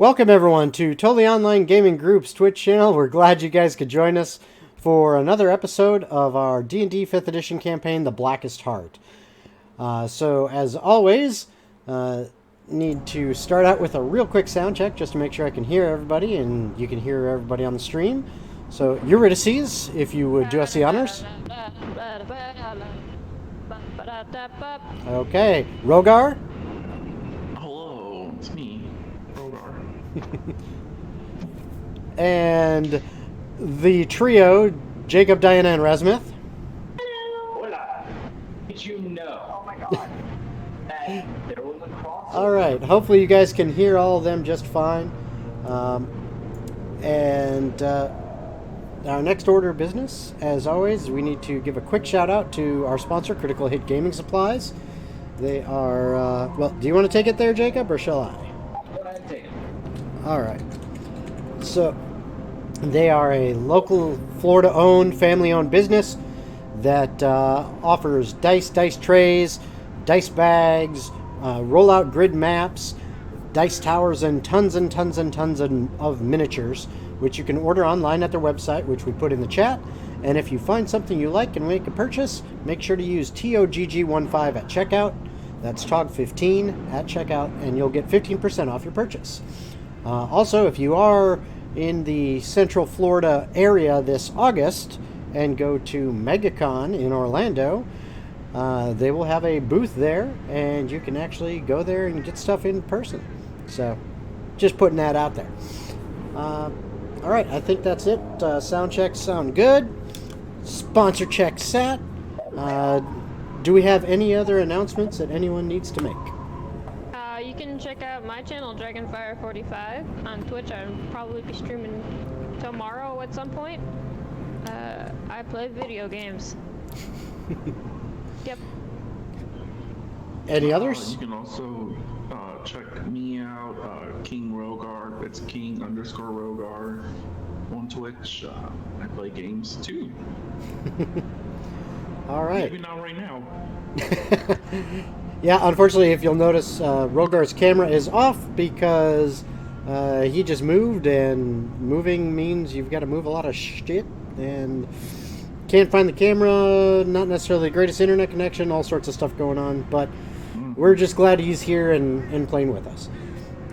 Welcome everyone to Totally Online Gaming Group's Twitch channel. We're glad you guys could join us for another episode of our D&D 5th edition campaign, The Blackest Heart. So as always, need to start out with a real quick sound check just to make sure I can hear everybody and you can hear everybody on the stream. So Eurydice, if you would do us the honors. Okay, Rogar. Hello, it's me, Rogar. And the trio, Jacob, Diana, and Rasmith. Hola. Did you know? Oh my god. That there was a crossover. All right. Hopefully you guys can hear all of them just fine. Our next order of business, as always, we need to give a quick shout out to our sponsor, Critical Hit Gaming Supplies. They are, well, do you want to take it there, Jacob, or shall I? Go ahead and take it. All right. So, they are a local Florida-owned, family-owned business that offers dice trays, dice bags, rollout grid maps, dice towers, and tons of miniatures, which you can order online at their website, which we put in the chat. And if you find something you like and make a purchase, make sure to use TOGG15 at checkout. That's TOGG15 at checkout, and you'll get 15% off your purchase. Also, if you are in the Central Florida area this August and go to MegaCon in Orlando, they will have a booth there, and you can actually go there and get stuff in person. So, just putting that out there. All right, I think that's it. Sound checks sound good. Sponsor check sat. Do we have any other announcements that anyone needs to make? You can check out my channel, Dragonfire45, on Twitch. I'll probably be streaming tomorrow at some point. I play video games. Yep. Any others? You can also check me out, King Rogar. It's King_Rogar on Twitch. I play games too. All right. Maybe not right now. Yeah, unfortunately, if you'll notice, Rogar's camera is off because he just moved, and moving means you've got to move a lot of shit, and can't find the camera, not necessarily the greatest internet connection, all sorts of stuff going on, but we're just glad he's here and playing with us.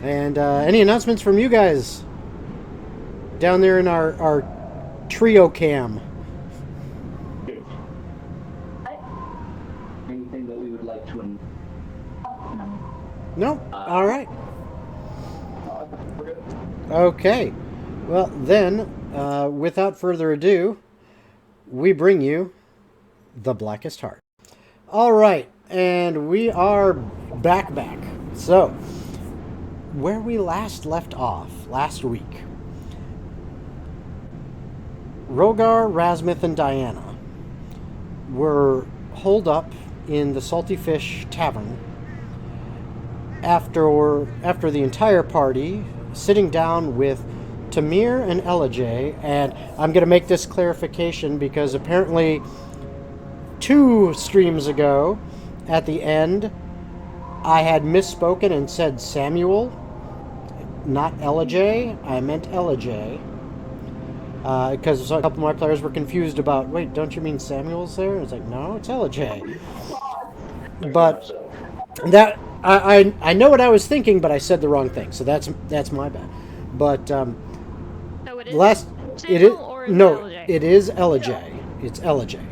And any announcements from you guys down there in our trio cam? Anything that we would like to... No? All right. Okay. Well, then, without further ado, we bring you The Blackest Heart. All right, and we are back. So, where we last left off last week, Rogar, Rasmith, and Diana were holed up in the Salty Fish Tavern after the entire party sitting down with Tamir and Elijah. And I'm going to make this clarification because apparently 2 streams ago at the end I had misspoken and said Samuel, not Elijah. I meant Elijah because a couple of my players were confused about, wait, don't you mean Samuel's there? And it's like, no, it's Elijah. But that I know what I was thinking, but I said the wrong thing, so that's my bad. But So it is Samuel, or is it is Elijah. It's Elijah.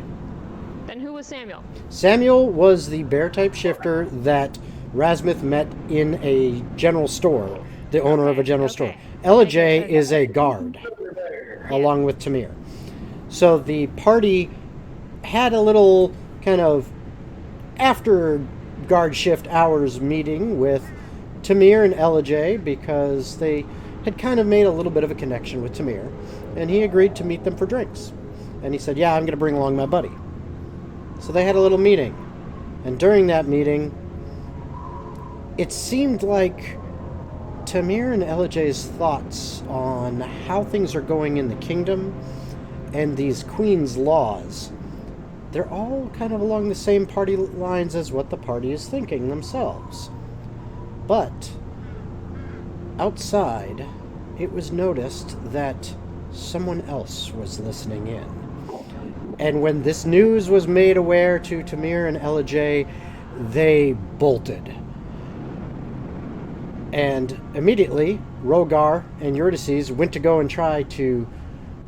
Then who was Samuel? Samuel was the bear type shifter that Rasmith met in a general store, the owner of a general store. Elijah is a guard, along with Tamir. So the party had a little kind of after guard shift hours meeting with Tamir and Elijah because they had kind of made a little bit of a connection with Tamir, and he agreed to meet them for drinks. And he said, yeah, I'm going to bring along my buddy. So they had a little meeting, and during that meeting, it seemed like Tamir and Elijah's thoughts on how things are going in the kingdom and these queen's laws, they're all kind of along the same party lines as what the party is thinking themselves. But outside, it was noticed that someone else was listening in. And when this news was made aware to Tamir and Elijah, they bolted. And immediately, Rogar and Eurydice went to go and try to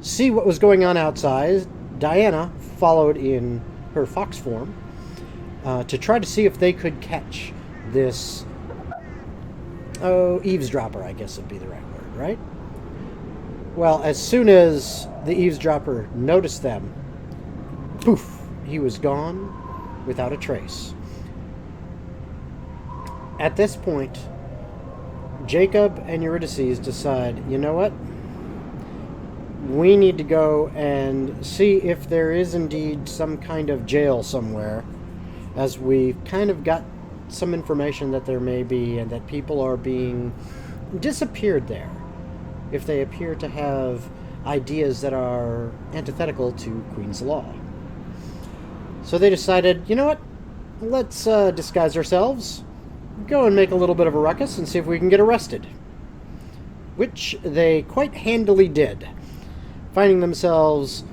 see what was going on outside. Diana followed in her fox form to try to see if they could catch this eavesdropper, I guess would be the right word, right? Well, as soon as the eavesdropper noticed them, poof, he was gone without a trace. At this point, Jacob and Eurydice decide, you know what? We need to go and see if there is indeed some kind of jail somewhere, as we've kind of got some information that there may be, and that people are being disappeared there if they appear to have ideas that are antithetical to Queen's Law. So they decided, you know what? Let's disguise ourselves, go and make a little bit of a ruckus and see if we can get arrested. Which they quite handily did, finding themselves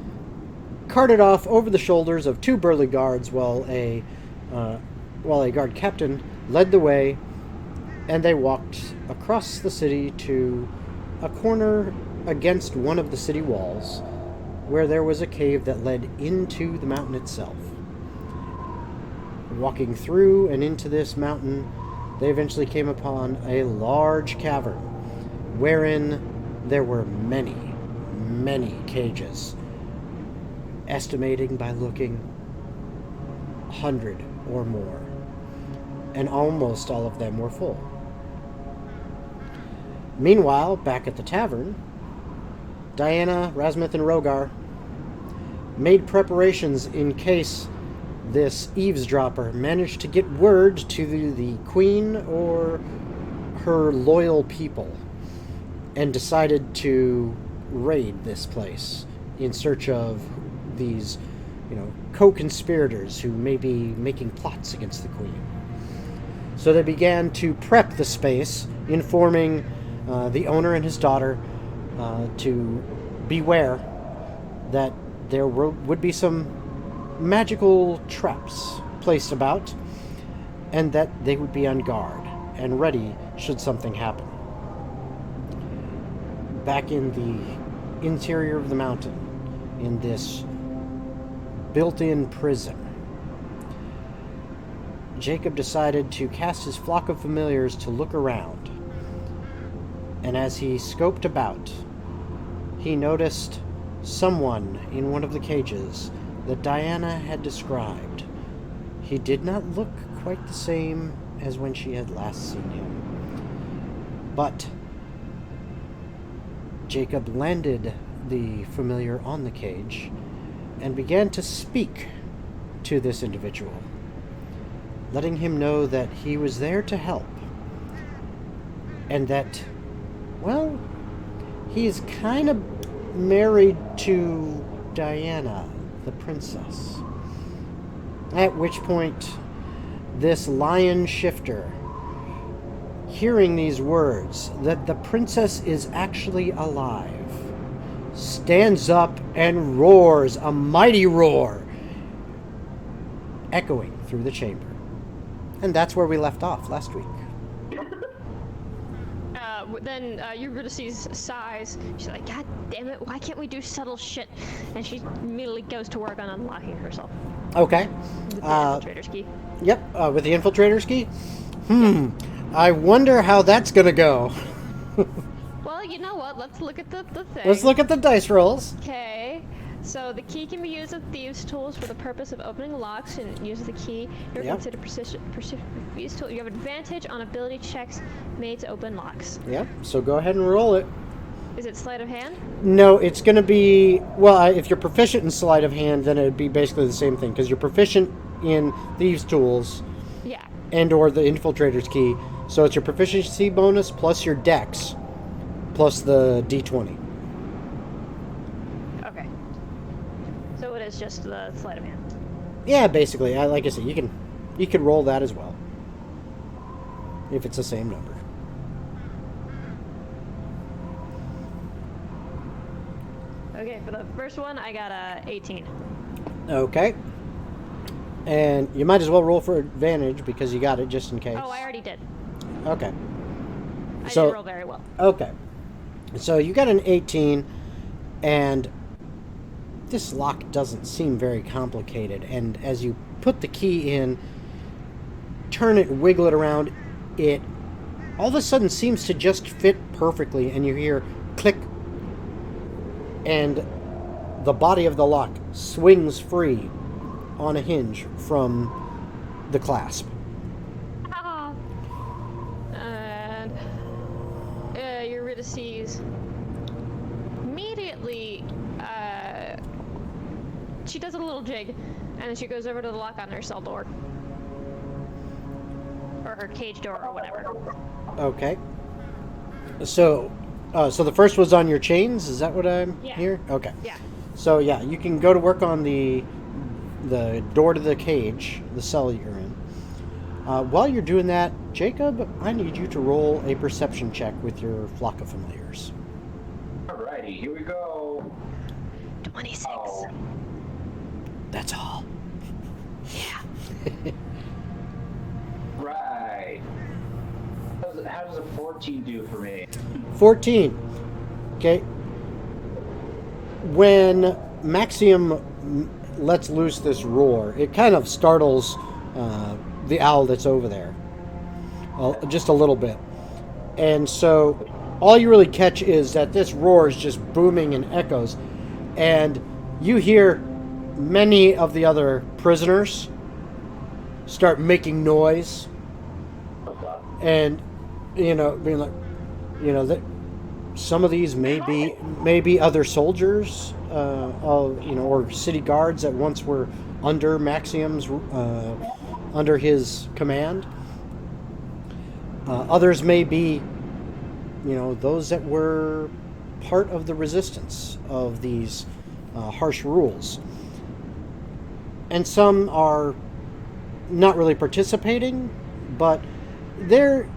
carted off over the shoulders of two burly guards while a guard captain led the way, and they walked across the city to a corner against one of the city walls where there was a cave that led into the mountain itself. Walking through and into this mountain, they eventually came upon a large cavern wherein there were many, many cages, estimating by looking 100 or more, and almost all of them were full. Meanwhile, back at the tavern, Diana, Razmith, and Rogar made preparations in case this eavesdropper managed to get word to the queen or her loyal people, and decided to raid this place in search of these, co-conspirators who may be making plots against the queen. So they began to prep the space, informing the owner and his daughter to beware that there would be some magical traps placed about, and that they would be on guard and ready should something happen. Back in the interior of the mountain, in this built-in prison, Jacob decided to cast his flock of familiars to look around. And as he scoped about, he noticed someone in one of the cages that Diana had described. He did not look quite the same as when she had last seen him. But Jacob landed the familiar on the cage and began to speak to this individual, letting him know that he was there to help, and that, well, he's kind of married to Diana, the princess. At which point, this lion shifter, hearing these words, that the princess is actually alive, stands up and roars a mighty roar, echoing through the chamber. And that's where we left off last week. Then Eurydice sighs. She's like, God damn it, why can't we do subtle shit? And she immediately goes to work on unlocking herself. Okay. With the infiltrator's key. Yep, with the infiltrator's key. I wonder how that's gonna go. Well, you know what? Let's look at the thing. Let's look at the dice rolls. Okay. So the key can be used with thieves' tools for the purpose of opening locks, and use the key. You're considered thieves' tool. You have advantage on ability checks made to open locks. Yep, so go ahead and roll it. Is it sleight of hand? No, it's going to be, well, if you're proficient in sleight of hand, then it would be basically the same thing, because you're proficient in thieves' tools. Yeah. And or the infiltrator's key. So it's your proficiency bonus plus your dex plus the d20. Okay. So it is just the sleight of hand. Yeah, basically. Like I said, you can roll that as well, if it's the same number. Okay, for the first one, I got a 18. Okay. And you might as well roll for advantage because you got it just in case. Oh, I already did. Okay. I So- did roll very well. Okay. So you got an 18, and this lock doesn't seem very complicated. And as you put the key in, turn it, wiggle it around, it all of a sudden seems to just fit perfectly, and you hear click, and the body of the lock swings free on a hinge from the clasp. Ah. And Eurydice immediately, she does a little jig, and then she goes over to the lock on her cell door. Or her cage door, or whatever. Okay. So the first was on your chains. Is that what I'm Yeah. here? Okay. Yeah. So yeah, you can go to work on the door to the cage, the cell you're in. While you're doing that, Jacob, I need you to roll a perception check with your flock of familiars. Alrighty, here we go. 26. Oh, That's all. Yeah. right. How does a 14 do for me? 14. Okay. When Maxium lets loose this roar, it kind of startles the owl that's over there. Just a little bit. And so all you really catch is that this roar is just booming and echoes. And you hear many of the other prisoners start making noise. And, being like, that some of these may be other soldiers, or city guards that once were under Maxium's, under his command. Others may be, those that were part of the resistance of these harsh rules. And some are not really participating, but they're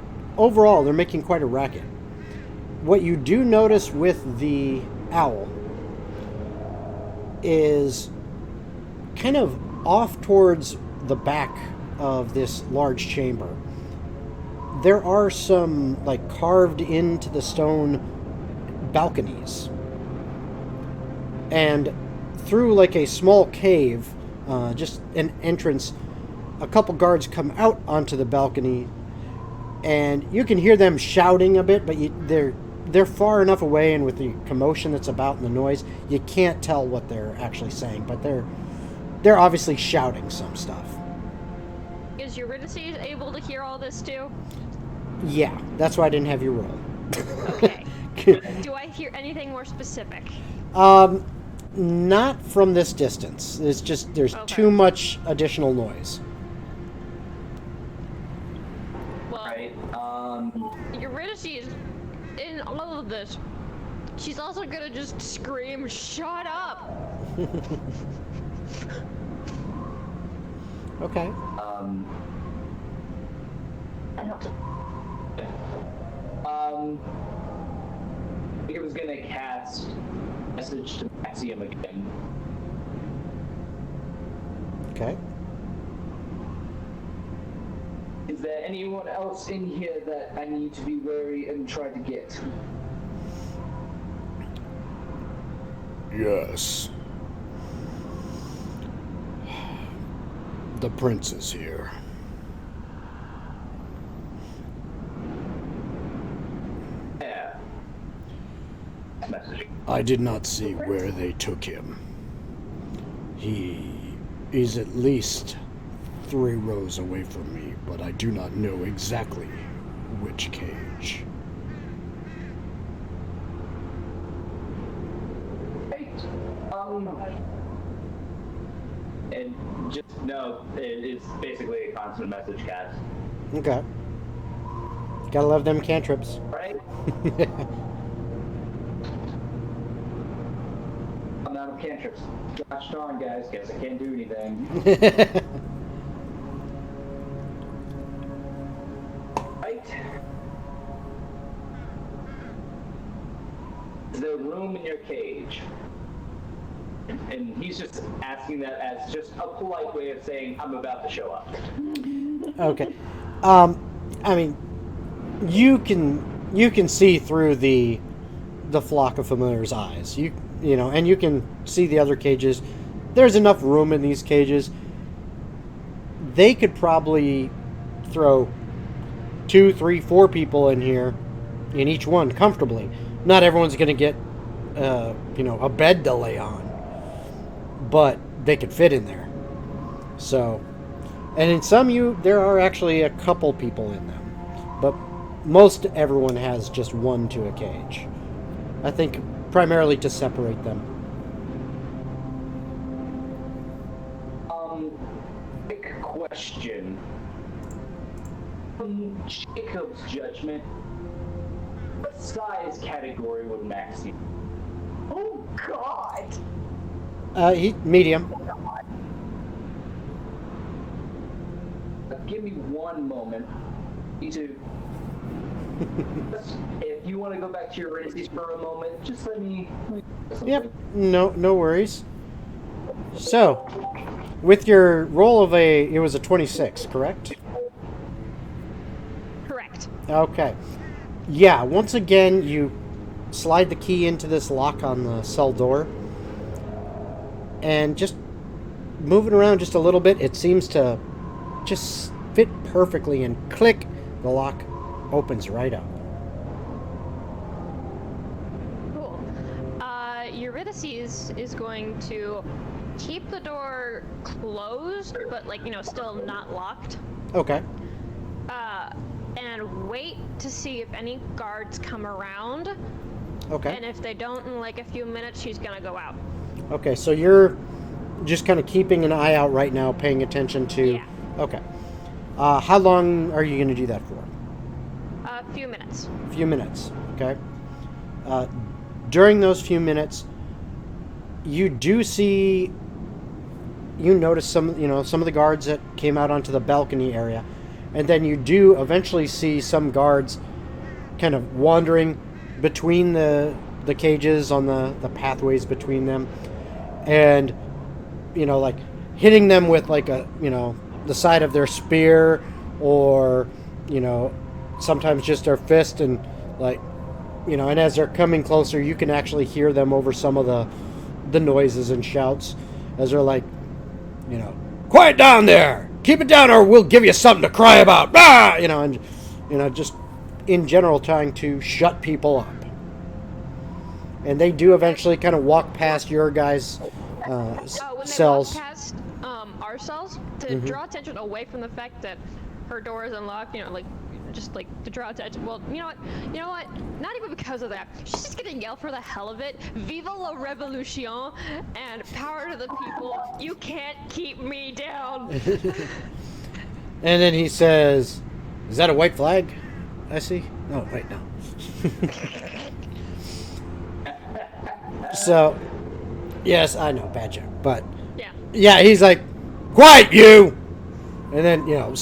making quite a racket. What you do notice with the owl is kind of off towards the back of this large chamber. There are some carved into the stone balconies. And through a small cave, just an entrance, a couple guards come out onto the balcony, and you can hear them shouting a bit, but they're far enough away, and with the commotion that's about and the noise, you can't tell what they're actually saying, but they're obviously shouting some stuff. Is Eurydice able to hear all this too? Yeah, that's why I didn't have you roll. Okay. Do I hear anything more specific? Not from this distance. It's just there's Okay. too much additional noise. Well, Right. Eurydice is in all of this. She's also gonna just scream, "Shut up!" Okay. I think I was gonna cast message to Maxium again. Okay. Is there anyone else in here that I need to be wary and try to get? Yes. The prince is here. Yeah. Messaging. I did not see where they took him. He is at least 3 rows away from me, but I do not know exactly which cage. Right. And just know it's basically a constant message cast. Okay. Gotta love them cantrips. Right? I'm out of cantrips. Gosh darn, guys. Guess I can't do anything. Right? Is there room in your cage? And he's just asking that as just a polite way of saying, I'm about to show up. Okay. I mean, you can see through the flock of familiars' eyes. You know, and you can see the other cages. There's enough room in these cages. They could probably throw 2, 3, 4 people in here, in each one comfortably. Not everyone's going to get, you know, a bed to lay on, but they could fit in there. So, and in some there are actually a couple people in them, but most everyone has just one to a cage. I think primarily to separate them. Quick question. From Jacob's judgment, what size category would Max be? Oh God! He medium. Give me one moment. You two. If you want to go back to your races for a moment, just let me. Yep. No worries. So, with your roll of it was a 26, correct? Correct. Okay. Yeah, once again, you slide the key into this lock on the cell door, and just move it around just a little bit, it seems to just fit perfectly, and click, the lock opens right up. Cool. Eurydice is going to keep the door closed, but like, you know, still not locked. Okay. And wait to see if any guards come around. Okay. And if they don't, in like a few minutes, she's gonna go out. Okay, so you're just kind of keeping an eye out right now, paying attention to... Yeah. Okay. How long are you going to do that for? A few minutes. A few minutes, okay. During those few minutes, you do see... You notice some of the guards that came out onto the balcony area. And then you do eventually see some guards kind of wandering between the cages on the pathways between them. And, you know, like hitting them with like the side of their spear, or, you know, sometimes just their fist, and like, you know, and as they're coming closer, you can actually hear them over some of the noises and shouts as they're like, you know, quiet down there! Keep it down or we'll give you something to cry about! Ah! You know, and, you know, just in general trying to shut people up. And they do eventually kind of walk past your guys' When cells. they walk past our cells, to draw attention away from the fact that her door is unlocked, you know, like, just like to draw attention. Well, you know what? Not even because of that. She's just gonna yell for the hell of it. Viva la revolution and power to the people. You can't keep me down. And then he says, "Is that a white flag? I see." Oh, wait, no. So, yes, I know, bad joke, but yeah, he's like, "Quiet, you!" And then, you know,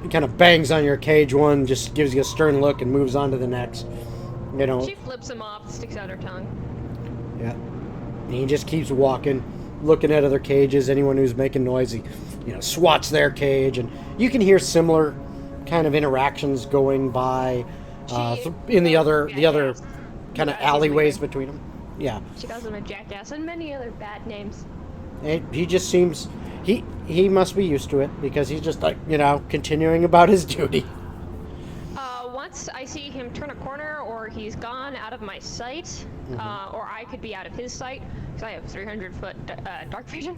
he kind of bangs on your cage one, just gives you a stern look, and moves on to the next. You know. She flips him off, sticks out her tongue. Yeah. And he just keeps walking, looking at other cages. Anyone who's making noise, he, you know, swats their cage, and you can hear similar kind of interactions going by in the other kind of alleyways between them. Yeah. She calls him a jackass and many other bad names. And he just seems he must be used to it, because he's just like, you know, continuing about his duty. Once I see him turn a corner, or he's gone out of my sight, or I could be out of his sight, because I have 300-foot dark vision.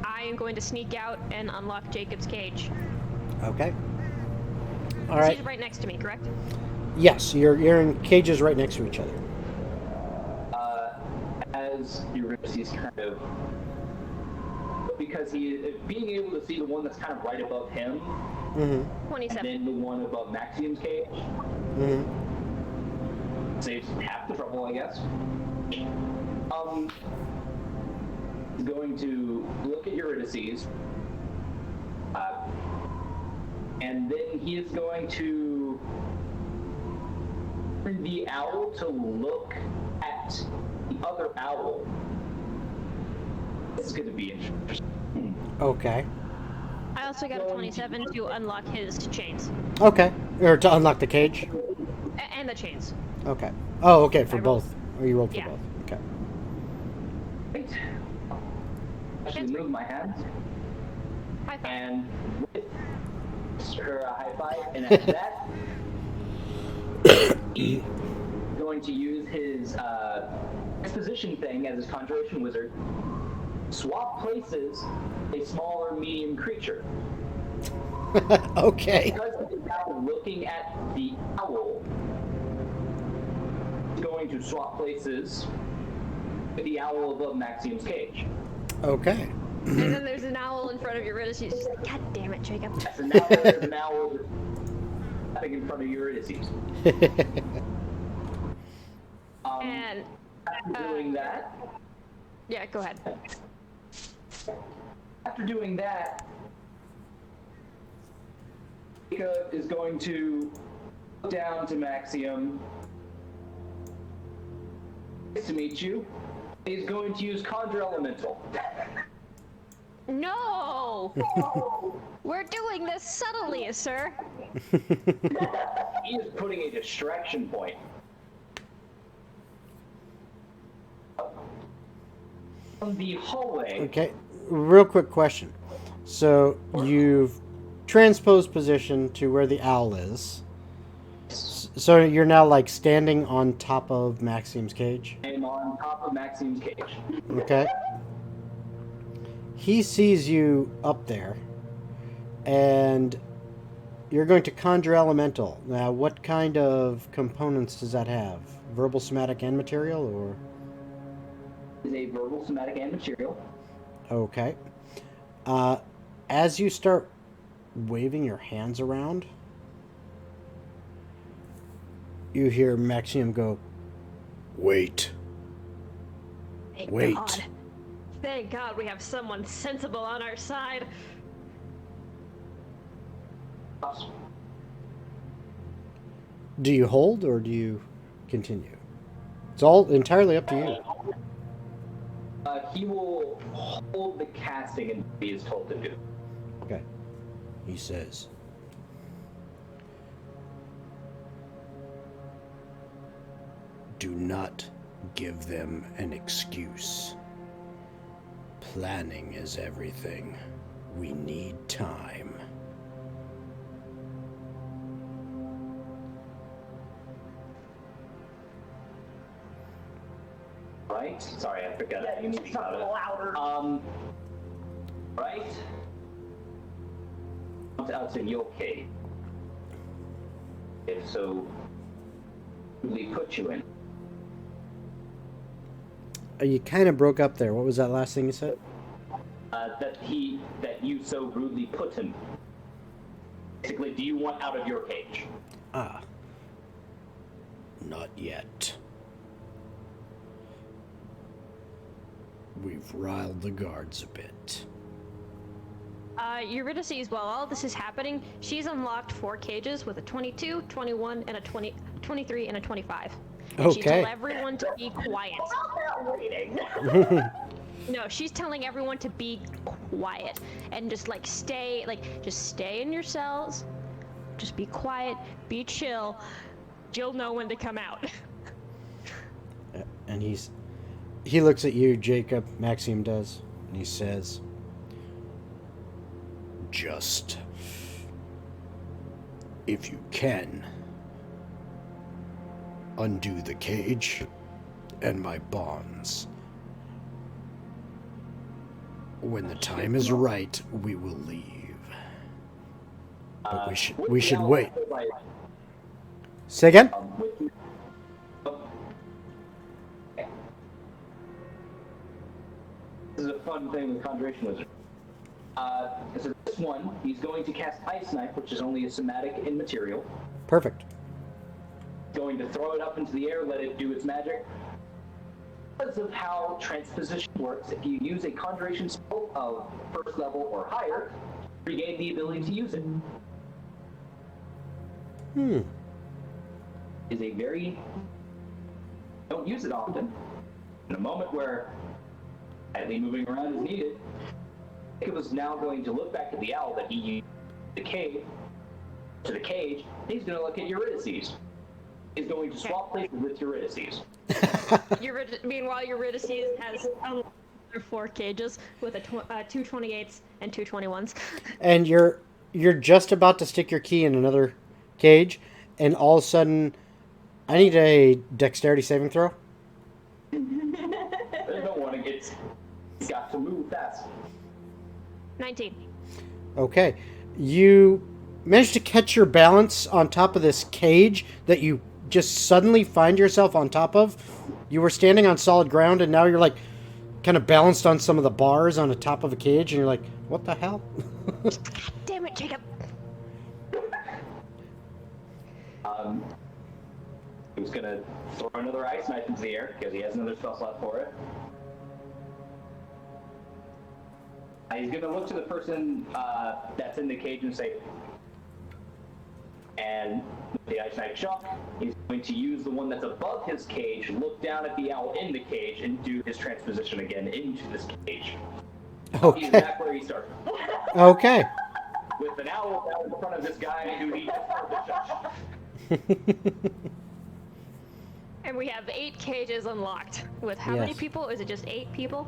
I am going to sneak out and unlock Jacob's cage. Okay. All right. He's right next to me, correct? Yes, you're in cages right next to each other. As Eurydice kind of, because he being able to see the one that's kind of right above him, 27. and then the one above Maxim's cage, saves half the trouble, I guess. He's going to look at Eurydice, and then he is going to turn the owl to look at the other owl. This is going to be interesting. Okay. I also got a 27 to unlock his chains. Okay. Or to unlock the cage? And the chains. Okay. Oh, okay, for I rolled- both. Oh, you rolled for Yeah. both. Okay. Right. Actually move my hands. High five. And with her a high five, and at that, he's going to use his exposition thing as his conjuration wizard. Swap places a smaller medium creature. Okay. Because he's now looking at the owl, he's going to swap places with the owl above Maxium's cage. Okay. And then there's an owl in front of Eurydice. He's just like, God damn it, Jacob. So now there's an owl stepping in front of Eurydice. And After doing that, yeah, go ahead. after doing that, Jacob is going to look down to Maxium. Nice to meet you. He's going to use Conjure Elemental. No! We're doing this subtly, sir. He is putting a distraction point. From the hallway. Okay. Real quick question. So you've transposed position to where the owl is. So you're now like standing on top of Maxim's cage. I am on top of Maxium's cage. Okay. He sees you up there, and you're going to conjure elemental. Now, what kind of components does that have? Verbal, somatic, and material, or? Is a verbal, somatic, and material. Okay. As you start waving your hands around, you hear Maxim go, "Wait. Thank Wait. God. Thank God we have someone sensible on our side. Do you hold or do you continue? It's all entirely up to you." He will hold the casting and he is told to do. Okay. He says, "Do not give them an excuse. Planning is everything. We need time." Right? Sorry, I forgot. Yeah, you need to talk louder. Right? Out in your cave. If so, we put you in. You kind of broke up there. What was that last thing you said? That you so rudely put him. Basically, do you want out of your cage? Ah. Not yet. We've riled the guards a bit. Eurydice, while all this is happening, she's unlocked 4 cages with a 22, 21, and a 23, and a 25. And she Okay. told everyone to be quiet. No, she's telling everyone to be quiet and just like stay in your cells. Just be quiet, be chill. You'll know when to come out. And he looks at you, Jacob, Maxim does, and he says, "Just, if you can, undo the cage and my bonds. When the time is right, we will leave. But we should wait." Say again? This is a fun thing with Conjuration Wizard. So this one, he's going to cast Ice Knife, which is only a somatic in material. Perfect. Going to throw it up into the air, let it do its magic. Because of how transposition works, if you use a conjuration spell of first level or higher, you regain the ability to use it. Is a very don't use it often. In a moment where slightly moving around is needed, it was now going to look back at the owl that he used the cage, and he's going to look at Eurydice. He's going to swap places with Eurydice. Meanwhile, Eurydice has 4 cages with a 228s and 221s. And you're just about to stick your key in another cage, and all of a sudden, I need a dexterity saving throw. There's no warning. It's got to move fast. 19. Okay. You managed to catch your balance on top of this cage that you just suddenly find yourself on top of. You were standing on solid ground, and now you're like kind of balanced on some of the bars on the top of a cage, and you're like, what the hell? Damn it, Jacob. He was going to throw another ice knife into the air because he has another spell slot for it. He's going to look to the person that's in the cage and say, and with the ice knife shock, he's going to use the one that's above his cage, look down at the owl in the cage, and do his transposition again into this cage. Okay. He's back where he started. Okay. With an owl down in front of this guy who he just heard the shot. And we have 8 cages unlocked. With how many Yes. people? Is it just 8 people?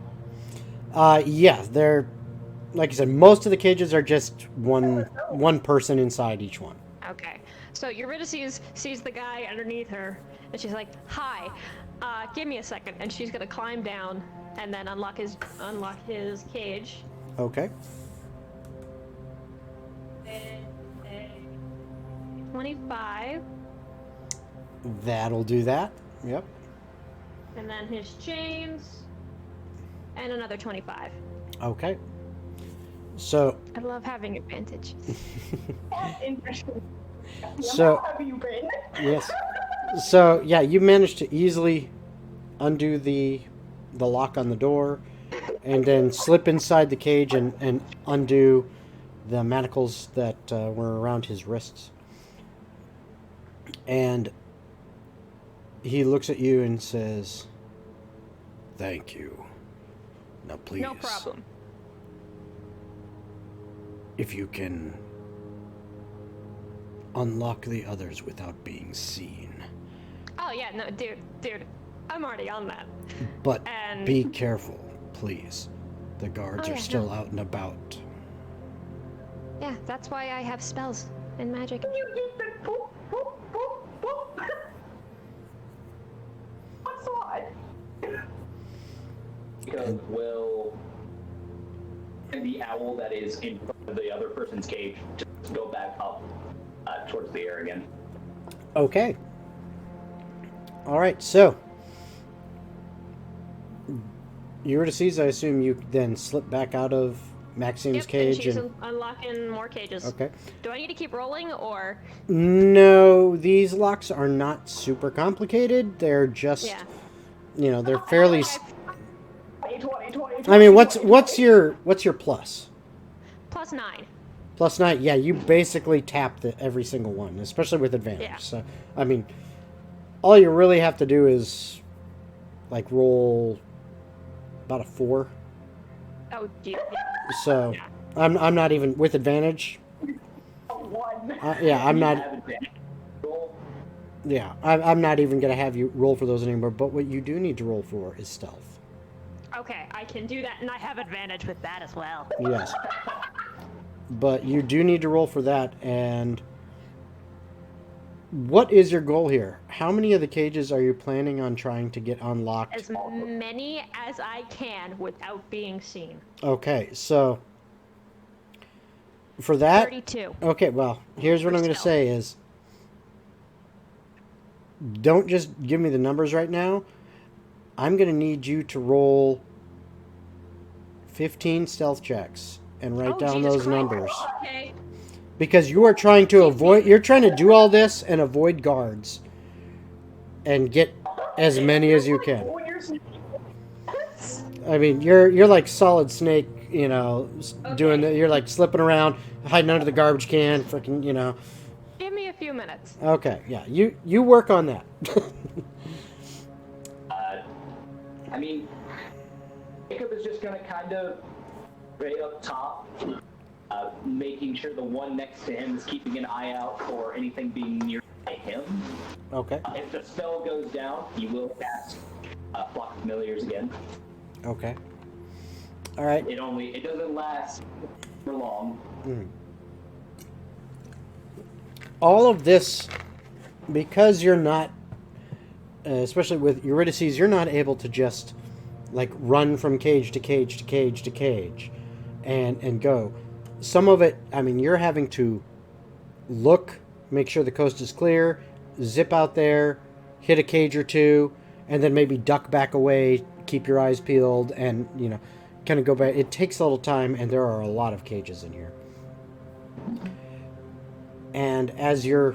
Yeah, they're, like I said, most of the cages are just one person inside each one. Okay. So Eurydice sees the guy underneath her, and she's like, "Hi, give me a second." And she's gonna climb down and then unlock his cage. Okay. 25, That'll do that. Yep. and then his chains, and another 25. Okay. So, I love having advantage. Interesting. So- How have you been? yes. So, yeah, you managed to easily undo the lock on the door, and then slip inside the cage and undo the manacles that were around his wrists. And he looks at you and says, Thank you. Now, please. No problem. If you can unlock the others without being seen. Oh yeah, no, dude, I'm already on that. But And- be careful, please. The guards Oh, are yeah, still no. out and about. Yeah, that's why I have spells and magic. You did the boop, boop, boop, boop. What's odd? Because will the owl that is in front of the other person's cage just go back up towards the air again. okay. All right, so Eurydice, I assume you then slip back out of Maxine's Yep, and cage. she's unlocking more cages. Okay. Do I need to keep rolling, or? No, these locks are not super complicated. They're just, Yeah. They're fairly. 20. I mean, what's your plus? Plus 9. Plus 9. Yeah, you basically tap every single one, especially with advantage. Yeah. So, I mean, all you really have to do is like roll about a 4. Oh, geez. So, I'm not even with advantage. One. Yeah, I'm You not. have advantage. Roll. Yeah, I'm not even gonna have you roll for those anymore. But what you do need to roll for is stealth. Okay, I can do that, and I have advantage with that as well. Yes. But you do need to roll for that. And what is your goal here? How many of the cages are you planning on trying to get unlocked? As many as I can without being seen. Okay, so for that, 32. okay, well, here's what For I'm going to stealth. say is don't just give me the numbers right now. I'm going to need you to roll 15 stealth checks and write Oh, down Jesus those Christ. numbers. Okay. Because you are trying to avoid, you're trying to do all this and avoid guards and get as many as you can. When you're I mean, you're like Solid Snake, doing you're like slipping around, hiding under the garbage can, freaking, Give me a few minutes. Okay, yeah, you work on that. I mean, Jacob is just going to kind of right up top, making sure the one next to him is keeping an eye out for anything being near him. Okay. If the spell goes down, he will cast Flock of Familiars again. Okay. All right. It doesn't last for long. All of this, because you're not, especially with Eurydice, you're not able to just like run from cage to cage to cage to cage and go. Some of it, I mean, you're having to look, make sure the coast is clear, zip out there, hit a cage or two, and then maybe duck back away, keep your eyes peeled, and, you know, kind of go back. It takes a little time, and there are a lot of cages in here. And as you're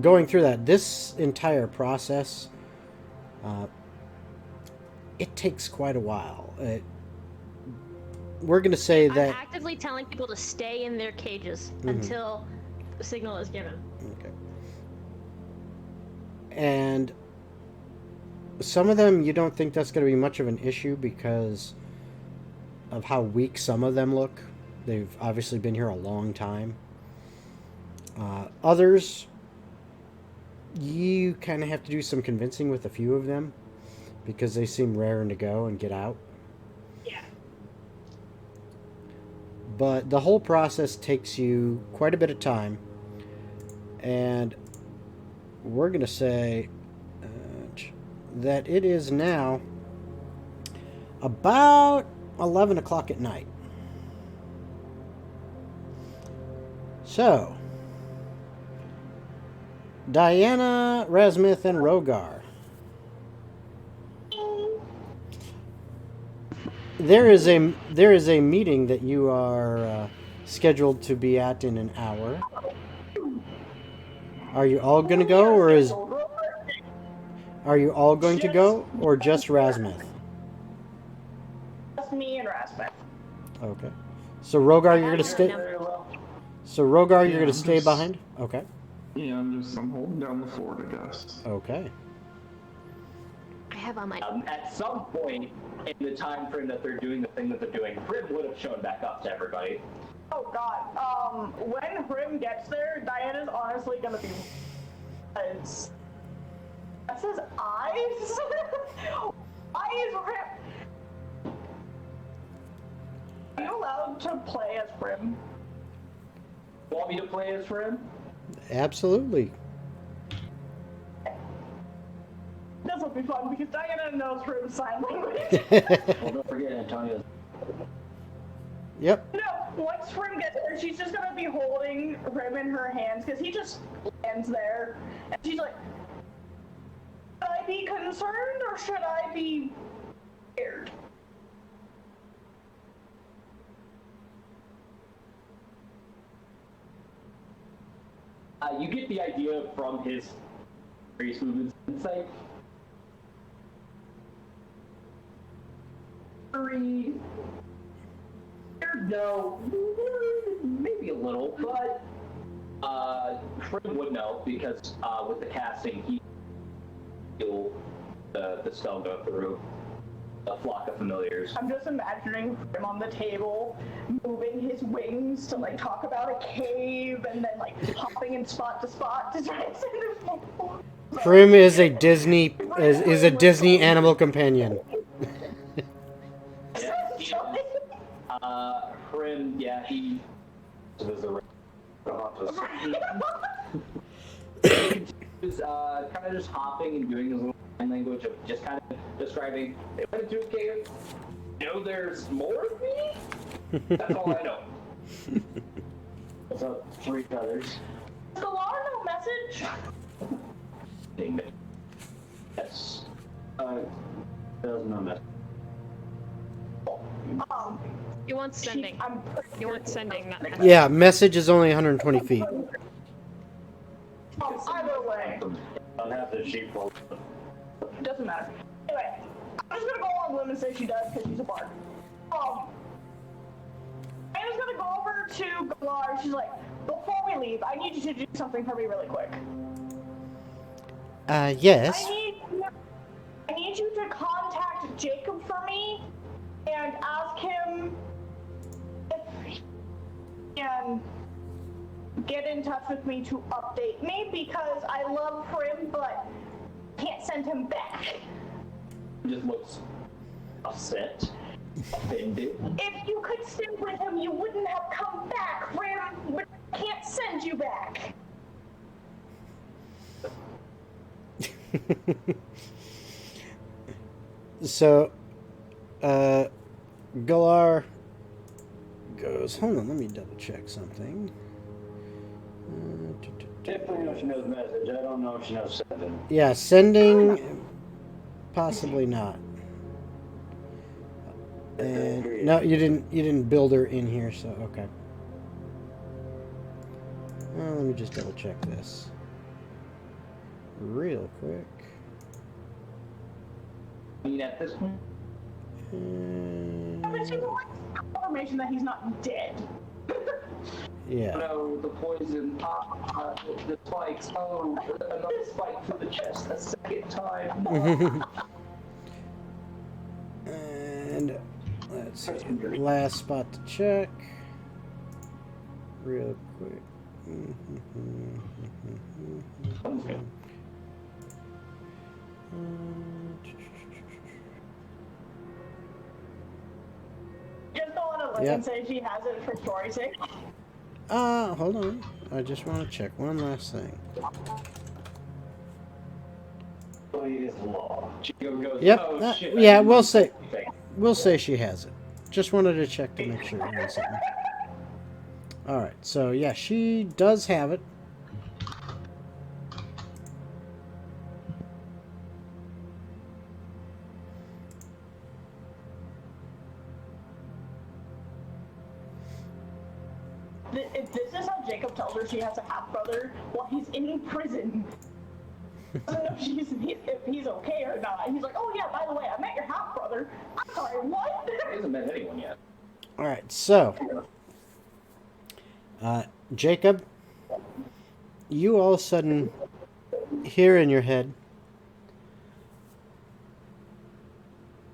going through that, this entire process, it takes quite a while. We're going to say that... I'm actively telling people to stay in their cages until the signal is given. Okay. And some of them, you don't think that's going to be much of an issue because of how weak some of them look. They've obviously been here a long time. Others, you kind of have to do some convincing with a few of them because they seem raring to go and get out. Yeah. But the whole process takes you quite a bit of time. And we're going to say that it is now about 11 o'clock at night. So, Diana, Rasmuth, and Rogar. There is a meeting that you are scheduled to be at in an hour. Are you all going to go, or are you all going to go, or just Rasmuth? Just me and Rasmus. Okay. So Rogar, you're going to stay. So Rogar, you're going to stay behind. Okay. Yeah, I'm holding down the fort, I guess. Okay. I have on my. At some point in the time frame that they're doing the thing that they're doing, Prim would have shown back up to everybody. Oh god. When Hrim gets there, Diana's honestly gonna be. That's his eyes? Eyes Hrim! Are you allowed to play as Hrim? Want me to play as Prim? Absolutely. This will be fun because Diana knows Hrim's sign language. Well, don't forget Antonio. Yep. No, once Hrim gets there, she's just gonna be holding Hrim in her hands because he just lands there. And she's like, should I be concerned or should I be scared? You get the idea from his various movements. It's like very no, maybe a little, but Fred would know because with the casting, he feel the spell go through a flock of familiars. I'm just imagining him on the table, moving his wings to like talk about a cave, and then like hopping in spot to spot to try and send him. Prim is a Disney animal companion. Prim, yeah, he was a He's kind of just hopping and doing his little sign language of just kind of describing, they went into a cave, know there's more of me? That's all I know. What's up, three feathers? Does the law know message? Dang it. Yes. Does no message. You want sending. You want sending, not messaging. Yeah, message is only 120 feet. Either way, I'll have the sheep roll. doesn't matter. Anyway, I'm just gonna go on a limb and say she does because she's a bard. I'm just gonna go over to Galar. She's like, before we leave, I need you to do something for me really quick. Yes. I need you to contact Jacob get in touch with me to update me because I love Prim, but can't send him back. He just looks upset, offended. If you could stay with him, you wouldn't have come back, Prim, but I can't send you back. So, Galar goes, hold on, let me double check something. Definitely know she knows message. I don't know if she knows sending. Yeah, sending, possibly not. And no, you didn't build her in here, so okay. Let me just double check this real quick. I mean, at this point, But you want confirmation that he's not dead. Yeah. no, the poison, the spikes, another spike through the chest, a second time. And let's see, last spot to check real quick. Okay. Just don't want to look and say she has it for story's sake. Hold on. I just want to check one last thing. Is law. Chico goes, Yep. oh, shit, I Yeah, didn't we'll know say anything. she has it. Just wanted to check to make sure. One second. All right. So yeah, she does have it. If this is how Jacob tells her she has a half brother while he's in prison. I don't know if he's okay or not. He's like, oh yeah, by the way, I met your half brother. I'm sorry, what? He hasn't met anyone yet. All right. So, Jacob, you all of a sudden hear in your head,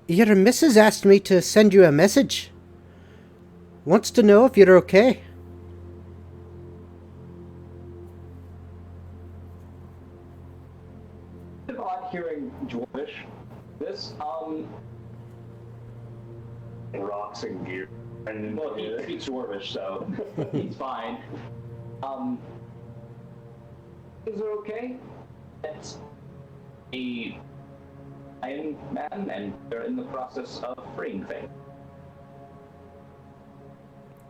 your missus asked me to send you a message. Wants to know if you're okay. It's odd hearing Dwarvish. This, Rocks and gear. And well, he speaks Dwarvish, so he's fine. Things are okay. It's a Iron Man, and they're in the process of freeing things.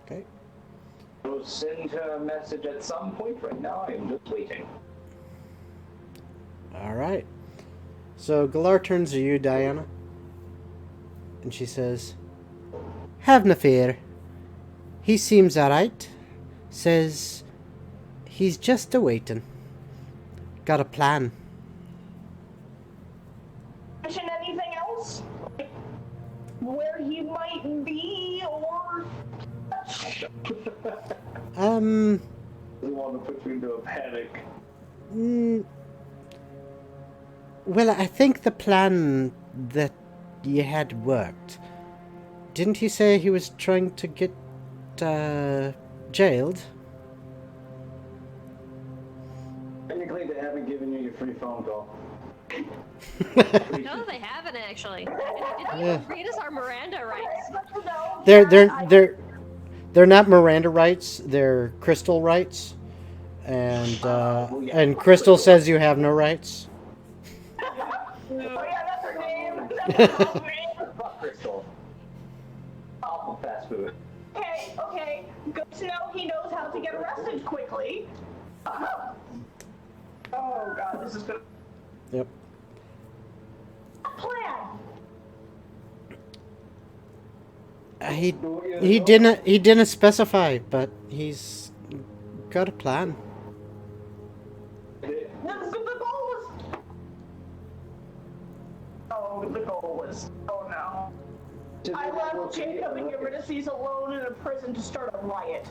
Okay. I'll send her a message at some point. Right now, I'm just waiting. All right. So Galar turns to you, Diana, and she says, "Have no fear. He seems alright. Says he's just a-waiting. Got a plan." Mention anything else? Like where he might be or such? doesn't want to put you into a panic. Well, I think the plan that you had worked. Didn't he say he was trying to get jailed? Technically, they haven't given you your free phone call. No, they haven't actually. Didn't even read us our Miranda rights. They're not Miranda rights. They're Crystal rights, and Crystal says you have no rights. Oh yeah, that's her name. That's her name. Fuck Crystal. Awful fast food. Okay. Good to know he knows how to get arrested quickly. Oh god, this is good. Yep. Plan. He didn't specify, but he's got a plan. The goal was. Oh, the goal was. Oh no. I left Jacob and Eurydice alone in a prison to start a riot.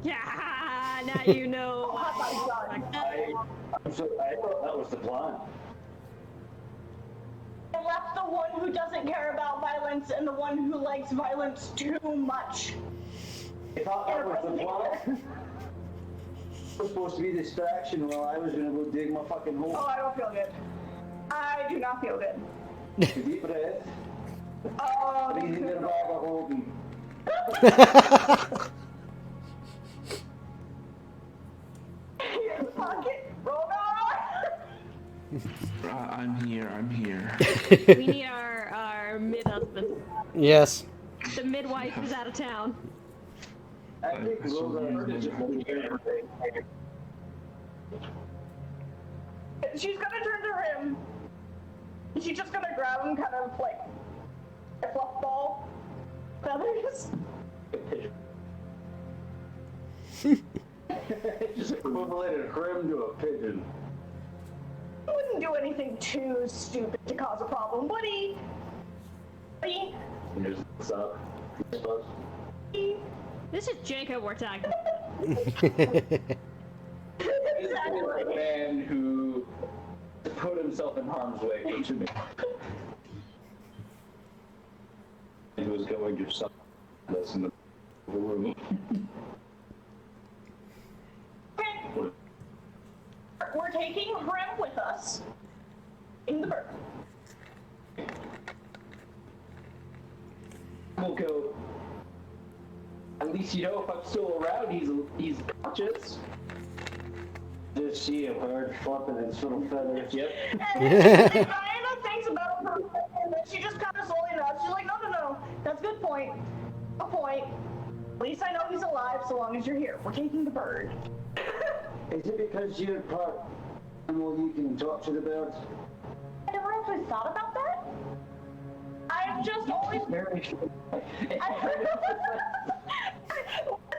Yeah, now you know. Oh my god. I thought that was the plan. I left the one who doesn't care about violence and the one who likes violence too much. I thought that was the plan. was supposed to be distraction while I was gonna go dig my fucking Oh, hole. I don't feel good. I do not feel good. Deep breath. Oh, Breathe in your bag of holding. pocket. Rogar! I'm here. I'm here. We need our mid-husband. Yes. The midwife is out of town. I think I saw Rosa you is just in She's gonna turn to him. She's just gonna grab him kind of like a fluff ball. Feathers. just equivalent Krim to a pigeon. He wouldn't do anything too stupid to cause a problem, would he? Would And just what's up? I suppose. he? This is Jacob we're talking. This is a man who put himself in harm's way to me. He was going to suck us in the room. We're taking Grim with us. In the bird. We'll go. At least you know if I'm still around, he's conscious. Just see a bird flapping its little feathers. Yep. And Diana thinks about it for a second, and then she just kind of slowly nods. She's like, no. That's a good point. Good point. At least I know he's alive so long as you're here. We're taking the bird. Is it because you're part animal you can talk to the birds? I never actually thought about that. I've just always... Very sure. Would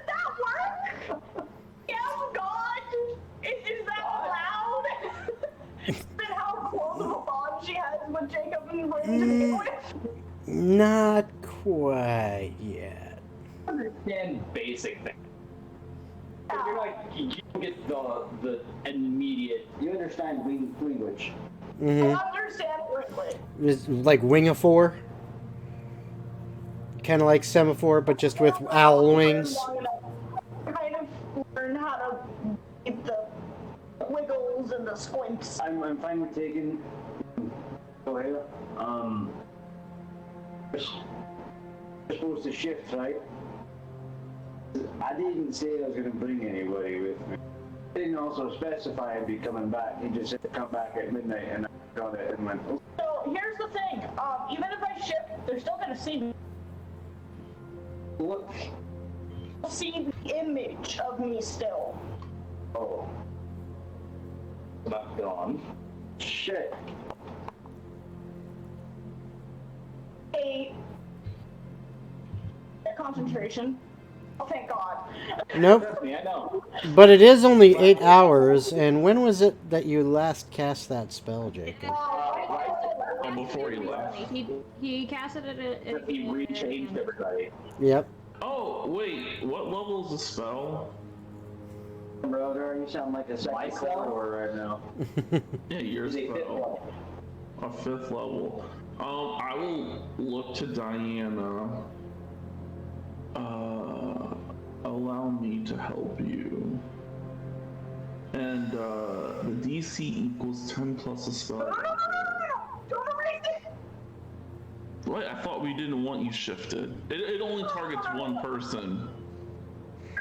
that work? Yeah, God! Is that allowed? Then how close of a bond she has with Jacob and Ray to begin with? Not quite yet. Understand basic things. You're like, you don't get the immediate. You understand language. Mm-hmm. I understand quickly. It's like Wingafor. Kind of like Semaphore, but just with owl wings. Kind of learn how to get the wiggles and the squints. I'm fine with taking. Go ahead. We're supposed to shift, right? I didn't say I was going to bring anybody with me. I didn't also specify I'd be coming back. He just said to come back at midnight, and I got it and went, oh. So here's the thing. Even if I shift, they're still gonna see me. Look. See the image of me still. Oh. Not gone. Shit. A concentration. Oh, thank God. Nope. Trust me, I know. But it is only 8 hours, and when was it that you last cast that spell, Jacob? Before he left. He casted it at He rechanged everybody. Yep. Oh, wait. What level is the spell? Brother, you sound like a second Myself? corridor right now. Yeah, your He's a fifth spell. level. A 5th level. I will look to Diana. Allow me to help you. And the DC equals 10 plus a spell. No! Don't erase it! What? I thought we didn't want you shifted. It only targets one person.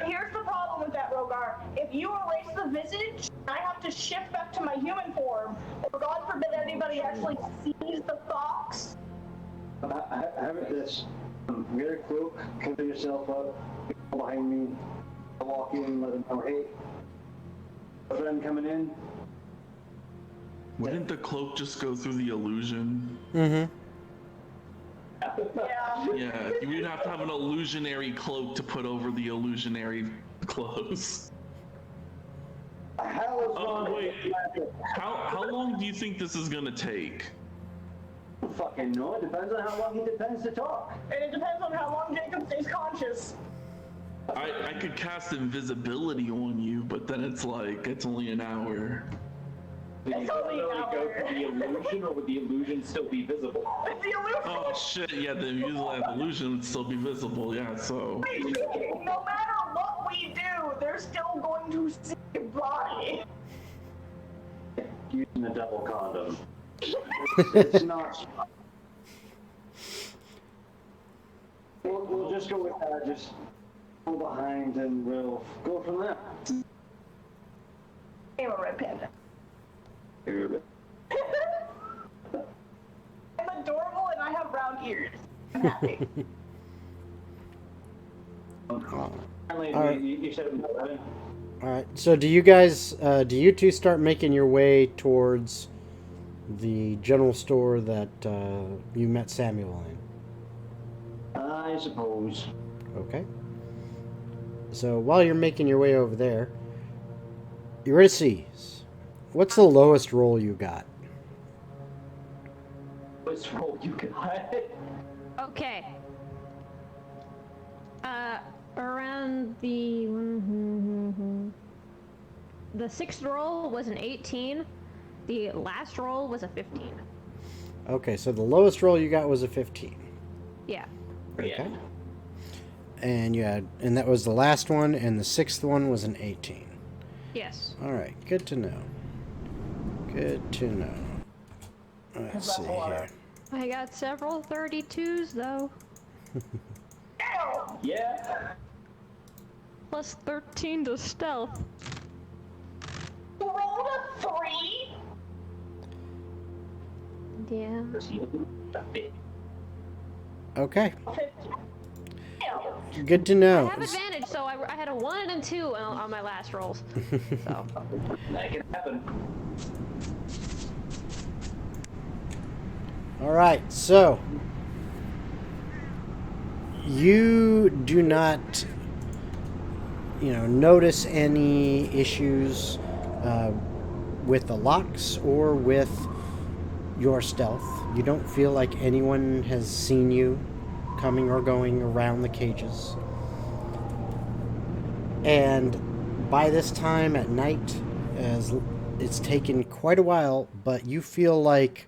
Here's the problem with that, Rogar. If you erase the visage, I have to shift back to my human form, or God forbid anybody actually sees the fox. Have it this. Wear a cloak, cover yourself up, go behind me, I'll walk in, let them know, hey, a friend coming in. Wouldn't the cloak just go through the illusion? Mm-hmm. Yeah. Yeah, you'd have to have an illusionary cloak to put over the illusionary clothes. How is Oh, wait. How long do you think this is gonna take? I don't fucking know. It depends on how long he depends to talk. And it depends on how long Jacob stays conscious. I could cast invisibility on you, but then it's like, it's only an hour. Would you It's only an really go hour. for the illusion, or would the illusion still be visible? It's the illusion. Oh shit, yeah, the invisible illusion would still be visible, yeah, so. No matter what we do, they're still going to see body. Using a double condom. It's not. We'll just go with that. Just go behind and we'll go from there. I'm a red panda. Here. I'm adorable and I have round ears. I'm happy. Apparently, All right. you said it was 11. All right. So do you guys, do you two start making your way towards the general store that you met Samuel in? I suppose. Okay. So while you're making your way over there, Eurydice, what's the lowest roll you got? What's roll you got? Okay. Around the sixth roll was an 18. The last roll was a 15. Okay, so the lowest roll you got was a 15. Yeah. Okay. And and that was the last one, and the sixth one was an 18. Yes. All right, good to know. Good to know. Let's see here. I got several 32s though. Yeah. Plus 13 to stealth. You rolled a 3? Yeah. Okay, 15. Ew. good to I know. have advantage, so I had a 1 and a 2 on my last rolls. So. That can happen. All right, so you do not, notice any issues with the locks or with your stealth. You don't feel like anyone has seen you coming or going around the cages. And by this time at night, as it's taken quite a while, but you feel like,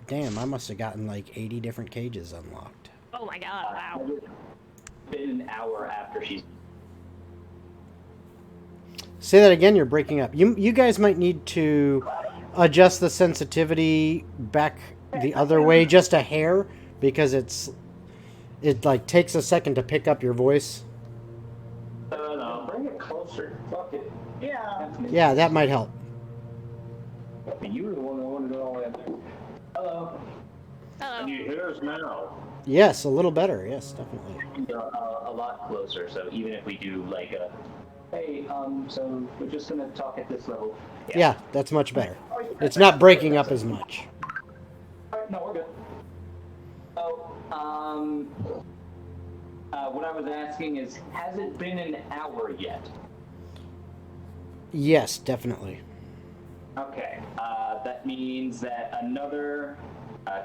damn, I must have gotten like 80 different cages unlocked. Oh my god! Wow. Been an hour after she's. Say that again, you're breaking up. You guys might need to adjust the sensitivity back the other way just a hair, because it like takes a second to pick up your voice. No, bring it closer. Fuck it. Yeah. Yeah, that might help. You were the one that wanted it all the way up there. Hello. Hello. You hear us now? Yes, a little better. Yes, definitely. A lot closer. So even if we do like a, hey, so we're just gonna talk at this level. Yeah, that's much better. It's not breaking up as much. All right, no, we're good. So, what I was asking is, has it been an hour yet? Yes, definitely. Okay. That means that another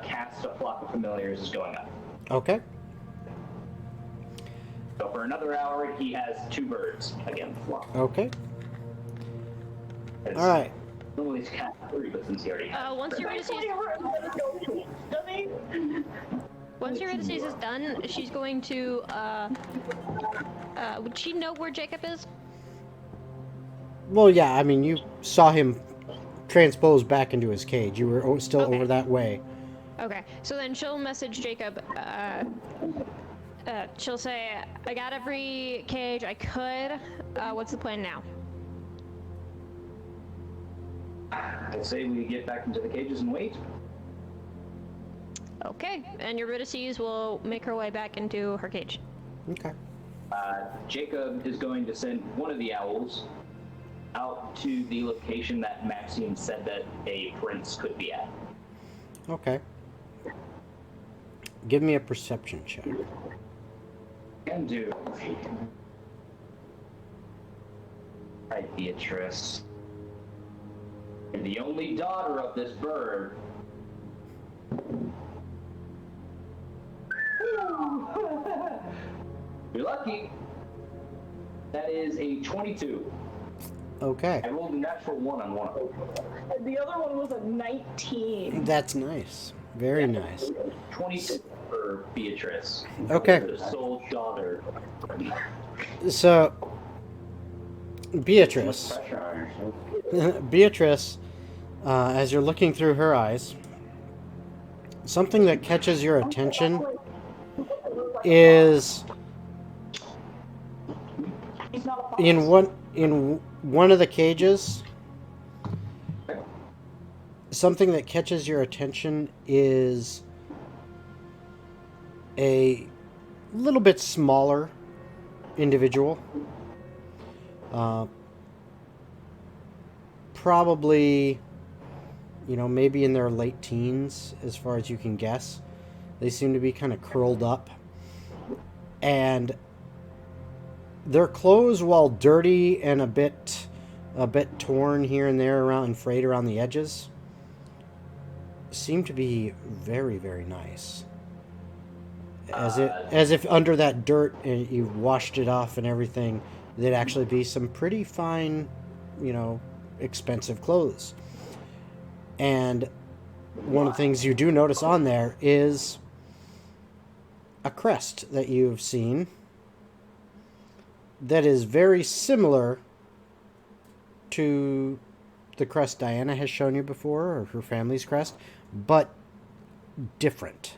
cast of Flock of Familiars is going up. Okay. So for another hour, he has 2 birds against Flock. Okay. It's- All right. Normally it's cast 3, but since he already has. Once Eurydice is done, she's going to. Would she know where Jacob is? Well, yeah, I mean, you saw him transpose back into his cage. You were still Okay. over that way. Okay, so then she'll message Jacob. She'll say, "I got every cage I could. What's the plan now?" I'd say we get back into the cages and wait. Okay, and Eurydice will make her way back into her cage. Okay. Jacob is going to send one of the owls out to the location that Maxine said that a prince could be at. Okay. Give me a perception check. Can do. Right, Beatrice. You're the only daughter of this bird. You're lucky. That is a 22. Okay. I rolled a natural 1 on one of them. The other one was a 19. That's nice. Very nice. 22 for Beatrice. Okay. The sole daughter. So, Beatrice. Pressure on yourself. Beatrice, as you're looking through her eyes, something that catches your attention is He's not a fox. in one of the cages. Something that catches your attention is a little bit smaller individual. Probably, maybe in their late teens, as far as you can guess. They seem to be kind of curled up. And their clothes, while dirty and a bit torn here and there around and frayed around the edges, seem to be very, very nice. As if under that dirt and you washed it off and everything, there'd actually be some pretty fine, expensive clothes. And one of the things you do notice on there is a crest that you've seen that is very similar to the crest Diana has shown you before, or her family's crest, but different.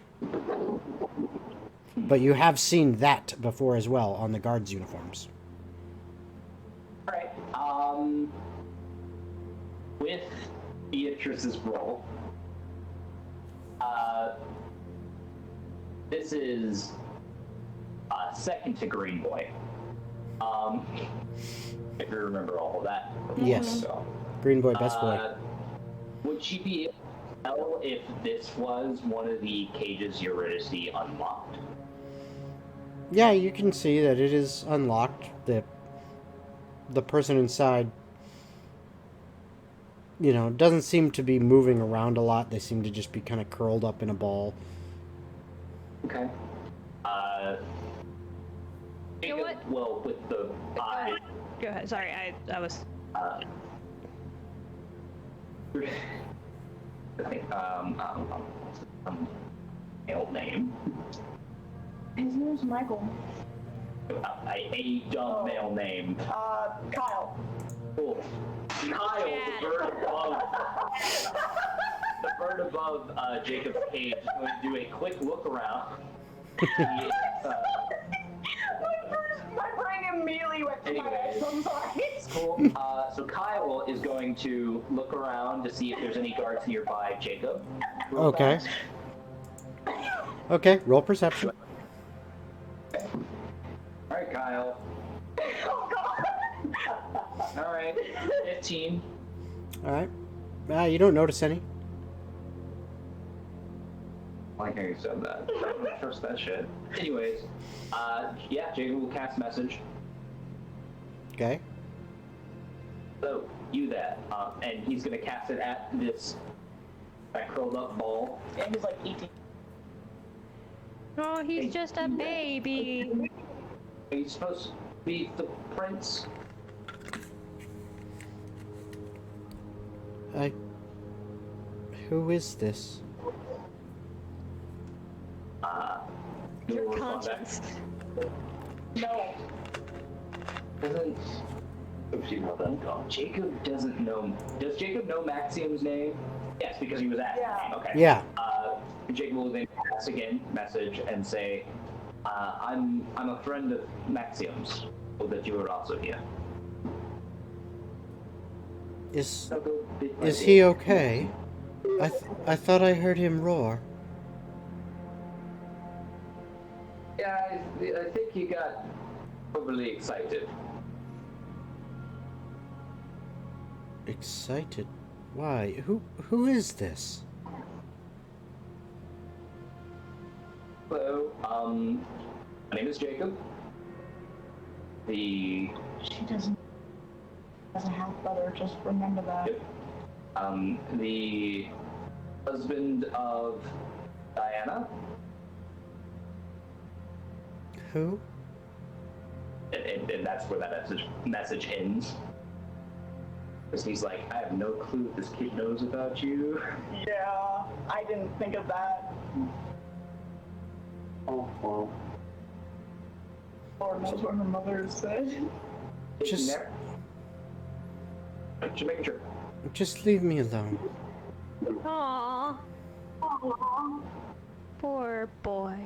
But you have seen that before as well on the guards' uniforms. Alright, with Beatrice's role, this is second to Green Boy. If you remember all of that. Yes. So, Green Boy, best boy. would she be able to tell if this was one of the cages Eurydice unlocked? Yeah, you can see that it is unlocked. The person inside, doesn't seem to be moving around a lot. They seem to just be kind of curled up in a ball. Okay. You know what? Well, with the eye. Go ahead. Sorry, I was. I think, male name. His name's Michael. A dumb male name. Kyle. Cool. Kyle, the bird above. The bird above Jacob's cage is going to do a quick look around. My brain immediately went to my head, so I'm sorry. Cool. So Kyle is going to look around to see if there's any guards nearby Jacob. Real Okay. fast. Okay, roll perception. Alright, Kyle. Oh god. Alright. 15. All right. You don't notice any. I like how you said that. I don't trust that shit. Anyways, yeah, Jacob will cast message. Okay. So, you that. And he's gonna cast it at that curled up ball. And he's like 18. Oh, he's just a baby. He's supposed to be the prince. Who is this? Your We'll respond back. conscience. No. Doesn't. Jacob doesn't know. Does Jacob know Maxium's name? Yes, because he was asking. Yeah. Okay. Yeah. Jacob will then pass again message and say, I'm a friend of Maxium's, so that you are also here. Is he okay? I thought I heard him roar. Yeah, I think he got overly excited. Excited? Why? Who is this? Hello, my name is Jacob. She doesn't have brother, just remember that. Yep. The husband of Diana. Who? And that's where that message ends. Because he's like, I have no clue if this kid knows about you. Yeah, I didn't think of that. Oh, well. Lord knows what her mother said. Just- There. Just making sure. Just leave me alone. Aww. Poor boy.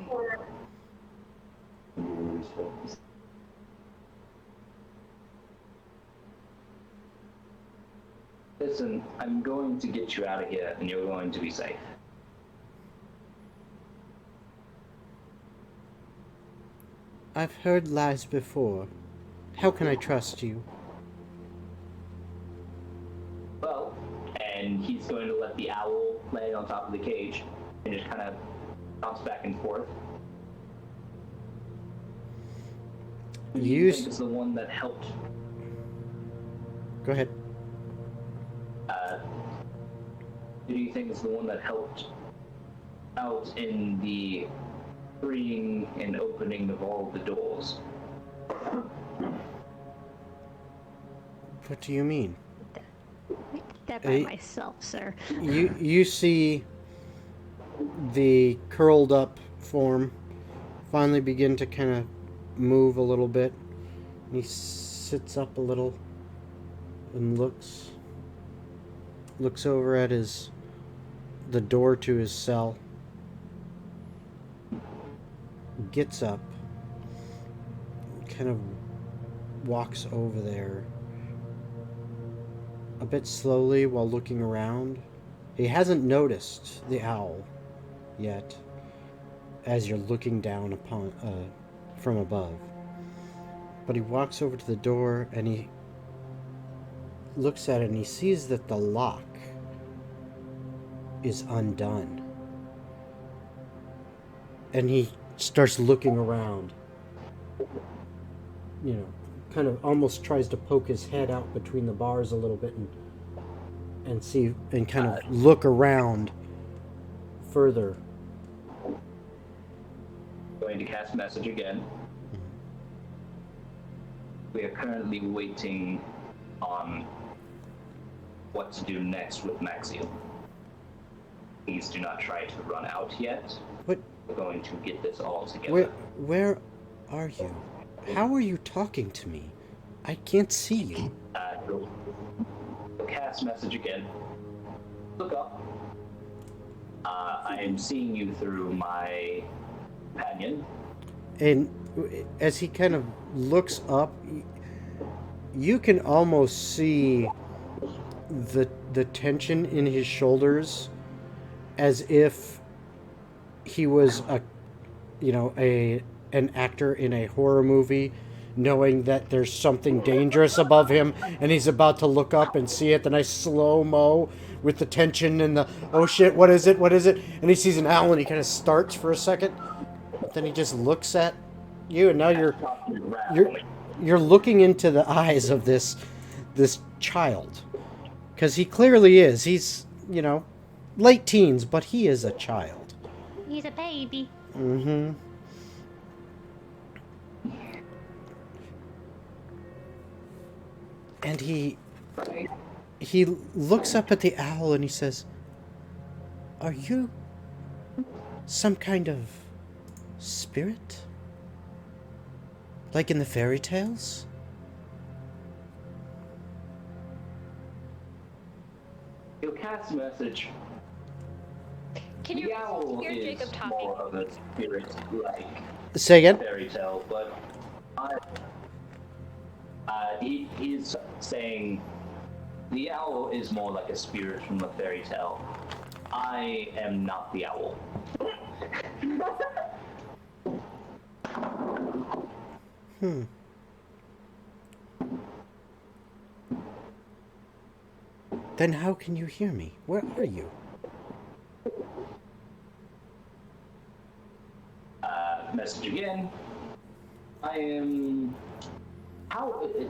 Listen, I'm going to get you out of here, and you're going to be safe. I've heard lies before. How can I trust you? Well, and he's going to let the owl lay on top of the cage and just kind of bounce back and forth. Who do you think is the one that helped? Go ahead. Who do you think is the one that helped out in the freeing and opening of all the doors? What do you mean? I did that by myself, sir. You see the curled up form finally begin to kind of move a little bit. He sits up a little and looks over at the door to his cell. Gets up, kind of walks over there a bit slowly while looking around. He hasn't noticed the owl yet as you're looking down upon from above. But he walks over to the door and he looks at it and he sees that the lock is undone. And he starts looking around. You know, kind of almost tries to poke his head out between the bars a little bit and see and kind of look around further. Going to cast message again. We are currently waiting on what to do next with Maxiel. Please do not try to run out yet. What? We're going to get this all together. Where are you? How are you talking to me? I can't see you. You'll cast message again. Look up. I am seeing you through my companion. And as he kind of looks up, you can almost see the tension in his shoulders, as if he was an actor in a horror movie, knowing that there's something dangerous above him, and he's about to look up and see it. The nice slow-mo with the tension and the, oh shit, what is it? And he sees an owl and he kind of starts for a second, but then he just looks at you, and now you're looking into the eyes of this child, because he clearly is. He's, late teens, but he is a child. He's a baby. Mm-hmm. And he looks up at the owl and he says, "Are you some kind of spirit? Like in the fairy tales?" You'll cast a message. Can you hear Jacob talking? More of a spirit like Say again? fairy tale, but he's saying the owl is more like a spirit from a fairy tale. I am not the owl. Then how can you hear me? Where are you? Message again. I am...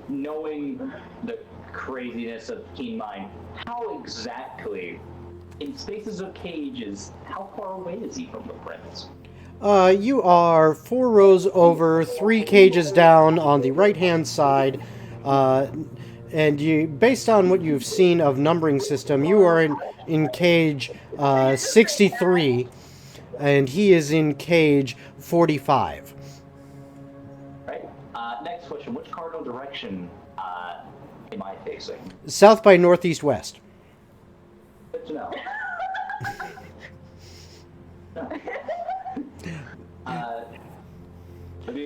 knowing the craziness of Keen Mind, how exactly, in spaces of cages, how far away is he from the prince? You are 4 rows over, 3 cages down on the right-hand side, and you, based on what you've seen of numbering system, you are in cage 63, and he is in cage 45. Right. Next question: which cardinal direction am I facing? South by northeast west. Good to know. uh,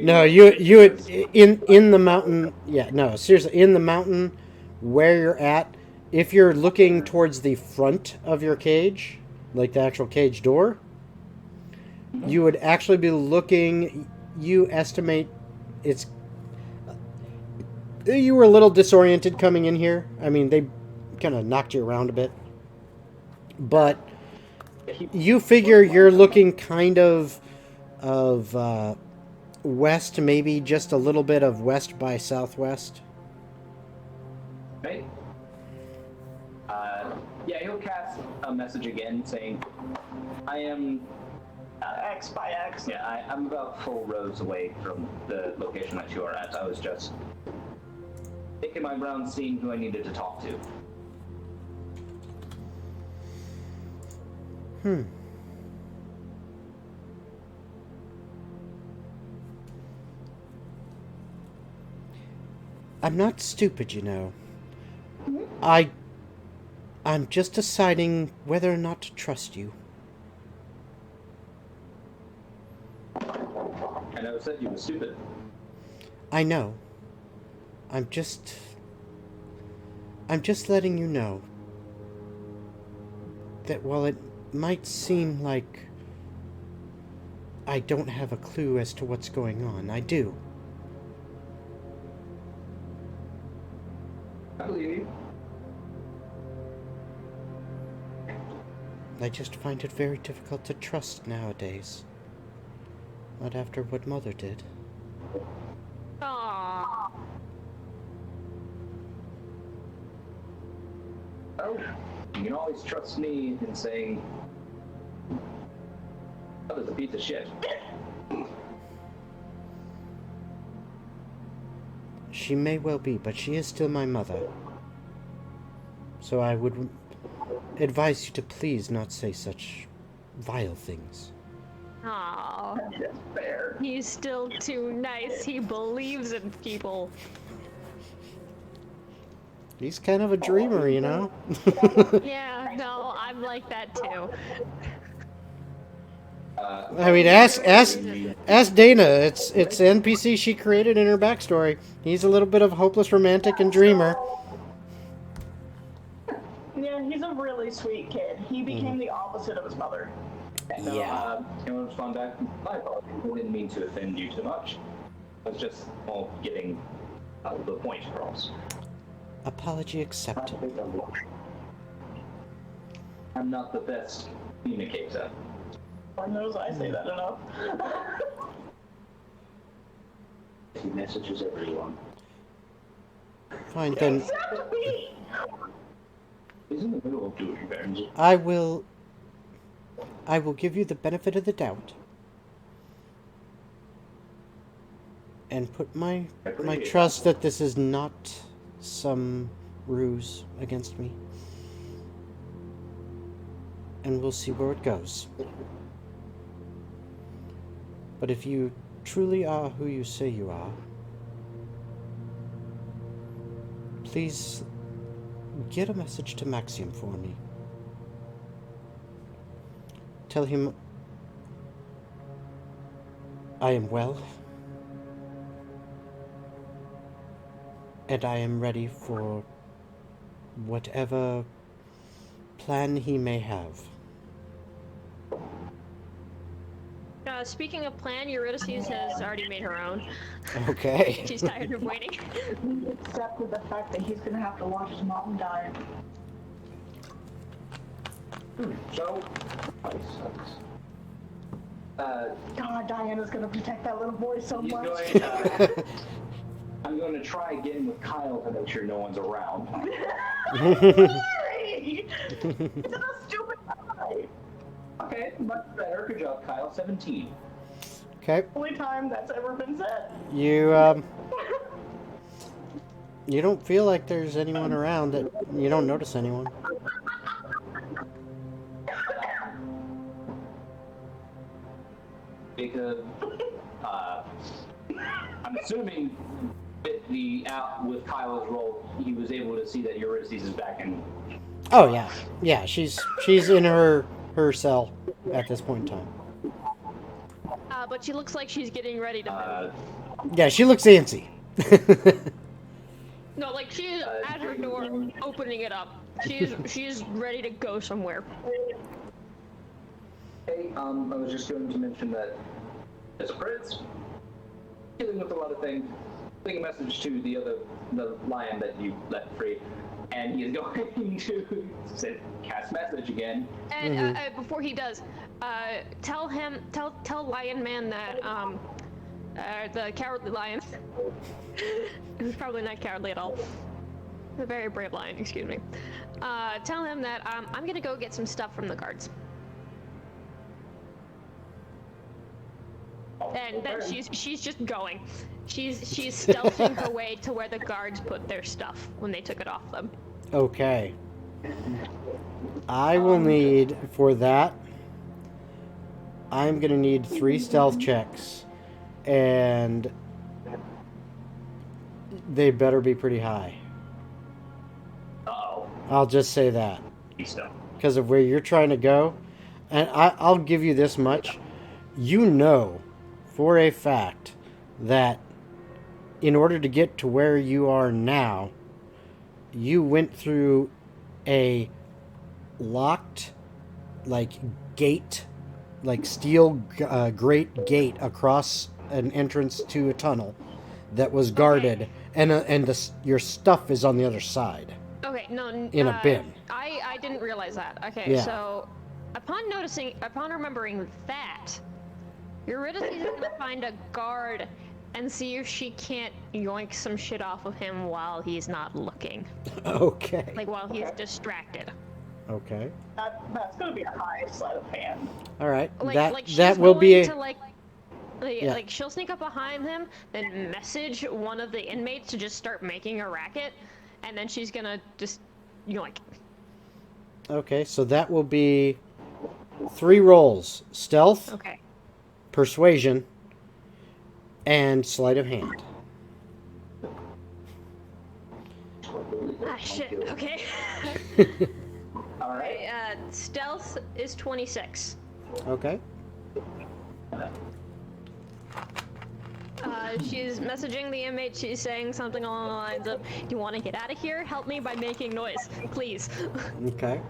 No, you would in the mountain. Yeah, no, seriously, in the mountain where you're at. If you're looking towards the front of your cage, like the actual cage door, you would actually be looking. You estimate it's. You were a little disoriented coming in here. I mean, they kind of knocked you around a bit, but you figure you're looking kind of west, maybe just a little bit of west by southwest. Right. Yeah, he'll cast a message again saying, I am... X by X. Yeah, I'm about 4 rows away from the location that you are at. I was just taking my rounds, seeing who I needed to talk to. I'm not stupid, you know. I'm just deciding whether or not to trust you. I never said you were stupid. I know. I'm just letting you know that while it might seem like I don't have a clue as to what's going on, I do. I believe you. I just find it very difficult to trust nowadays. Not after what Mother did. Aww. Oh, you can always trust me in saying, Mother's a piece of shit. She may well be, but she is still my mother. So I would advise you to please not say such vile things. Aww. That's fair. He's still too nice. He believes in people. He's kind of a dreamer, you know? Yeah, no, I'm like that too. I mean, ask Dana. It's NPC she created in her backstory. He's a little bit of hopeless romantic and dreamer. Yeah, he's a really sweet kid. He became the opposite of his mother. So, Yeah. you want to respond back? My apologies. I didn't mean to offend you too much. I was just getting the point across. Apology accepted. I'm not the best communicator. Lord knows I say that enough. He messages everyone. Fine, then Except me! He's in the middle of doing things. I will give you the benefit of the doubt. And put my trust that this is not some ruse against me. And we'll see where it goes. But if you truly are who you say you are, please get a message to Maxium for me. Tell him I am well, and I am ready for whatever plan he may have. Speaking of plan, Eurydice has already made her own. Okay. She's tired of waiting. He accepted the fact that he's gonna have to watch his mom die. So, God, Diana's gonna protect that little boy so he's much. going, I'm going to try again with Kyle to make sure no one's around. Larry! It's a stupid guy. Okay, much better. Good job, Kyle. 17. Okay. Only time that's ever been said. You you don't feel like there's anyone around. That you don't notice anyone. Because, I'm assuming with Kyle's role, he was able to see that Eurydice is back in. Oh yeah, yeah. She's in her cell at this point in time. But she looks like she's getting ready to move. Yeah, she looks antsy. No, like she's at her door, opening it up. She's ready to go somewhere. Hey, I was just going to mention that as a prince, dealing with a lot of things, leaving a message to the lion that you let free, and he is going to cast message again. And before he does, tell Lion Man that the cowardly lion. Who's probably not cowardly at all. A very brave lion, excuse me. Tell him that I'm gonna go get some stuff from the guards. And then she's just going. She's stealthing her way to where the guards put their stuff when they took it off them. Okay. I will need, for that, I'm going to need 3 stealth checks. And they better be pretty high. Uh-oh. I'll just say that. Stuff. Because of where you're trying to go. And I'll give you this much. You know for a fact that in order to get to where you are now, you went through a locked, like, gate, like steel grate gate across an entrance to a tunnel that was guarded, and your stuff is on the other side. Okay, no. In a bin. I didn't realize that. Okay, Yeah. so upon remembering that, Eurydice is gonna find a guard and see if she can't yoink some shit off of him while he's not looking. Okay. Like while he's distracted. Okay. That's gonna be a high sleight of hand. All right. Like she's that will be going a... to like she'll sneak up behind him, then message one of the inmates to just start making a racket, and then she's gonna just yoink. Okay, so that will be 3 rolls: stealth, Okay. persuasion, and sleight of hand. Ah shit. Okay. All right. Stealth is 26. Okay. She's messaging the inmate. She's saying something along the lines of, "Do you want to get out of here? Help me by making noise, please." Okay.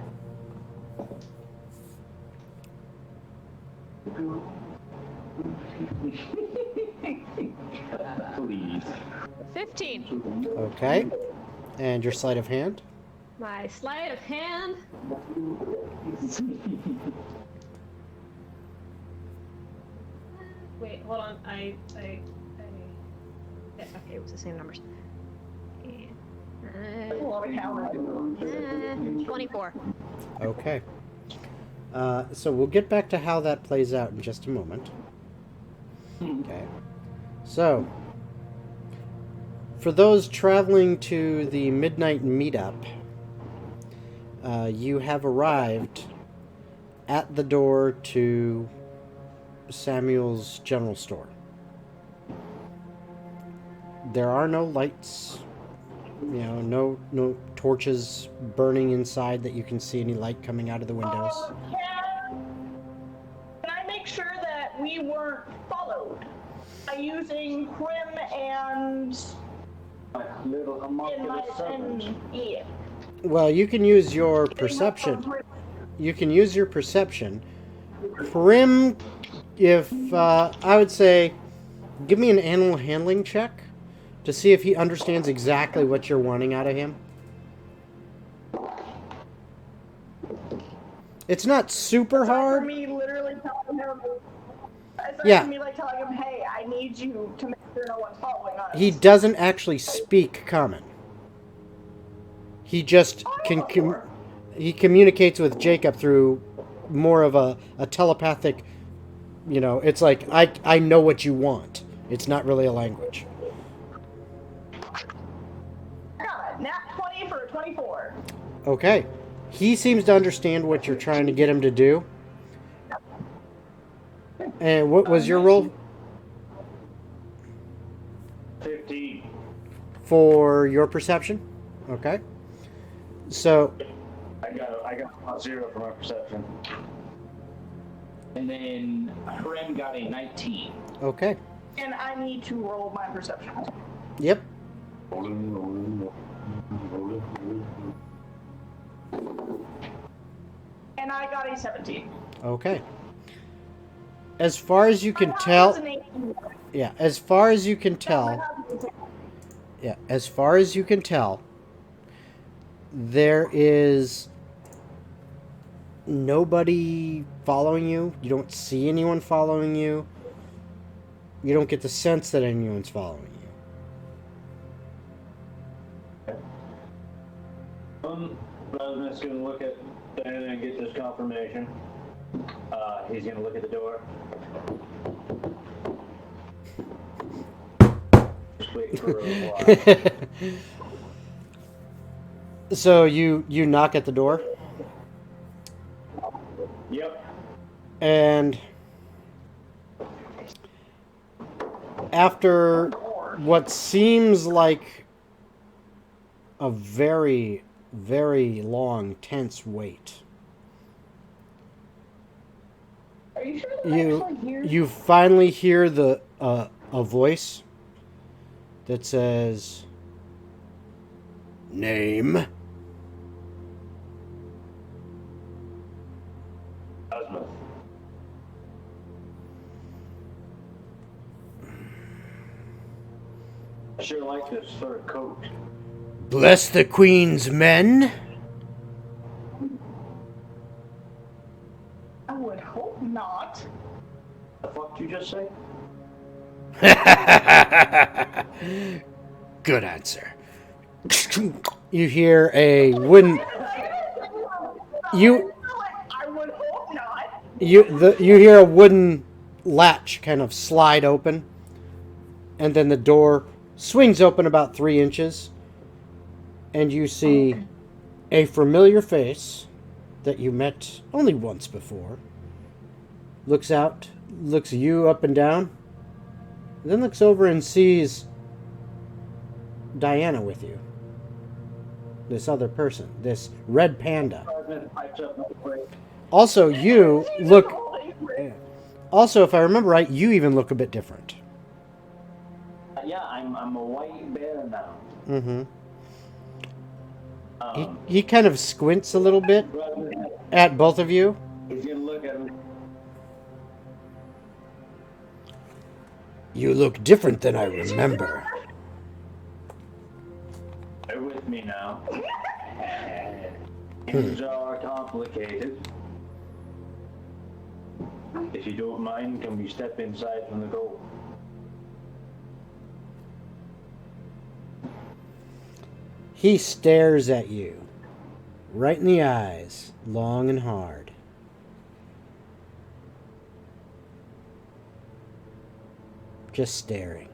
Please. 15. Okay. And your sleight of hand? My sleight of hand. Wait, hold on. Yeah, okay, it was the same numbers. 24. Okay. So we'll get back to how that plays out in just a moment. Okay. So, for those traveling to the midnight meetup, you have arrived at the door to Samuel's general store. There are no lights, no torches burning inside that you can see any light coming out of the windows. Can I make sure that we weren't followed by using Prim and Little homunculus serpent. yeah. Well, you can use your perception. You can use your perception. Prim, if I would say, give me an animal handling check to see if he understands exactly what you're wanting out of him. It's not super For hard. me, literally telling him. Yeah. For me, like telling him, "Hey, I need you to make sure no one's following us." He doesn't actually speak common. He just he communicates with Jacob through more of a telepathic, it's like, I know what you want. It's not really a language. God, nat 20 for a 24. Okay. He seems to understand what you're trying to get him to do. And what was your roll? 15. for your perception. Okay. So, I got a 0 for my perception. And then Hren got a 19. okay. And I need to roll my perception. Yep. And I got a 17. Okay. As far as you can My high tell, was an 18. yeah, as far as you can My tell, high was an 18. yeah, as far as you can tell, there is nobody following you. You don't see anyone following you. You don't get the sense that anyone's following you. Rasmus gonna look at Diana and get this confirmation. He's gonna look at the door. Just wait for a while. So you knock at the door, Yep. and after what seems like a very, very long, tense wait, Are you sure that I actually hear you finally hear the a voice that says, "Name." Rasmus. I sure like this fur coat. "Bless the Queen's men." I would hope not. The fuck did you just say? Good answer. You hear a wooden. You I would hope not. you hear a wooden latch kind of slide open, and then the door swings open about 3 inches, and you see a familiar face that you met only once before. Looks out, looks you up and down, then looks over and sees Diana with you. This other person, this red panda. Rasmus pipes up real quick. Also, you look. Holy frick. Also, if I remember right, you even look a bit different. Yeah, I'm a white bear now. Mm-hmm. He kind of squints a little bit Rasmus, at both of you. he's gonna look at me. You look different than I remember. Bear with me now. Things are complicated. If you don't mind, can we step inside from the goal? He stares at you, right in the eyes, long and hard. Just staring.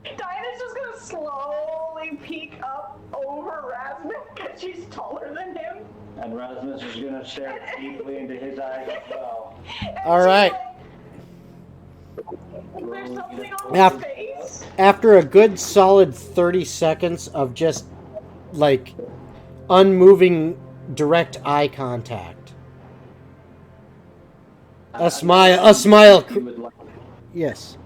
Diana's just gonna slowly peek up over Rasmus because she's taller than him. And Rasmus is gonna stare deeply into his eyes as well. And All she's right. like, is there something on Af- his face? After a good solid 30 seconds of just, like, unmoving direct eye contact. A smile. You would like Yes.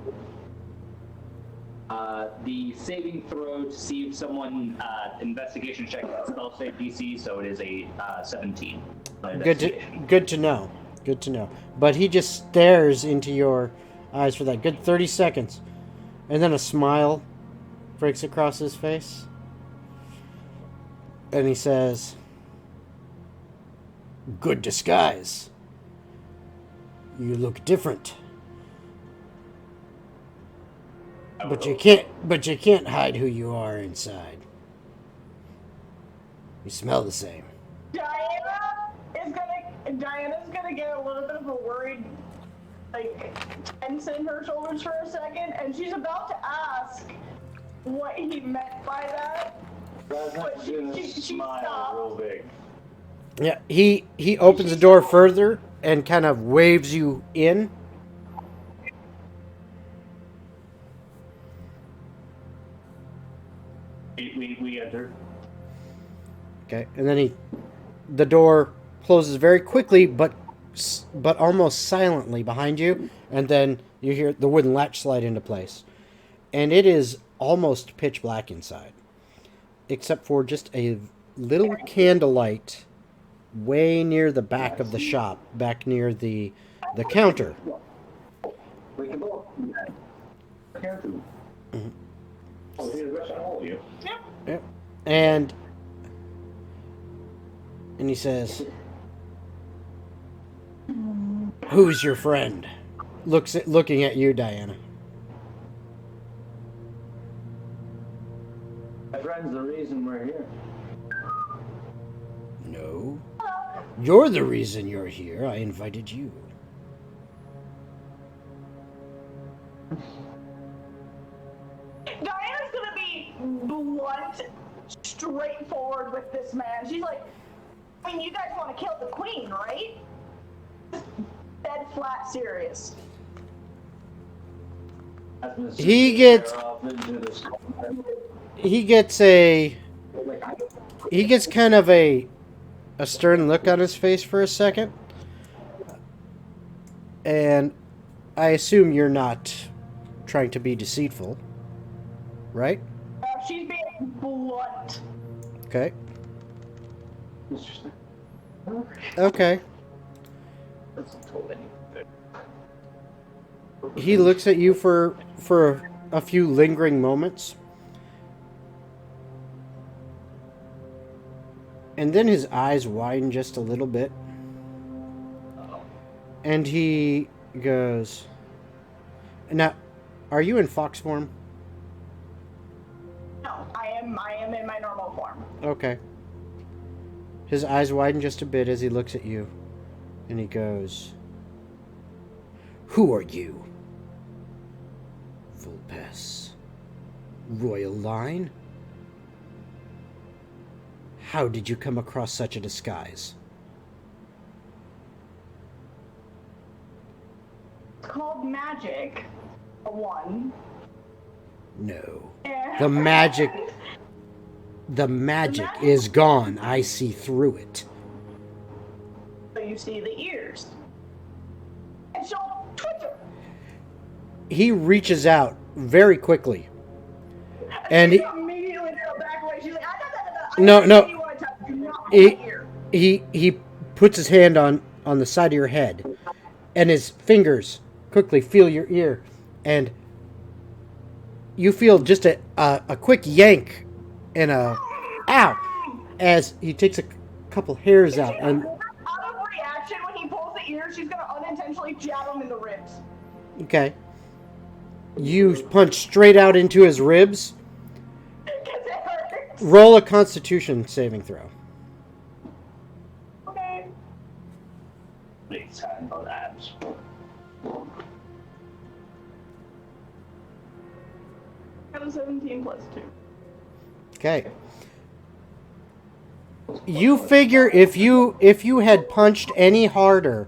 the saving throw to see if someone investigation check spell save DC, so it is a 17. Good to know. Good to know. But he just stares into your eyes for that good 30 seconds. And then a smile breaks across his face. And he says, Good disguise. You look different. But you can't hide who you are inside. You smell the same. Diana's gonna get a little bit of a worried, like, tense in her shoulders for a second, and she's about to ask what he meant by that. Rasmus is gonna she smile stopped. real big. yeah, he opens the door further and kind of waves you in. enter. Okay, and then the door closes very quickly, but almost silently behind you, and then you hear the wooden latch slide into place, and it is almost pitch black inside, except for just a little candlelight way near the back of the shop, back near the counter. We can go. Can't do. Oh, here's the rest of all of you. Yep. And he says, "Who's your friend?" Looking at you, Diana. My friend's the reason we're here. No. You're the reason you're here. I invited you. Diana's gonna be blunt, straightforward with this man. She's like, I mean, you guys want to kill the queen, right? Dead flat serious. He gets kind of a stern look on his face for a second. And I assume you're not trying to be deceitful, right? She's being blunt. Okay. Okay. He looks at you for a few lingering moments. And then his eyes widen just a little bit. And he goes, "Now, are you in fox form?" No, I am in my normal form. Okay. His eyes widen just a bit as he looks at you. And he goes, "Who are you?" "Vulpes. Royal line? How did you come across such a disguise?" It's called magic. A one. No. Yeah. The magic is gone. I see through it. So you see the ears. And so Twitter. He reaches out very quickly. And She immediately back away. She's like, No. You want to touch, do not my ear. he puts his hand on the side of your head, and his fingers quickly feel your ear, and you feel just a quick yank and a ow as he takes a couple hairs out. And Out of reaction, when he pulls the ear, she's gonna unintentionally jab him in the ribs. okay, you punch straight out into his ribs. 'Cause it hurts. Roll a Constitution saving throw. Okay. Please handle that. Got a 17 plus 2. Okay. You figure if you had punched any harder,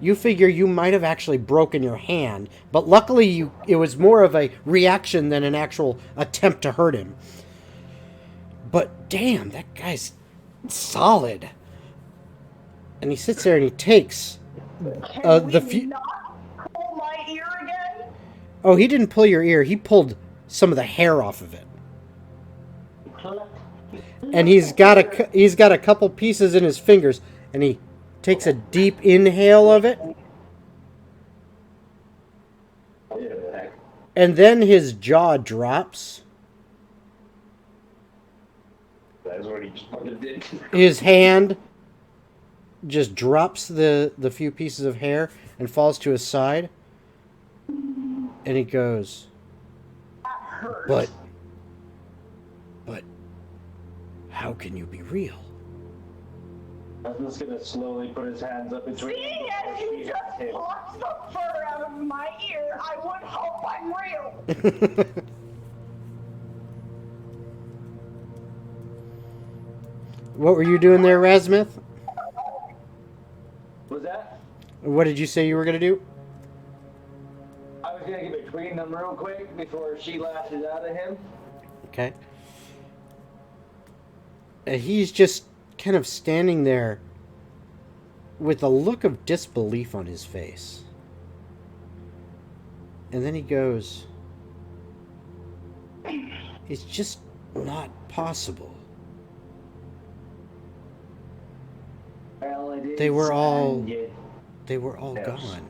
you figure you might have actually broken your hand. But luckily, it was more of a reaction than an actual attempt to hurt him. But damn, that guy's solid. And he sits there and he takes Can the we few. not pull my ear again? Oh, he didn't pull your ear. He pulled some of the hair off of it. And he's got a couple pieces in his fingers, and he takes a deep inhale of it, and then his jaw drops. That's what he just fucking did. His hand just drops the few pieces of hair and falls to his side, and he goes, That hurts. But how can you be real? I'm just gonna slowly put his hands up between. Seeing as you just plucked the fur out of my ear, I would hope I'm real. What were you doing there, Razmith? Was that? What did you say you were going to do? I was gonna get between them real quick before she lashes out at him. Okay. And he's just kind of standing there with a look of disbelief on his face. And then he goes, "It's just not possible. Well, it is, They were all and yet- Yes. gone."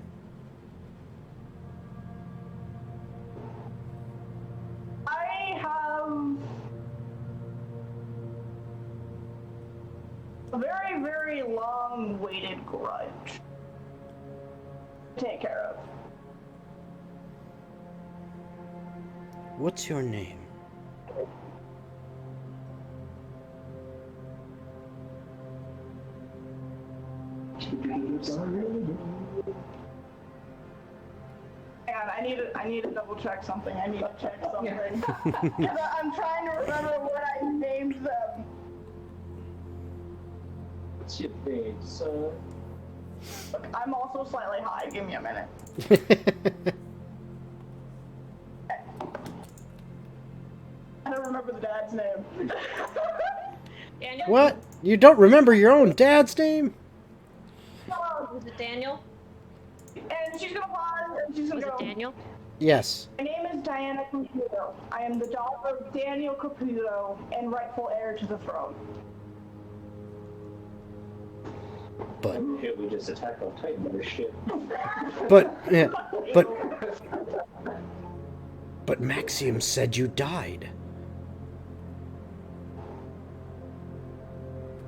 I have a very, very long-waited grudge to take care of. What's your name? And I need to double check something. I need to check something. 'Cause I'm trying to remember what I named them. What's your face? Look, I'm also slightly high. Give me a minute. I don't remember the dad's name. Daniel? What? You don't remember your own dad's name? Was it Daniel? And she's gonna pause and she's gonna Was go. it Daniel? Yes. My name is Diana Caputo. I am the daughter of Daniel Caputo and rightful heir to the throne. But Shit, we just attacked on Titan or shit. yeah, but Maxium said you died.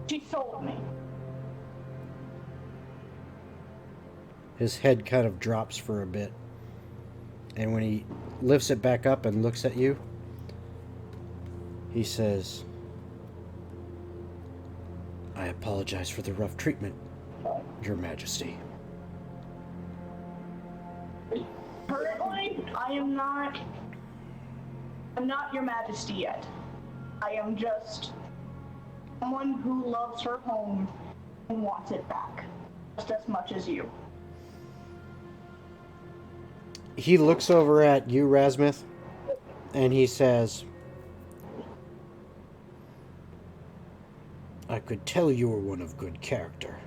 She sold me. His head kind of drops for a bit. And when he lifts it back up and looks at you, he says, "I apologize for the rough treatment, Your Majesty." Currently, I'm not your majesty yet. I am just someone who loves her home and wants it back. Just as much as you. He looks over at you, Rasmuth, and he says, "I could tell you were one of good character.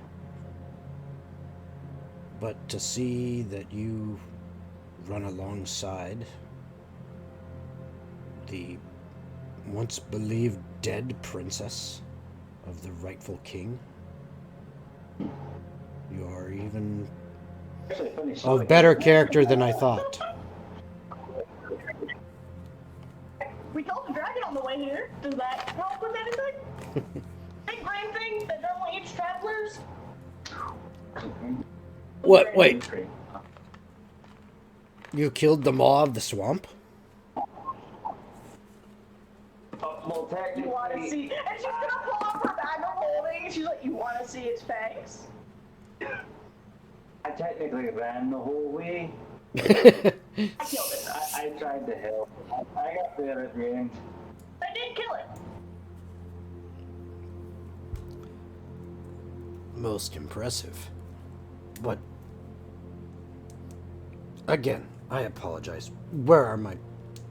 But to see that you run alongside the once believed dead princess of the rightful king, you are even Actually, funny of story. better character than I thought." We killed the dragon on the way here. Does that help with anything? Big green thing that normally eats travelers? What? Wait. You killed the maw of the swamp? Well, You want to technically, see? And she's gonna pull up her bag of holding and she's like, "You want to see its fangs?" I technically ran the whole way. I killed it. I tried to help. I got there at the end. I did kill it. Most impressive. But again, I apologize. Where are my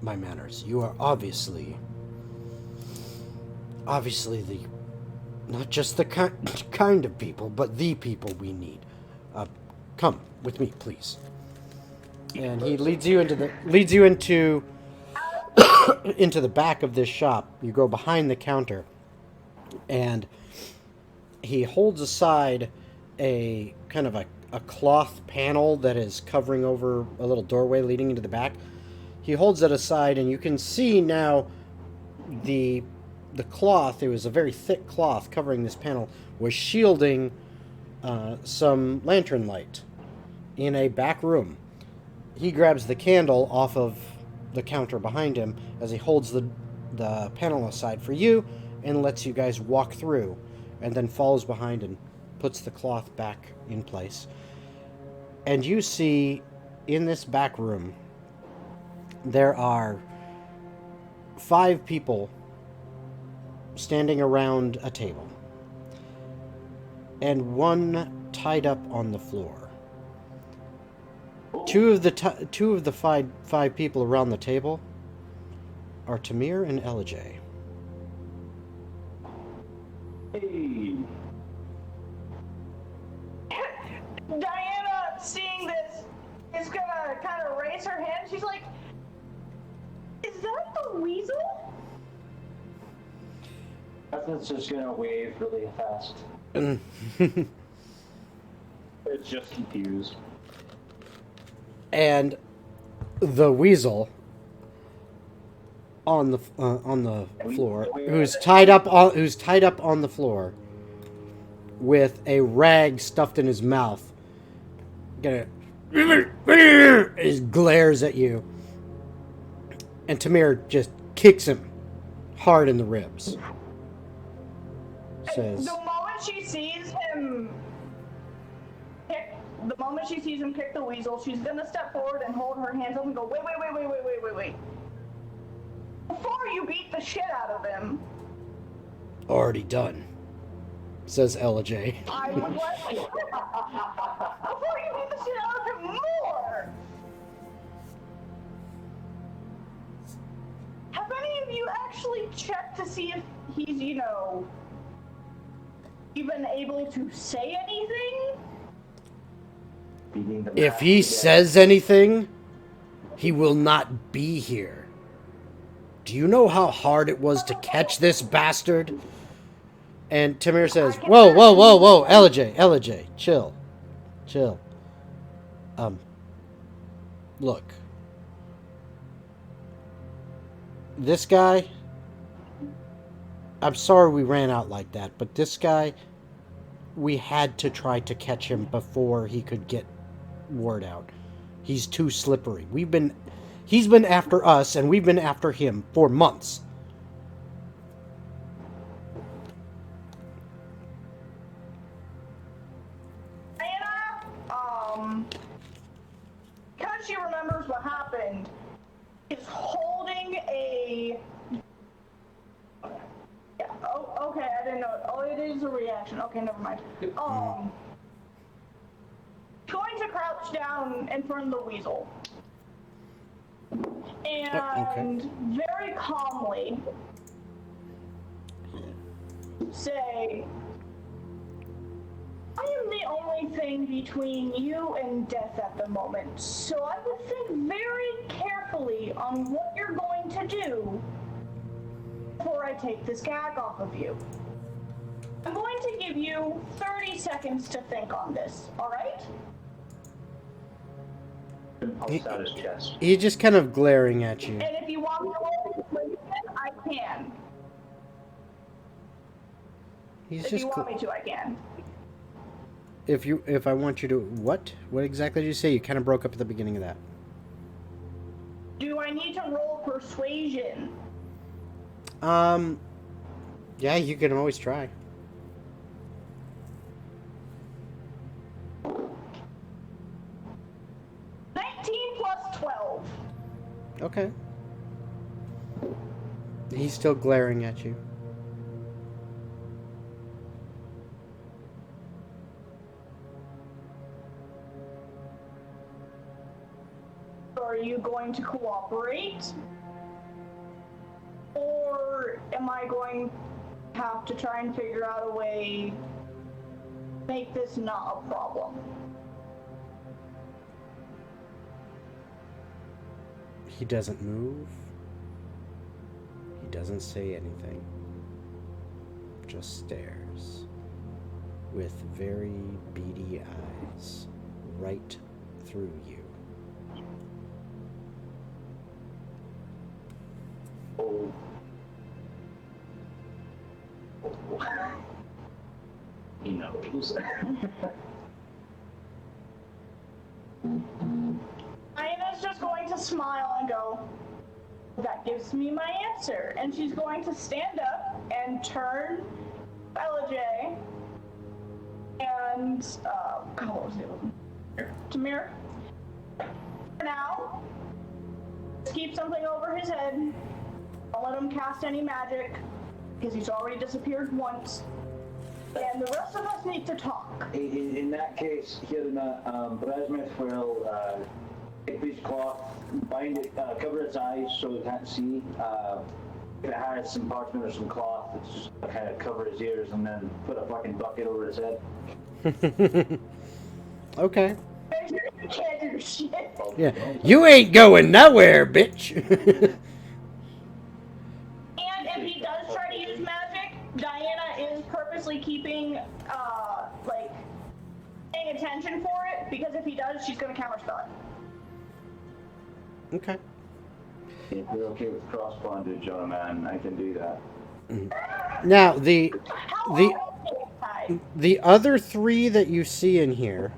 manners? You are obviously the not just the kind of people, but the people we need. Come with me, please. And he leads you into into the back of this shop. You go behind the counter, and he holds aside a kind of a cloth panel that is covering over a little doorway leading into the back. He holds it aside, and you can see now the cloth. It was a very thick cloth covering this panel, was shielding some lantern light in a back room. He grabs the candle off of the counter behind him as he holds the panel aside for you and lets you guys walk through, and then follows behind and puts the cloth back in place. And you see in this back room there are 5 people standing around a table, and one tied up on the floor. Two of the five people around the table are Tamir and Elijah. Hey. Diana, seeing this, is gonna kind of raise her hand. She's like, "Is that the weasel?" That's just gonna wave really fast. It's just confused. And the weasel on the floor, who's tied up on the floor with a rag stuffed in his mouth, glares at you, and Tamir just kicks him hard in the ribs. Says, The moment she sees him kick the weasel, she's gonna step forward and hold her hands up and go, wait. Before you beat the shit out of him, already done, says LJ. I would like before you beat the shit out of him more. Have any of you actually checked to see if he's, even able to say anything? If he says anything, he will not be here. Do you know how hard it was to catch this bastard? And Tamir says, whoa, LJ, chill. Look. This guy, I'm sorry we ran out like that, but this guy, we had to try to catch him before he could get word out. He's too slippery. He's been after us, and we've been after him for months. Diana, because she remembers what happened, is holding a... Yeah, oh, okay, I didn't know it. Oh, it is a reaction. Okay, never mind. Going to crouch down in front of the weasel. And very calmly say, I am the only thing between you and death at the moment, so I would think very carefully on what you're going to do before I take this gag off of you. I'm going to give you 30 seconds to think on this, alright? Pulse out his chest. He's just kind of glaring at you. And if you want me to roll persuasion, I can. If you want me to, I can. If I want you to what? What exactly did you say? You kind of broke up at the beginning of that. Do I need to roll persuasion? Yeah, you can always try. Okay. He's still glaring at you. Are you going to cooperate? Or am I going to have to try and figure out a way to make this not a problem? He doesn't move. He doesn't say anything. Just stares with very beady eyes right through you. Oh. He knows. Diana's just going to smile and go, that gives me my answer. And she's going to stand up and turn LJ and, God, what was the other one? Tamir. For now, just keep something over his head. Don't let him cast any magic, because he's already disappeared once. And the rest of us need to talk. In that case, Hirna, Brasmith will take a piece of cloth, bind it, cover its eyes so he can't see, It has some parchment or some cloth that's just kind of cover his ears and then put a fucking bucket over his head. Okay. You can't do shit. Yeah. You ain't going nowhere, bitch. And if he does try to use magic, Diana is purposely keeping, like, paying attention for it, because if he does, she's gonna counterspell it. Okay. If you're okay with cross bondage on a man, I can do that. Now, the How long is it, Ty? the other three that you see in here,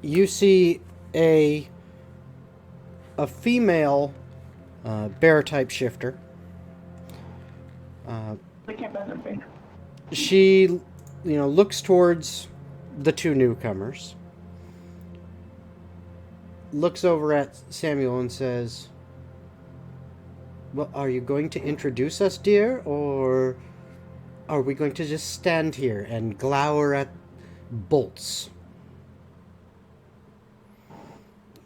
you see a female bear type shifter. They can't bend their finger. She, looks towards the two newcomers, looks over at Samuel and says, "Well, are you going to introduce us, dear, or are we going to just stand here and glower at bolts?"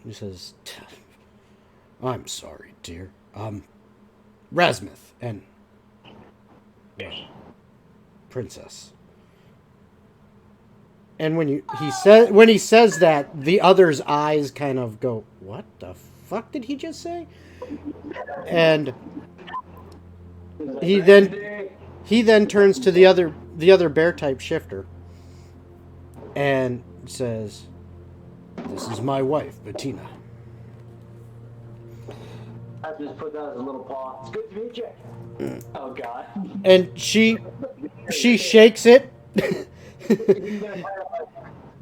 He says, "I'm sorry, dear. Rasmuth and Princess." And when he says that, the other's eyes kind of go, "What the fuck did he just say?" And he then turns to the other bear type shifter and says, "This is my wife, Bettina." I just put that as a little paw. It's good to meet you. Oh god. And she shakes it. He's gonna kind of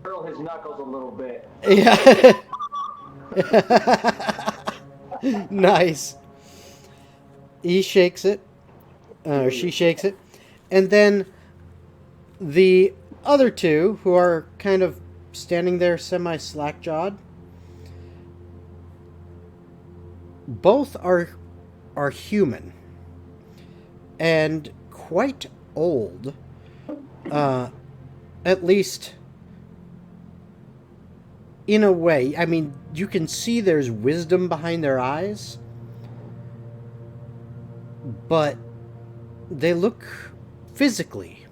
curl his knuckles a little bit. Yeah. Nice. He shakes it. She shakes it. And then the other two, who are kind of standing there semi-slack-jawed, both are human. And quite old. At least in a way. I mean, you can see there's wisdom behind their eyes, but they look physically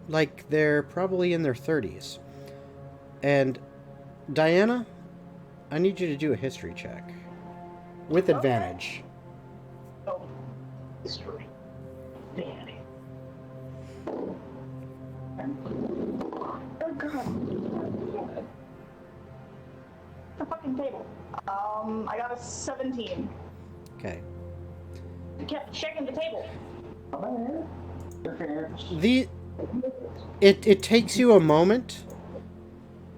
like they're probably in their 30s. And Diana, I need you to do a history check with advantage. Oh, history. Danny. Oh god. The fucking table. I got a 17. Okay. I kept checking the table. It takes you a moment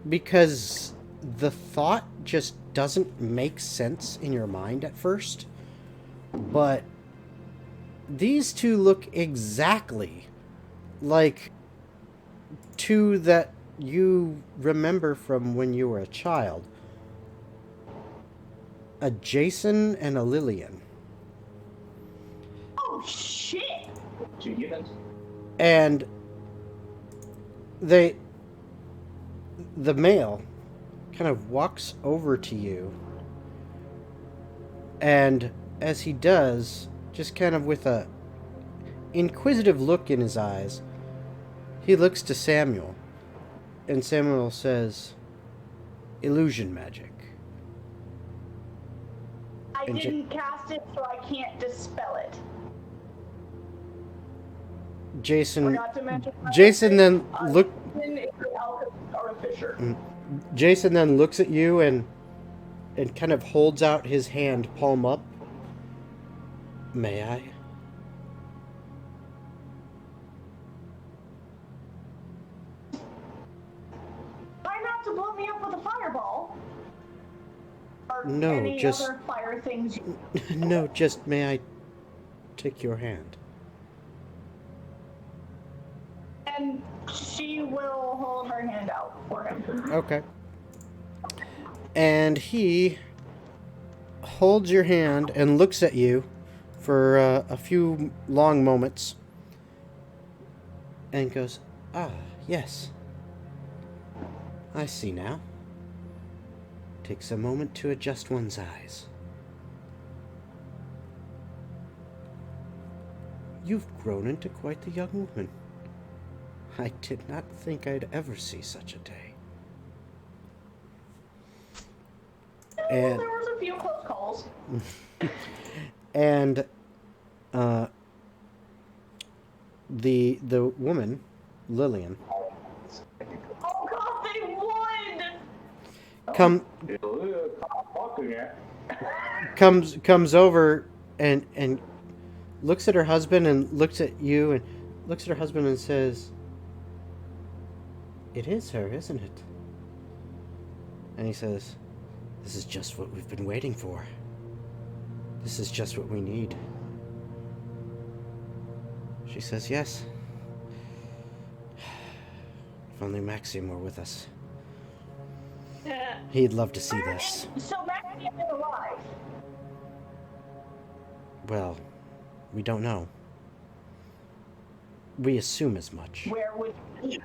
because the thought just doesn't make sense in your mind at first. But these two look exactly like two that you remember from when you were a child. A Jason and a Lillian. Oh shit! And the male kind of walks over to you, and as he does, just kind of with a inquisitive look in his eyes, he looks to Samuel, and Samuel says, "Illusion magic." I didn't cast it, so I can't dispel it. Jason Forgot to mention Jason then look Artificer. Jason then looks at you and kind of holds out his hand, palm up. "May I?" Try not to blow me up with a fireball. Or No, any just- other fire things. No, just may I take your hand? And she will hold her hand out for him. Okay. And he holds your hand and looks at you for a few long moments and goes, "Ah, yes. I see now. Takes a moment to adjust one's eyes." You've grown into quite the young woman. I did not think I'd ever see such a day. Well, there was a few close calls. And the woman, Lillian, Oh god, they would! comes over and looks at her husband and looks at you and looks at her husband and says, "It is her, isn't it?" And he says, "This is just what we've been waiting for. This is just what we need." She says, "Yes. If only Maxim were with us. He'd love to see this." So Maxim is alive. Well, we don't know. We assume as much. Where would he?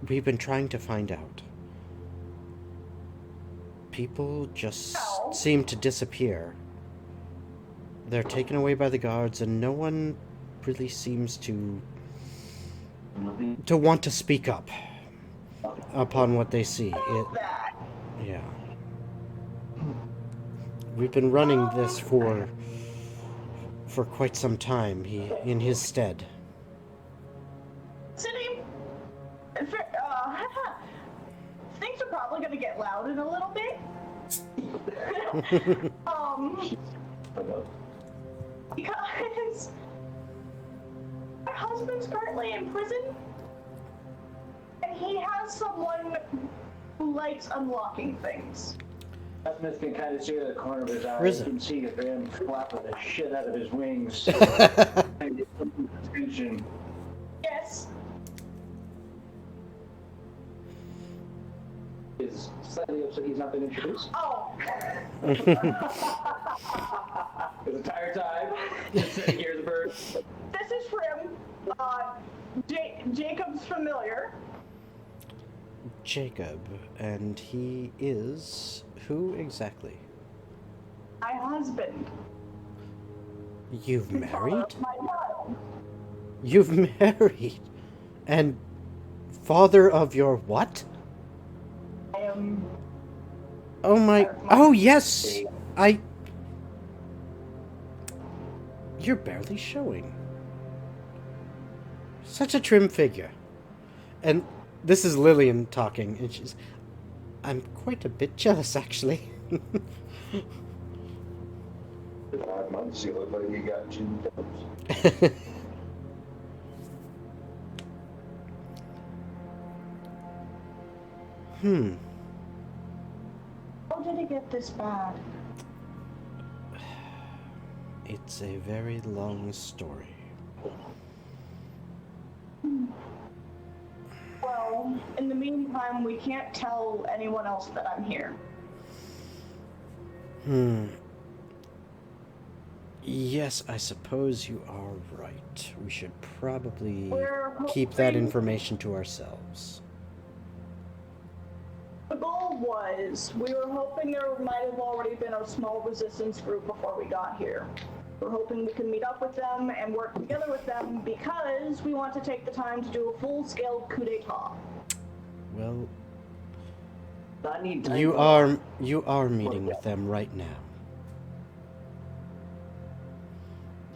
We've been trying to find out. People just seem to disappear. They're taken away by the guards, and no one really seems to want to speak up upon what they see. Yeah. We've been running this for quite some time. In his stead. City. Things are probably going to get loud in a little bit. Because my husband's currently in prison, and he has someone who likes unlocking things. Smith can kind of see out of the corner of his eye. Prison. You can see him flapping the shit out of his wings. And get some attention. Yes. Is slightly upset he's not been introduced. Oh. It's a tired time. Just sitting here as a bird. This is Frim. Jacob's familiar. Jacob, and he is who exactly? My husband. You've married? My child. You've married? And father of your what? I am. Oh my... Oh, yes! You're barely showing. Such a trim figure. And this is Lillian talking, and she's... I'm quite a bit jealous, actually. 5 months, you look like you got 2 toes. How did it get this bad? It's a very long story. Well, in the meantime, we can't tell anyone else that I'm here. Yes, I suppose you are right. We should probably We're keep that hoping- information to ourselves. The goal was, we were hoping there might have already been a small resistance group before we got here. We're hoping we can meet up with them and work together with them because we want to take the time to do a full-scale coup d'etat. Well, I need time. you are meeting with them right now.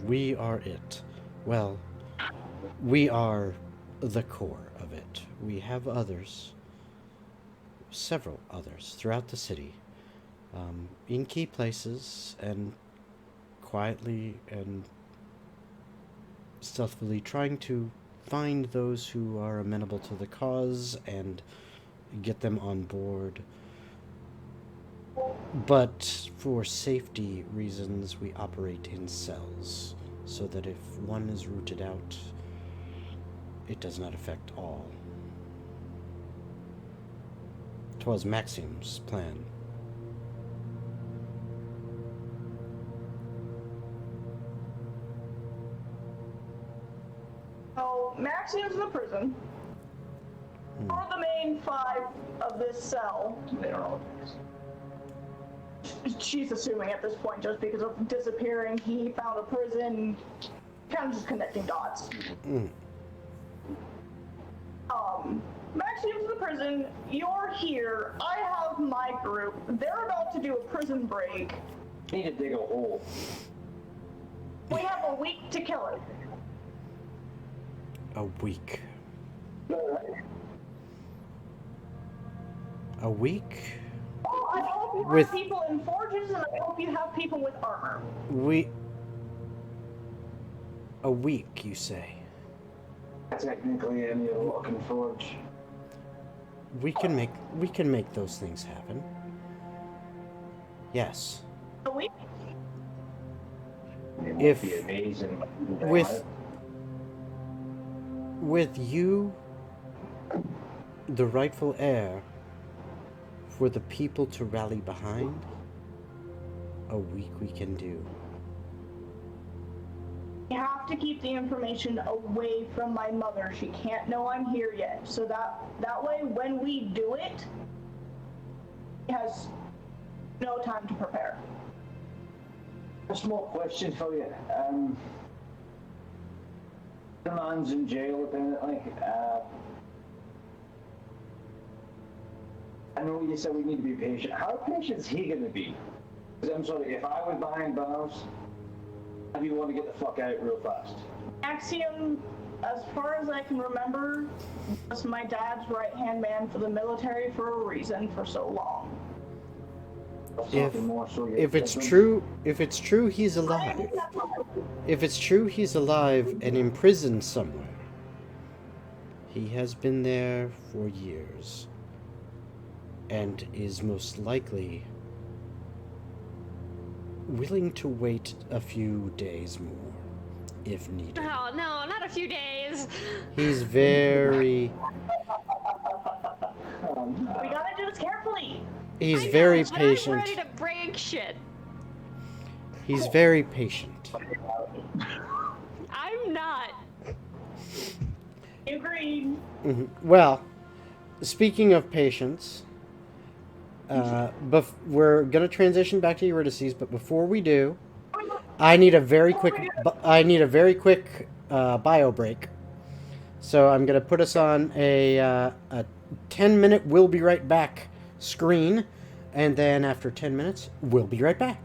We are it. Well, we are the core of it. We have others, several others throughout the city, in key places, and quietly and stealthily trying to find those who are amenable to the cause and get them on board. But for safety reasons, we operate in cells, so that if one is rooted out, it does not affect all. 'Twas Maxim's plan. So, Maxim's in the prison. We're the main 5 of this cell. They don't know. she's assuming at this point, just because of disappearing, he found a prison, kind of just connecting dots. Maxium's the prison, you're here, I have my group, they're about to do a prison break. Need to dig a hole. We have a week to kill it. A week. A week? Oh, I hope you With- have people in forges, and I hope you have people with armor. A week, you say? Technically, any of looking forge. We can make those things happen. Yes. A week? It would If- be amazing. With you, the rightful heir, for the people to rally behind, a week we can do. You have to keep the information away from my mother. She can't know I'm here yet. So that way, when we do it, she has no time to prepare. A small question for you. The man's in jail, apparently. I know you said we need to be patient. How patient is he going to be? Because I'm sorry, if I was behind bars, I'd be want to get the fuck out real fast. Axiom, as far as I can remember, was my dad's right-hand man for the military for a reason for so long. If it's true, he's alive. If it's true, he's alive and imprisoned somewhere. He has been there for years, and is most likely willing to wait a few days more, if needed. Oh, no, not a few days. He's very... We gotta do this carefully. He's I know, very but patient. I'm ready to break shit. He's very patient. I'm not. Agreed. Well, speaking of patience, we're gonna transition back to Eurydice, but before we do, I need a very quick bio break. So I'm gonna put us on a 10-minute "we'll be right back" screen, and then after 10 minutes, we'll be right back.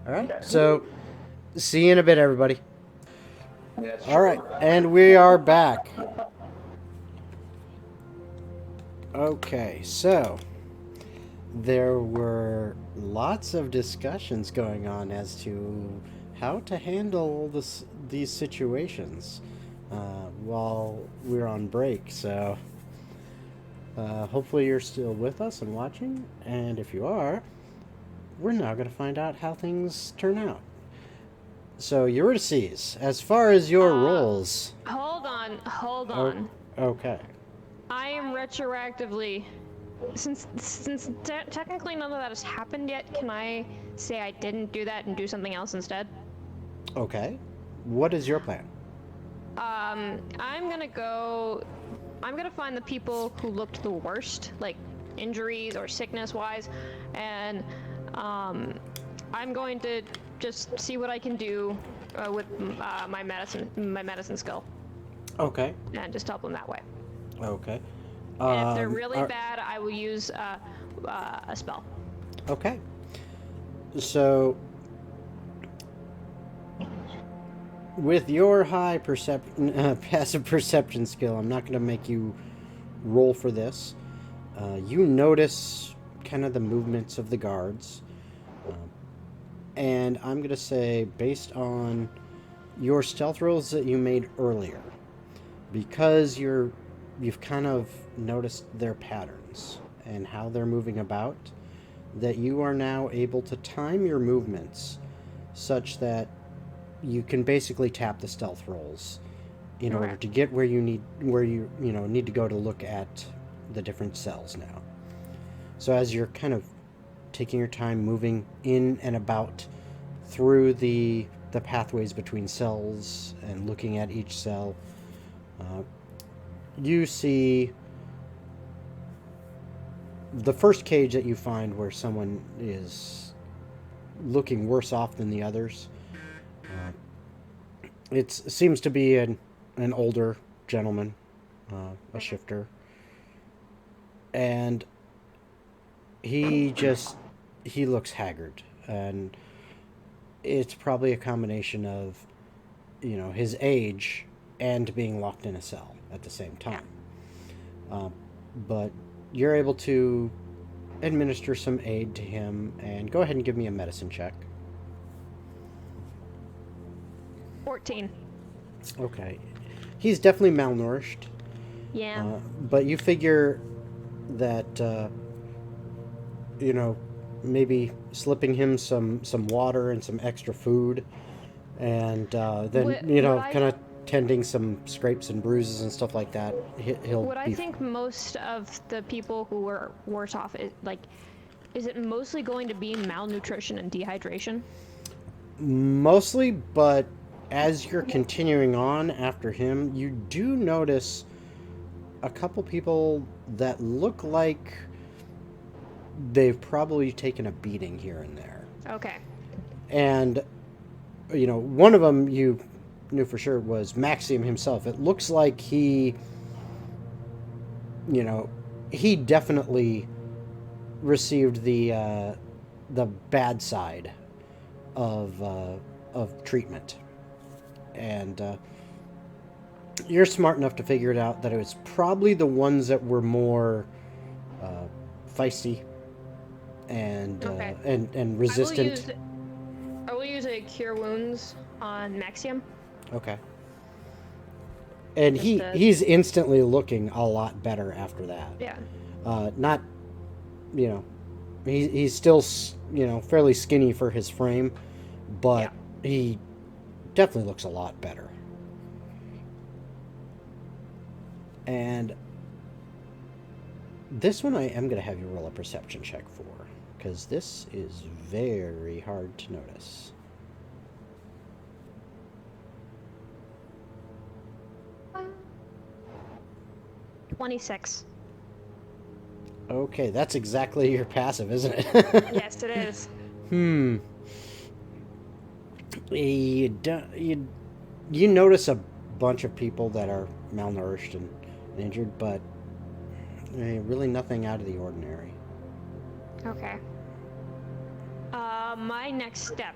All right. So, see you in a bit, everybody. All right, and we are back. Okay, so there were lots of discussions going on as to how to handle these situations while we're on break. So hopefully you're still with us and watching, and if you are, we're now going to find out how things turn out. So, Eurydice, as far as your roles... Hold on. Okay. I am retroactively... Since technically none of that has happened yet, can I say I didn't do that and do something else instead? Okay. What is your plan? I'm gonna find the people who looked the worst, like injuries or sickness-wise, and I'm going to just see what I can do with my medicine skill. Okay. And just help them that way. Okay. And if they're really bad, I will use a spell. Okay. So, with your high passive perception skill, I'm not going to make you roll for this. You notice kind of the movements of the guards. And I'm going to say, based on your stealth rolls that you made earlier, because you've kind of noticed their patterns and how they're moving about, that you are now able to time your movements such that you can basically tap the stealth rolls in order to get where you need to go to look at the different cells now. So as you're kind of taking your time moving in and about through the pathways between cells and looking at each cell, you see the first cage that you find where someone is looking worse off than the others, it seems to be an older gentleman, a shifter, and he looks haggard, and it's probably a combination of, his age and being locked in a cell at the same time. But you're able to administer some aid to him, and go ahead and give me a medicine check. 14. Okay. He's definitely malnourished. Yeah. But you figure that, maybe slipping him some water and some extra food, and then, Would kind of tending some scrapes and bruises and stuff like that, he'll Would I be... think most of the people who were worse off, is it mostly going to be malnutrition and dehydration? Mostly, but as you're continuing on after him, you do notice a couple people that look like they've probably taken a beating here and there. Okay. And, one of them you knew for sure was Maxim himself. It looks like he definitely received the bad side of treatment. And you're smart enough to figure it out that it was probably the ones that were more feisty and Okay. and resistant. I will use a cure wounds on Maxium. Okay. And he's instantly looking a lot better after that. Yeah. Not, he's still, fairly skinny for his frame, but he definitely looks a lot better. And this one I am going to have you roll a perception check for, because this is very hard to notice. Uh, 26. Okay, that's exactly your passive, isn't it? Yes, it is. You notice a bunch of people that are malnourished and injured, but really nothing out of the ordinary. Okay. My next step.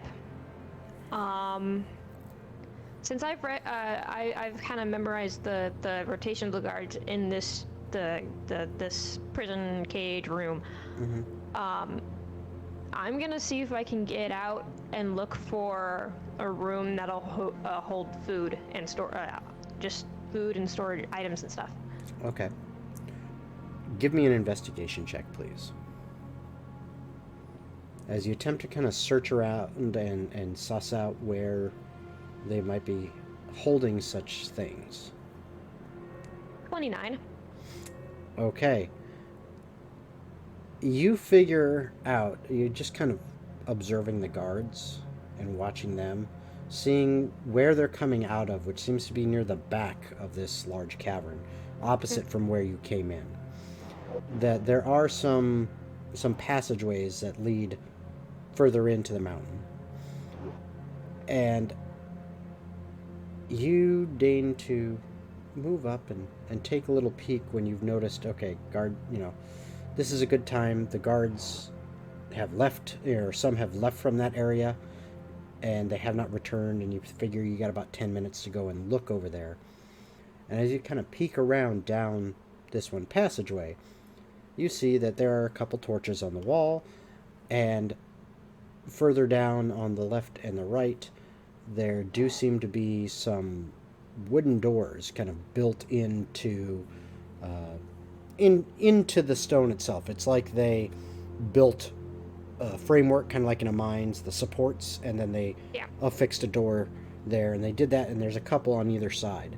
Since I've read, I've kind of memorized the rotation of the guards in this this prison cage room. Mm-hmm. I'm gonna see if I can get out and look for a room that'll hold food and store just food and storage items and stuff. Okay. Give me an investigation check, please. As you attempt to kind of search around and suss out where they might be holding such things. 29. Okay. You figure out, you're just kind of observing the guards and watching them, seeing where they're coming out of, which seems to be near the back of this large cavern, opposite from where you came in. That there are some passageways that lead further into the mountain. And you deign to move up and take a little peek when you've noticed, okay, guard, this is a good time. The guards have left, or some have left from that area, and they have not returned, and you figure you got about 10 minutes to go and look over there. And as you kind of peek around down this one passageway, you see that there are a couple torches on the wall, and further down on the left and the right, there do seem to be some wooden doors kind of built into into the stone itself. It's like they built a framework, kind of like in a mines, the supports, and then they affixed a door there, and they did that, and there's a couple on either side.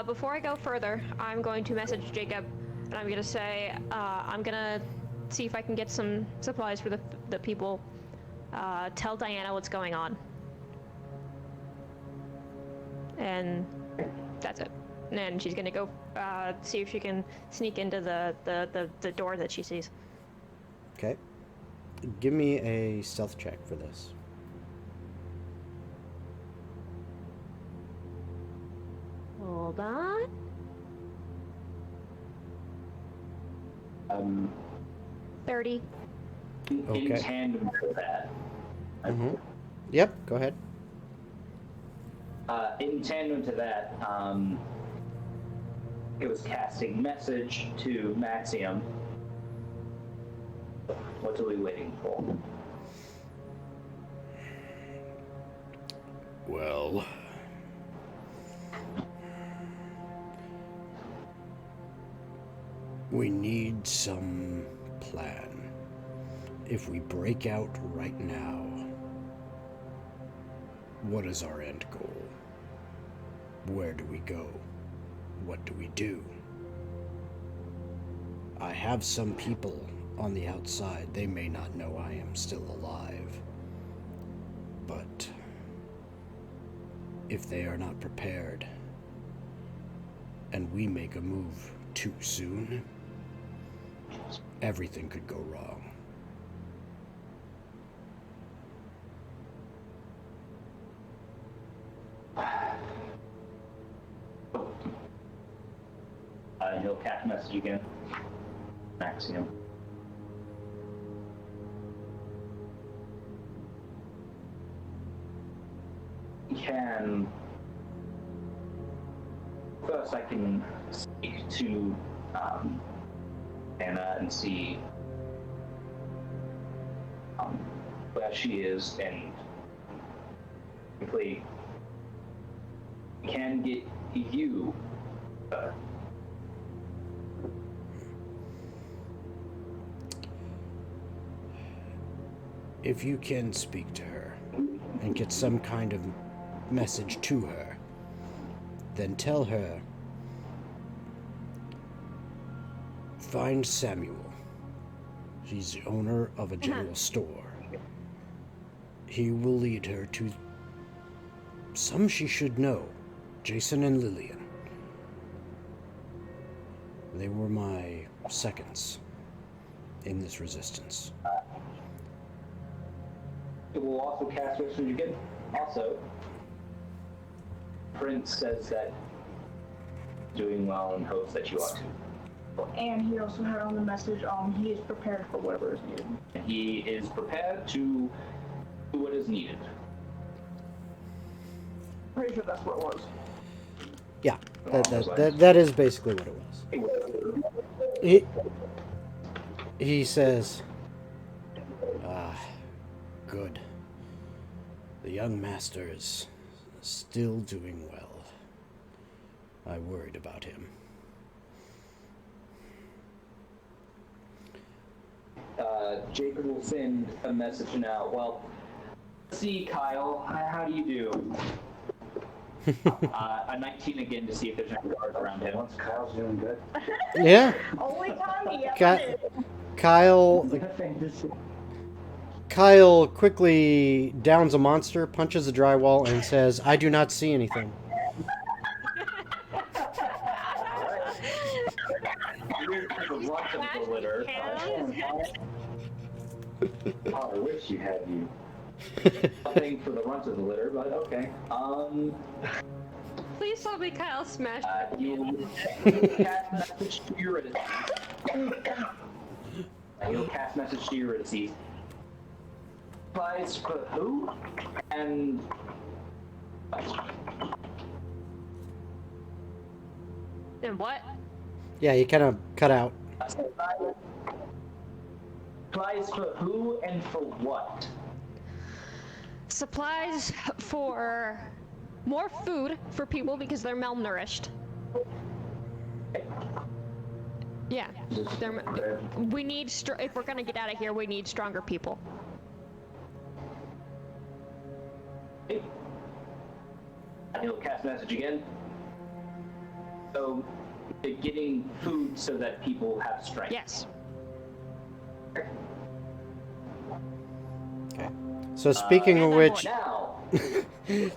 Before I go further, I'm going to message Jacob, and I'm going to say, I'm going to see if I can get some supplies for the people. Tell Diana what's going on. And that's it. and she's gonna go see if she can sneak into the door that she sees. Okay. Give me a stealth check for this. Hold on. 30. Okay. In tandem with that. Mm-hmm. Yep, go ahead. In tandem to that, it was casting message to Maxium. What are we waiting for? Well, we need some plan. If we break out right now, what is our end goal? Where do we go? What do we do? I have some people on the outside. They may not know I am still alive. But if they are not prepared, and we make a move too soon, everything could go wrong. He'll cast message again. Maxium. First, I can speak to Anna and see where she is, and simply can get you. If you can speak to her and get some kind of message to her, then tell her, find Samuel. He's the owner of a general store. He will lead her to some she should know, Jason and Lillian. They were my seconds in this resistance. It will also cast message again. Also, Prince says that doing well and hopes that you ought to. And he also had on the message, he is prepared for whatever is needed. He is prepared to do what is needed. Pretty sure that's what it was. Yeah, that is basically what it was. He says, Good. The young master is still doing well. I worried about him. Jacob will send a message now. Well, let's see, Kyle, how do you do? A 19 again to see if there's any guards around him. Once Kyle's doing good. yeah, Only Tommy, Kyle quickly downs a monster, punches a drywall, and says, I do not see anything. The runt of the litter. I wish you had you. Nothing for the runt of the litter, but okay. Please tell me Kyle smashed. You'll cast message to Eurydice. You'll cast message to Eurydice. Supplies for who? And And what? Yeah, you kind of cut out. supplies for who and for what? Supplies for more food for people because they're malnourished. Yeah, we need if we're gonna get out of here, we need stronger people. He'll cast message again. So, getting food so that people have strength. Yes. Okay. So speaking of which, Now,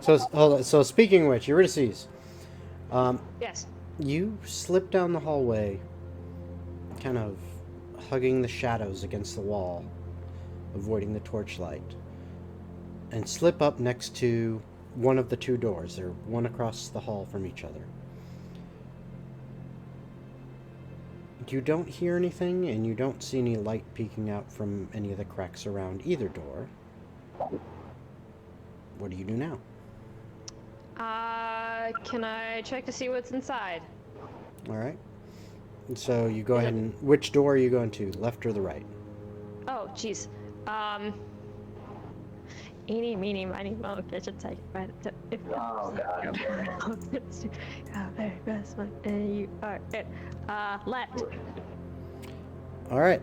so hold on. So speaking of which, Eurydice, Yes. You slip down the hallway, kind of hugging the shadows against the wall, avoiding the torchlight, and slip up next to one of the two doors. They're one across the hall from each other. You don't hear anything, and you don't see any light peeking out from any of the cracks around either door. What do you do now? Can I check to see what's inside? All right. And so you go ahead and... Which door are you going to, left or the right? Oh, jeez. Eeny, meeny, miny, moe, catch a tiger by the toe. Oh god. Very best one, and you are it. Left. All right.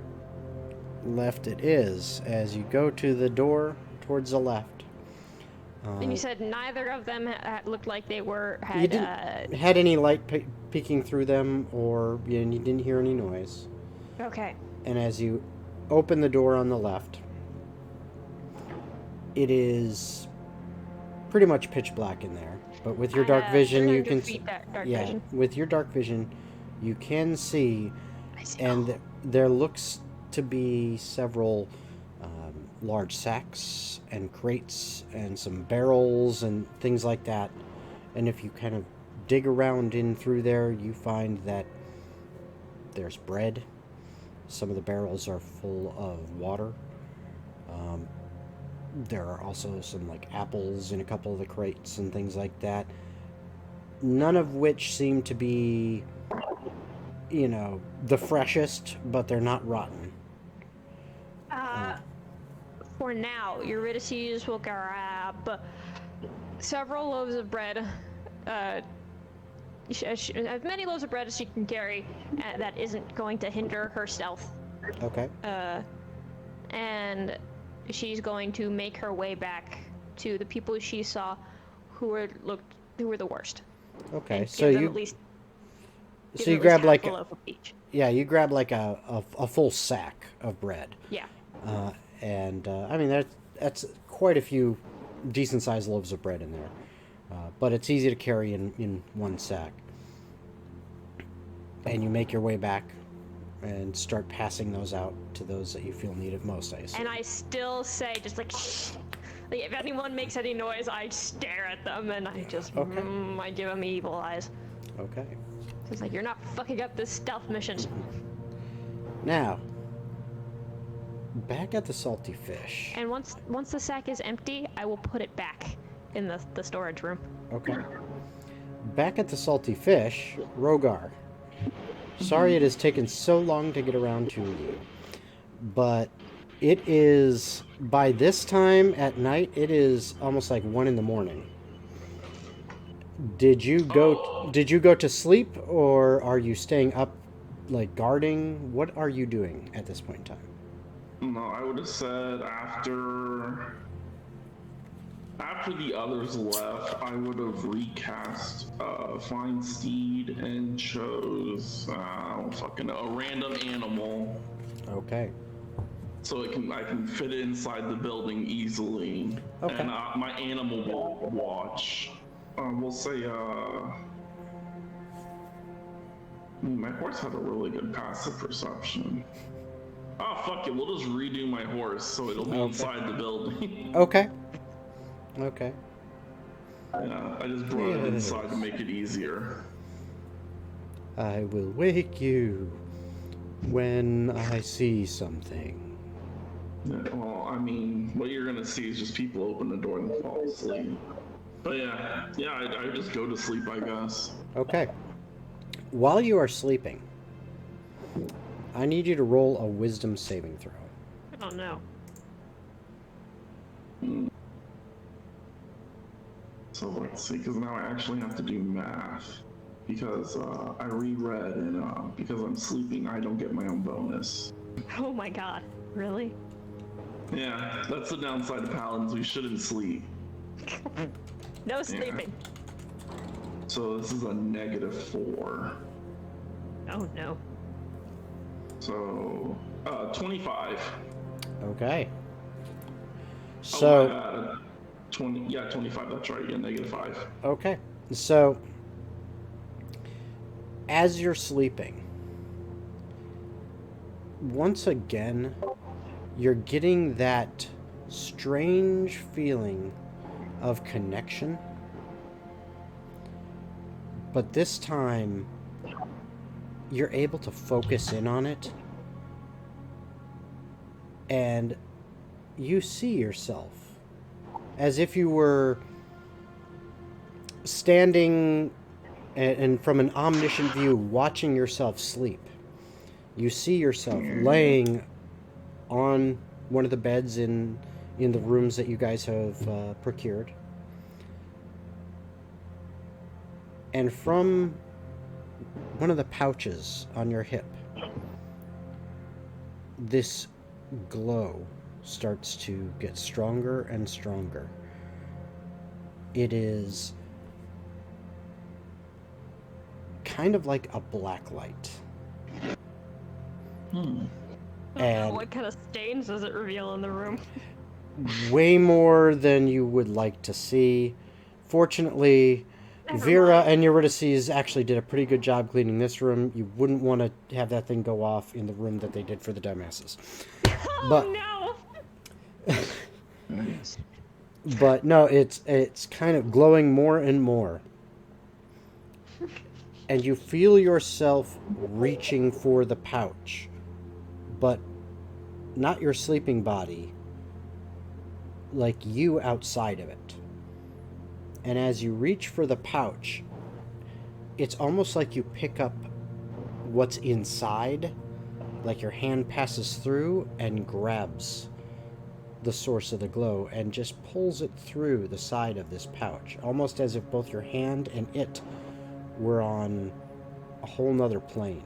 Left it is. As you go to the door towards the left. And you said neither of them looked like they You had didn't had any light peeking through them, or you didn't hear any noise. Okay. And as you open the door on the left, it is pretty much pitch black in there. But with your dark vision, you can see. Vision. With your dark vision, you can see, I see. and there looks to be several large sacks and crates and some barrels and things like that. And if you kind of dig around in through there, you find that there's bread. Some of the barrels are full of water. There are also some like apples in a couple of the crates and things like that. None of which seem to be, you know, the freshest, but they're not rotten. For now, Eurydice will grab several loaves of bread. As many loaves of bread as she can carry that isn't going to hinder her stealth. Okay. And she's going to make her way back to the people she saw who were the worst. Okay. And So give them you at least, so give them you at grab least like half a loaf of each. yeah, you grab like a full sack of bread. Yeah. And I mean that's quite a few decent sized loaves of bread in there. But it's easy to carry in one sack. And you make your way back and start passing those out to those that you feel need it most, I assume. And I still say, just like, shh. Like, if anyone makes any noise, I stare at them and I just, I give them evil eyes. Okay. So it's like, you're not fucking up this stealth mission. Now, back at the Salty Fish. And once the sack is empty, I will put it back in the storage room. Okay. Back at the Salty Fish, Rogar. Sorry it has taken so long to get around to you. But it is, by this time at night, it is almost like 1 a.m. Did you go to sleep, or are you staying up, like guarding? What are you doing at this point in time? No, I would have said after the others left, I would have recast Flying Steed and chose a random animal. Okay. So I can fit it inside the building easily. Okay. And my animal will watch. We'll say my horse had a really good passive perception. Oh fuck it, we'll just redo my horse so it'll be inside the building. Okay. Okay. Yeah, I just brought it inside to make it easier. I will wake you when I see something. Yeah, well, I mean, what you're gonna see is just people open the door and fall asleep. But yeah, I just go to sleep, I guess. Okay. While you are sleeping, I need you to roll a wisdom saving throw. Oh no. So let's see, because now I actually have to do math. Because I reread, and because I'm sleeping, I don't get my own bonus. Oh my god. Really? Yeah, that's the downside of paladins. We shouldn't sleep. No sleeping. So this is a -4. Oh no. So 25. Okay. Oh, So 20. Yeah, 25. That's right. Yeah, -5. okay. So as you're sleeping, once again, you're getting that strange feeling of connection. But this time, you're able to focus in on it. And you see yourself as if you were standing and from an omniscient view watching yourself sleep. You see yourself laying on one of the beds in the rooms that you guys have procured. And from one of the pouches on your hip, this glow starts to get stronger and stronger. It is kind of like a black light. And what kind of stains does it reveal in the room? Way more than you would like to see. Fortunately, Vera and Eurydice actually did a pretty good job cleaning this room. You wouldn't want to have that thing go off in the room that they did for the dumbasses. Oh no! Nice. But no, it's kind of glowing more and more. And you feel yourself reaching for the pouch, but not your sleeping body, like you outside of it. And as you reach for the pouch, it's almost like you pick up what's inside, like your hand passes through and grabs the source of the glow and just pulls it through the side of this pouch, almost as if both your hand and it were on a whole nother plane.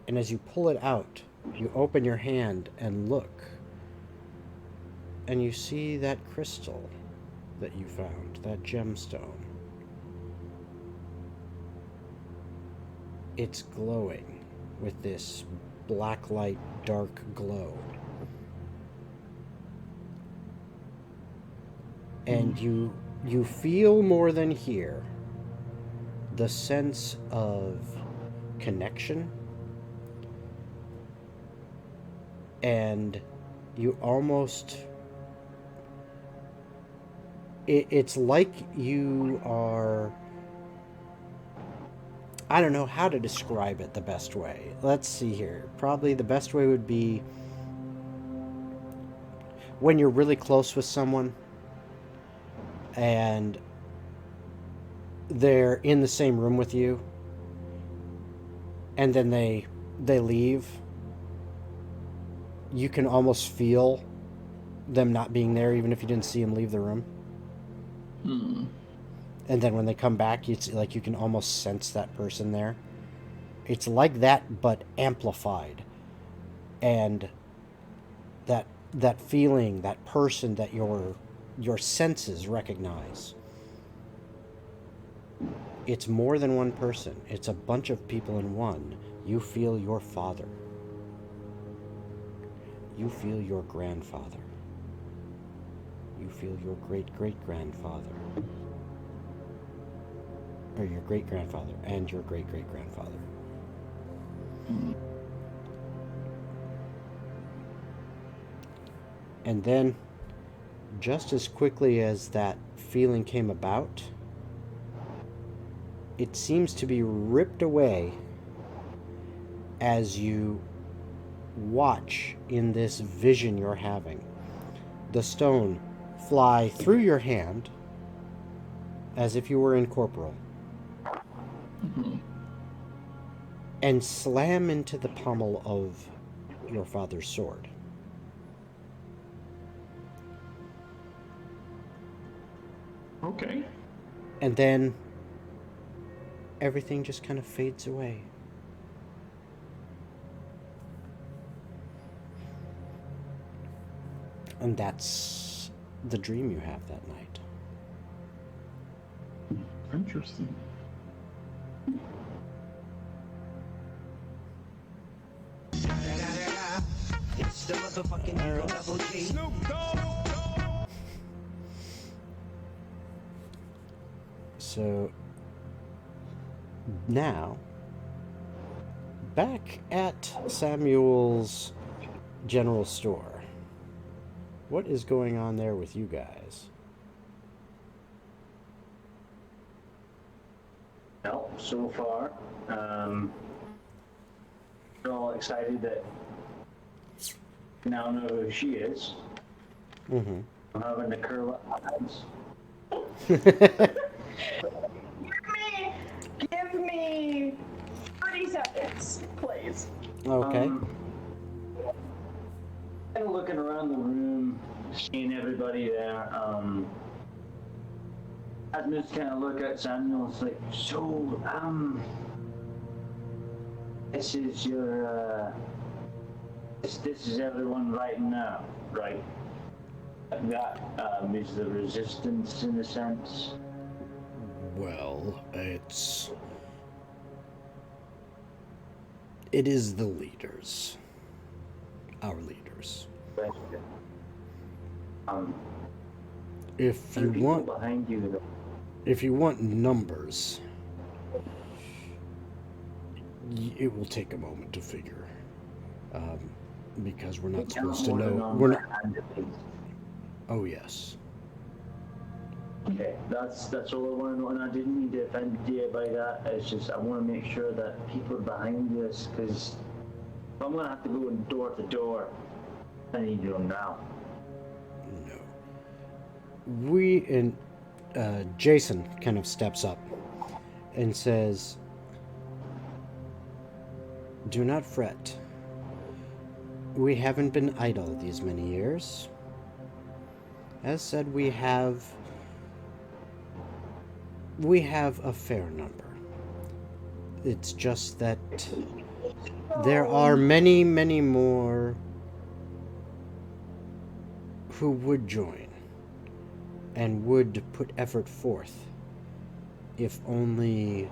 And as you pull it out, you open your hand and look, and you see that crystal that you found, that gemstone. It's glowing with this black light, dark glow. And you feel more than hear the sense of connection, and you almost... It's like you are... I don't know how to describe it the best way. Let's see here. Probably the best way would be when you're really close with someone and they're in the same room with you, and then they leave. You can almost feel them not being there, even if you didn't see them leave the room. And then when they come back, it's like you can almost sense that person there. It's like that, but amplified. And that feeling, that person that your senses recognize. It's more than one person. It's a bunch of people in one. You feel your father. You feel your grandfather. You feel your great-great-grandfather. Or your great-grandfather and your great-great-grandfather. And then, just as quickly as that feeling came about, it seems to be ripped away as you watch in this vision you're having. The stone fly through your hand as if you were incorporeal and slam into the pommel of your father's sword. Okay. And then everything just kind of fades away. And that's the dream you have that night. Interesting. It's the motherfucking double G. Snoop Dogg. So Now, back at Samuel's general store, what is going on there with you guys? Well, so far, we're all excited that we now know who she is. Mm-hmm. I'm having to curl up my eyes. Give me 30 seconds, please. Okay. Kind of looking around the room, seeing everybody there. I just kind of look at Samuel. It's like, so, this is your, this is everyone right now, right? That is the resistance in a sense. Well, it is the leaders. Our leaders. If you want behind you, though. If you want numbers, it will take a moment to figure, because we're not supposed to know. We're not. Oh yes. Okay, that's all I want to know, and I didn't mean to offend you by that. It's just I want to make sure that people are behind this, because I'm gonna have to go door to door. I need to know now. No. Jason kind of steps up and says, "Do not fret. We haven't been idle these many years. As said, we have a fair number. It's just that there are many, many more who would join and would put effort forth if only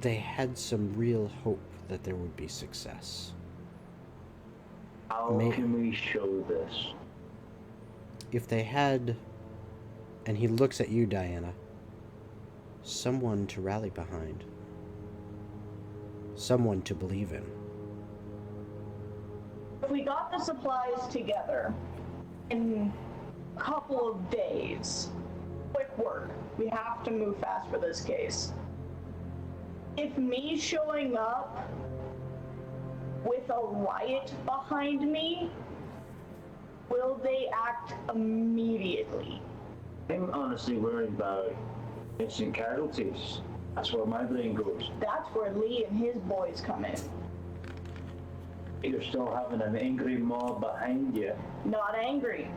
they had some real hope that there would be success." How can we show this? If they had, and he looks at you, Diana, someone to rally behind, someone to believe in. If we got the supplies together in a couple of days, quick work. We have to move fast for this case. If me showing up with a riot behind me, will they act immediately? I'm honestly worried about innocent casualties. That's where my brain goes. That's where Lee and his boys come in. You're still having an angry mob behind you. Not angry.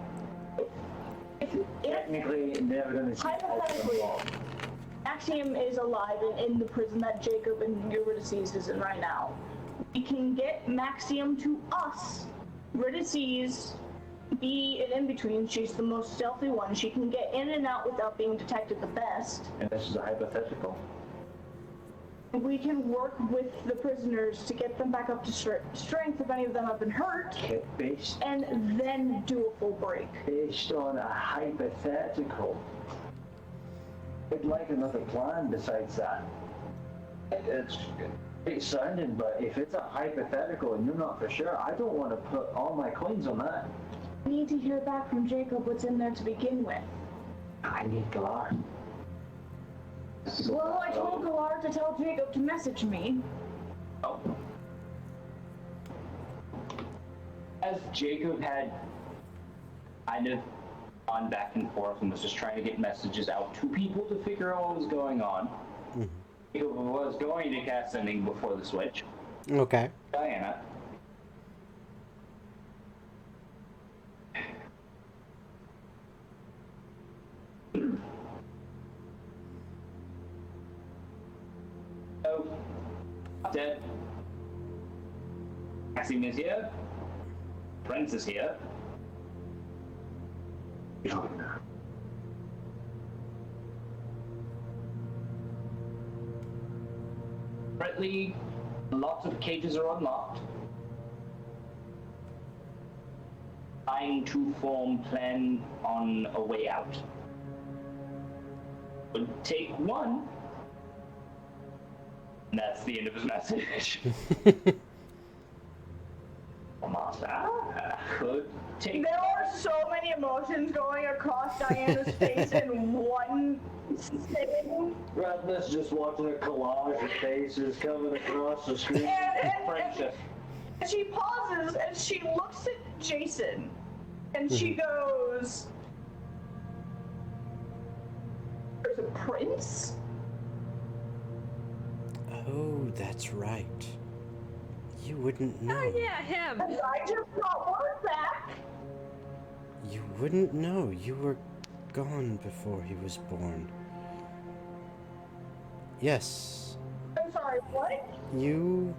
If Technically, never going to see hypothetically, Axiom is alive and in the prison that Jacob and Eurydice is in right now. We can get Maxium to us. Eurydice be an in-between. She's the most stealthy one. She can get in and out without being detected the best. And this is a hypothetical. We can work with the prisoners to get them back up to strength if any of them have been hurt, Based, and then do a full break. based on a hypothetical. I'd like another plan besides that. It's great sounding, but if it's a hypothetical and you're not for sure, I don't want to put all my coins on that. I need to hear back from Jacob what's in there to begin with. I need Galar. Well, I told Galar to tell Jacob to message me. Oh. As Jacob had kind of gone back and forth and was just trying to get messages out to people to figure out what was going on, Jacob was going to cast something before the switch. Okay. Diana. So, dead. Maxime is here. Prince is here. Currently, lots of cages are unlocked. Trying to plan on a way out. Would take one, And that's the end of his message. Could take. There are so many emotions going across Diana's face in one sitting. Rather than just watching a collage of faces coming across the screen. And she pauses and she looks at Jason and she goes, "There's a prince?" Oh, that's right. You wouldn't know. Oh yeah, him. And I just got word back. You wouldn't know. You were gone before he was born. Yes, I'm sorry, what? you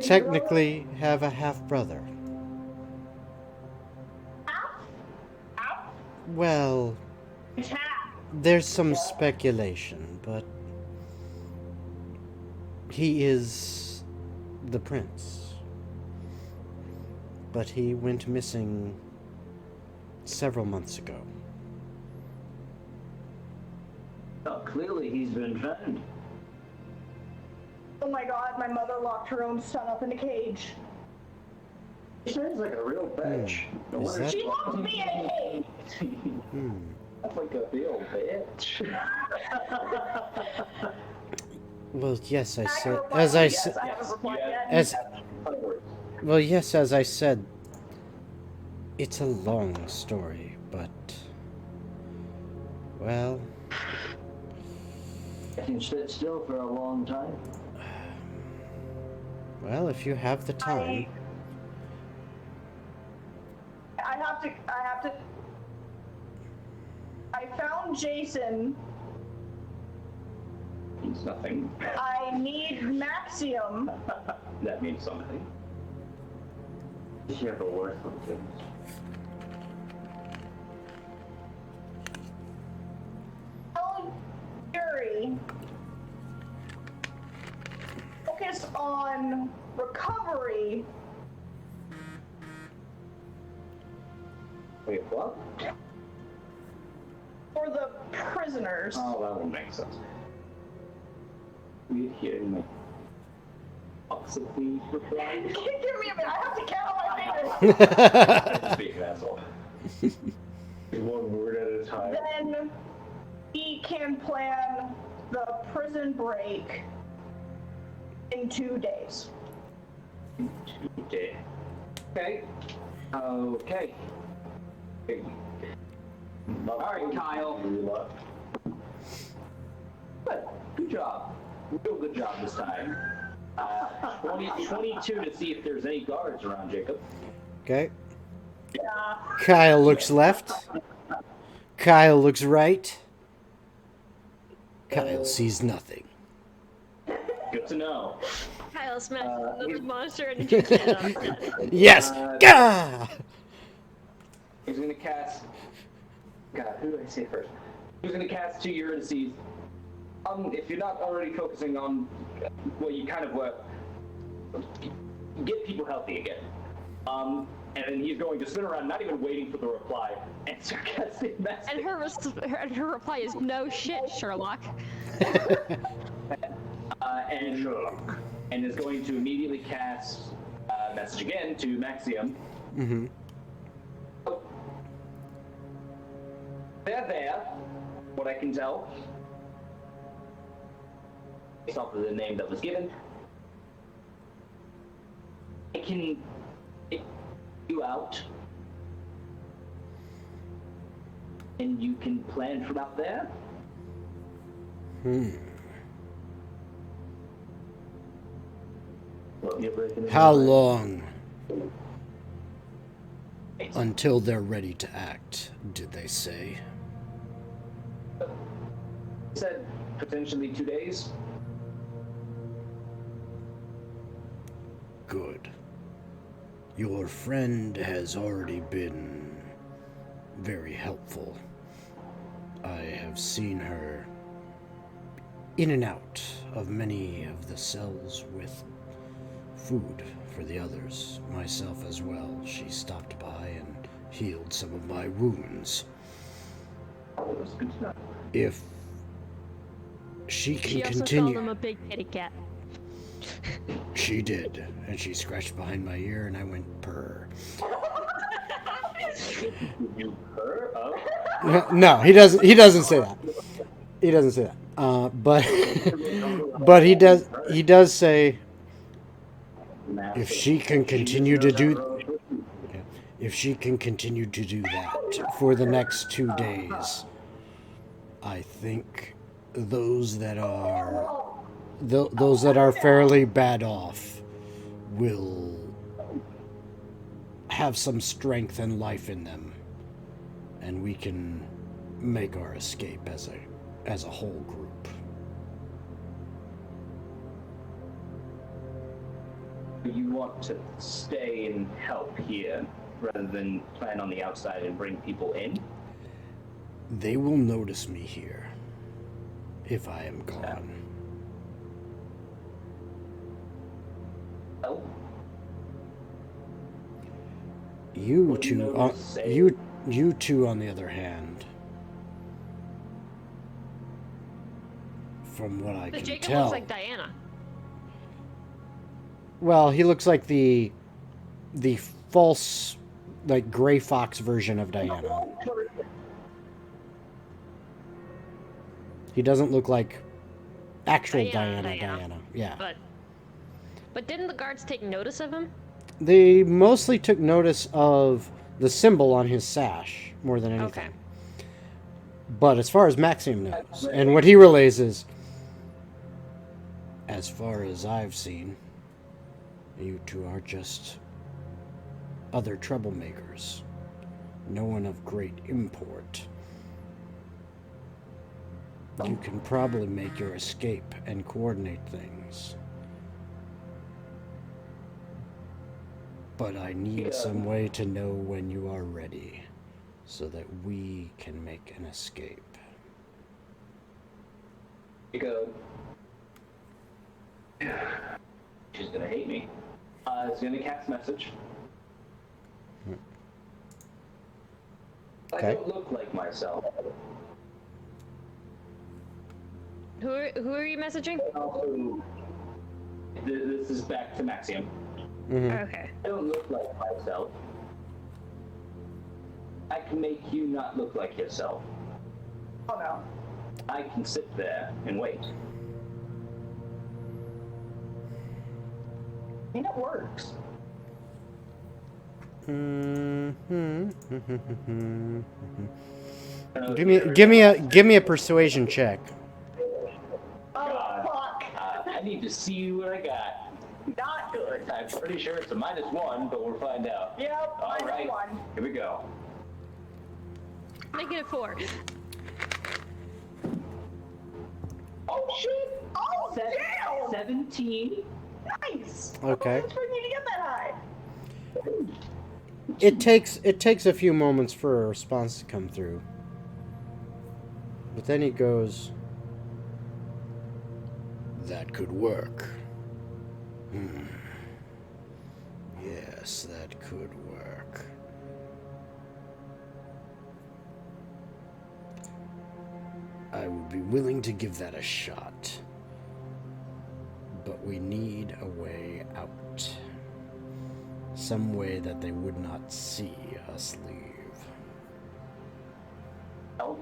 technically have a half-brother. Ow. Well, Tap. there's some speculation, but he is the prince. But he went missing several months ago. Oh, clearly he's been found. Oh my god, my mother locked her own son up in a cage. He sounds like a real bitch. No Is wonder that- She locked me in a cage. That's like a real bitch. Well, yes, I I said, haven't replied as I yet. said, I haven't replied yet. as, well, yes, as I said, it's a long story, but, well, I can sit still for a long time. well, if you have the time. I have to. I found Jason. Means nothing. I need Maxium. That means something. You have a word for things. Tell Yuri. Focus on recovery. Wait, what? For the prisoners. Oh, that would make sense. We're hearing my possibly reply. Give me a minute. I have to count on my fingers. Speak, asshole. One word at a time. Then we can plan the prison break in 2 days. Okay. Okay. Okay. All right, Kyle. Good job. Real good job this time. 22 to see if there's any guards around, Jacob. Okay. Yeah. Kyle looks left. Kyle looks right. Kyle sees nothing. Good to know. Kyle smashed another monster and drinks it. Yes! Gah! He's gonna cast. God, who do I say first? He's gonna cast 2 Eurydices. If you're not already focusing on, well, you kind of get people healthy again. And then he's going to spin around, not even waiting for the reply, and sarcastic message. And her reply is no shit, Sherlock. And is going to immediately cast message again to Maxium. Mm-hmm. They're there, what I can tell. Based off of the name that was given. I can take you out. And you can plan from out there. Well, you're breaking it How down. long until they're ready to act, did they say? Said potentially 2 days. Good. Your friend has already been very helpful. I have seen her in and out of many of the cells with food for the others, myself as well. She stopped by and healed some of my wounds. Oh, that's good to know. she can She also continue. called him a big kitty cat. She did, and she scratched behind my ear, and I went purr. You purr? Oh. No, he doesn't. He doesn't say that. He doesn't say that. But he does. He does say if she can continue to do. If she can continue to do that for the next 2 days, I think those that are fairly bad off will have some strength and life in them, and we can make our escape as a whole group. You want to stay and help here rather than plan on the outside and bring people in? They will notice me here if I am gone. Oh. You two, you two, on the other hand, from what I The can Jacob tell, looks like Diana. Well, he looks like the false, like, gray fox version of Diana. He doesn't look like actual Diana. Yeah. But didn't the guards take notice of him? They mostly took notice of the symbol on his sash more than anything. Okay. But as far as Maxim knows, and what he relays is, as far as I've seen, you two are just other troublemakers. No one of great import. You can probably make your escape and coordinate things. But I need some way to know when you are ready, so that we can make an escape. Go. She's gonna hate me. It's gonna cast message. Okay. I don't look like myself. Who are you messaging? Also, this is back to Maxim. Mm-hmm. Okay. I don't look like myself. I can make you not look like yourself. Oh no. I can sit there and wait. I mean, it works. Give me a persuasion check. Oh, fuck. I need to see what I got. Not good. I'm pretty sure it's a -1, but we'll find out. Yep, All right, -1. here we go. -4. Oh shit! Oh damn! 17. Nice. Okay. I was expecting you to get that high. It takes a few moments for a response to come through. But then he goes, That could work. Yes, that could work. I would be willing to give that a shot. But we need a way out. Some way that they would not see us leave. Oh.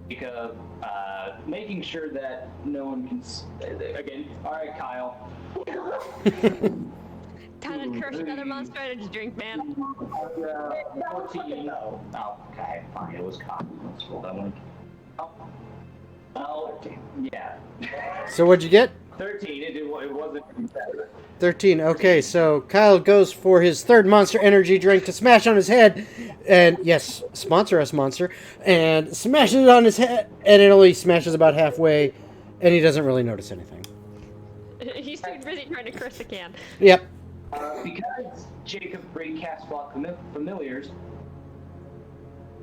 Because making sure that no one can. Again, all right, Kyle. Time to crush another Monster Energy drink, man. 14. Oh, okay, fine. It was Kyle. Let's roll that one. Oh, yeah. so what'd you get? 13. It wasn't better. 13. Okay, so Kyle goes for his third Monster Energy drink to smash on his head. And yes, sponsor us, Monster. And smashes it on his head, and it only smashes about halfway, and he doesn't really notice anything. He's too busy trying to crush the can. Yep. Because Jacob Great Cast Block Familiars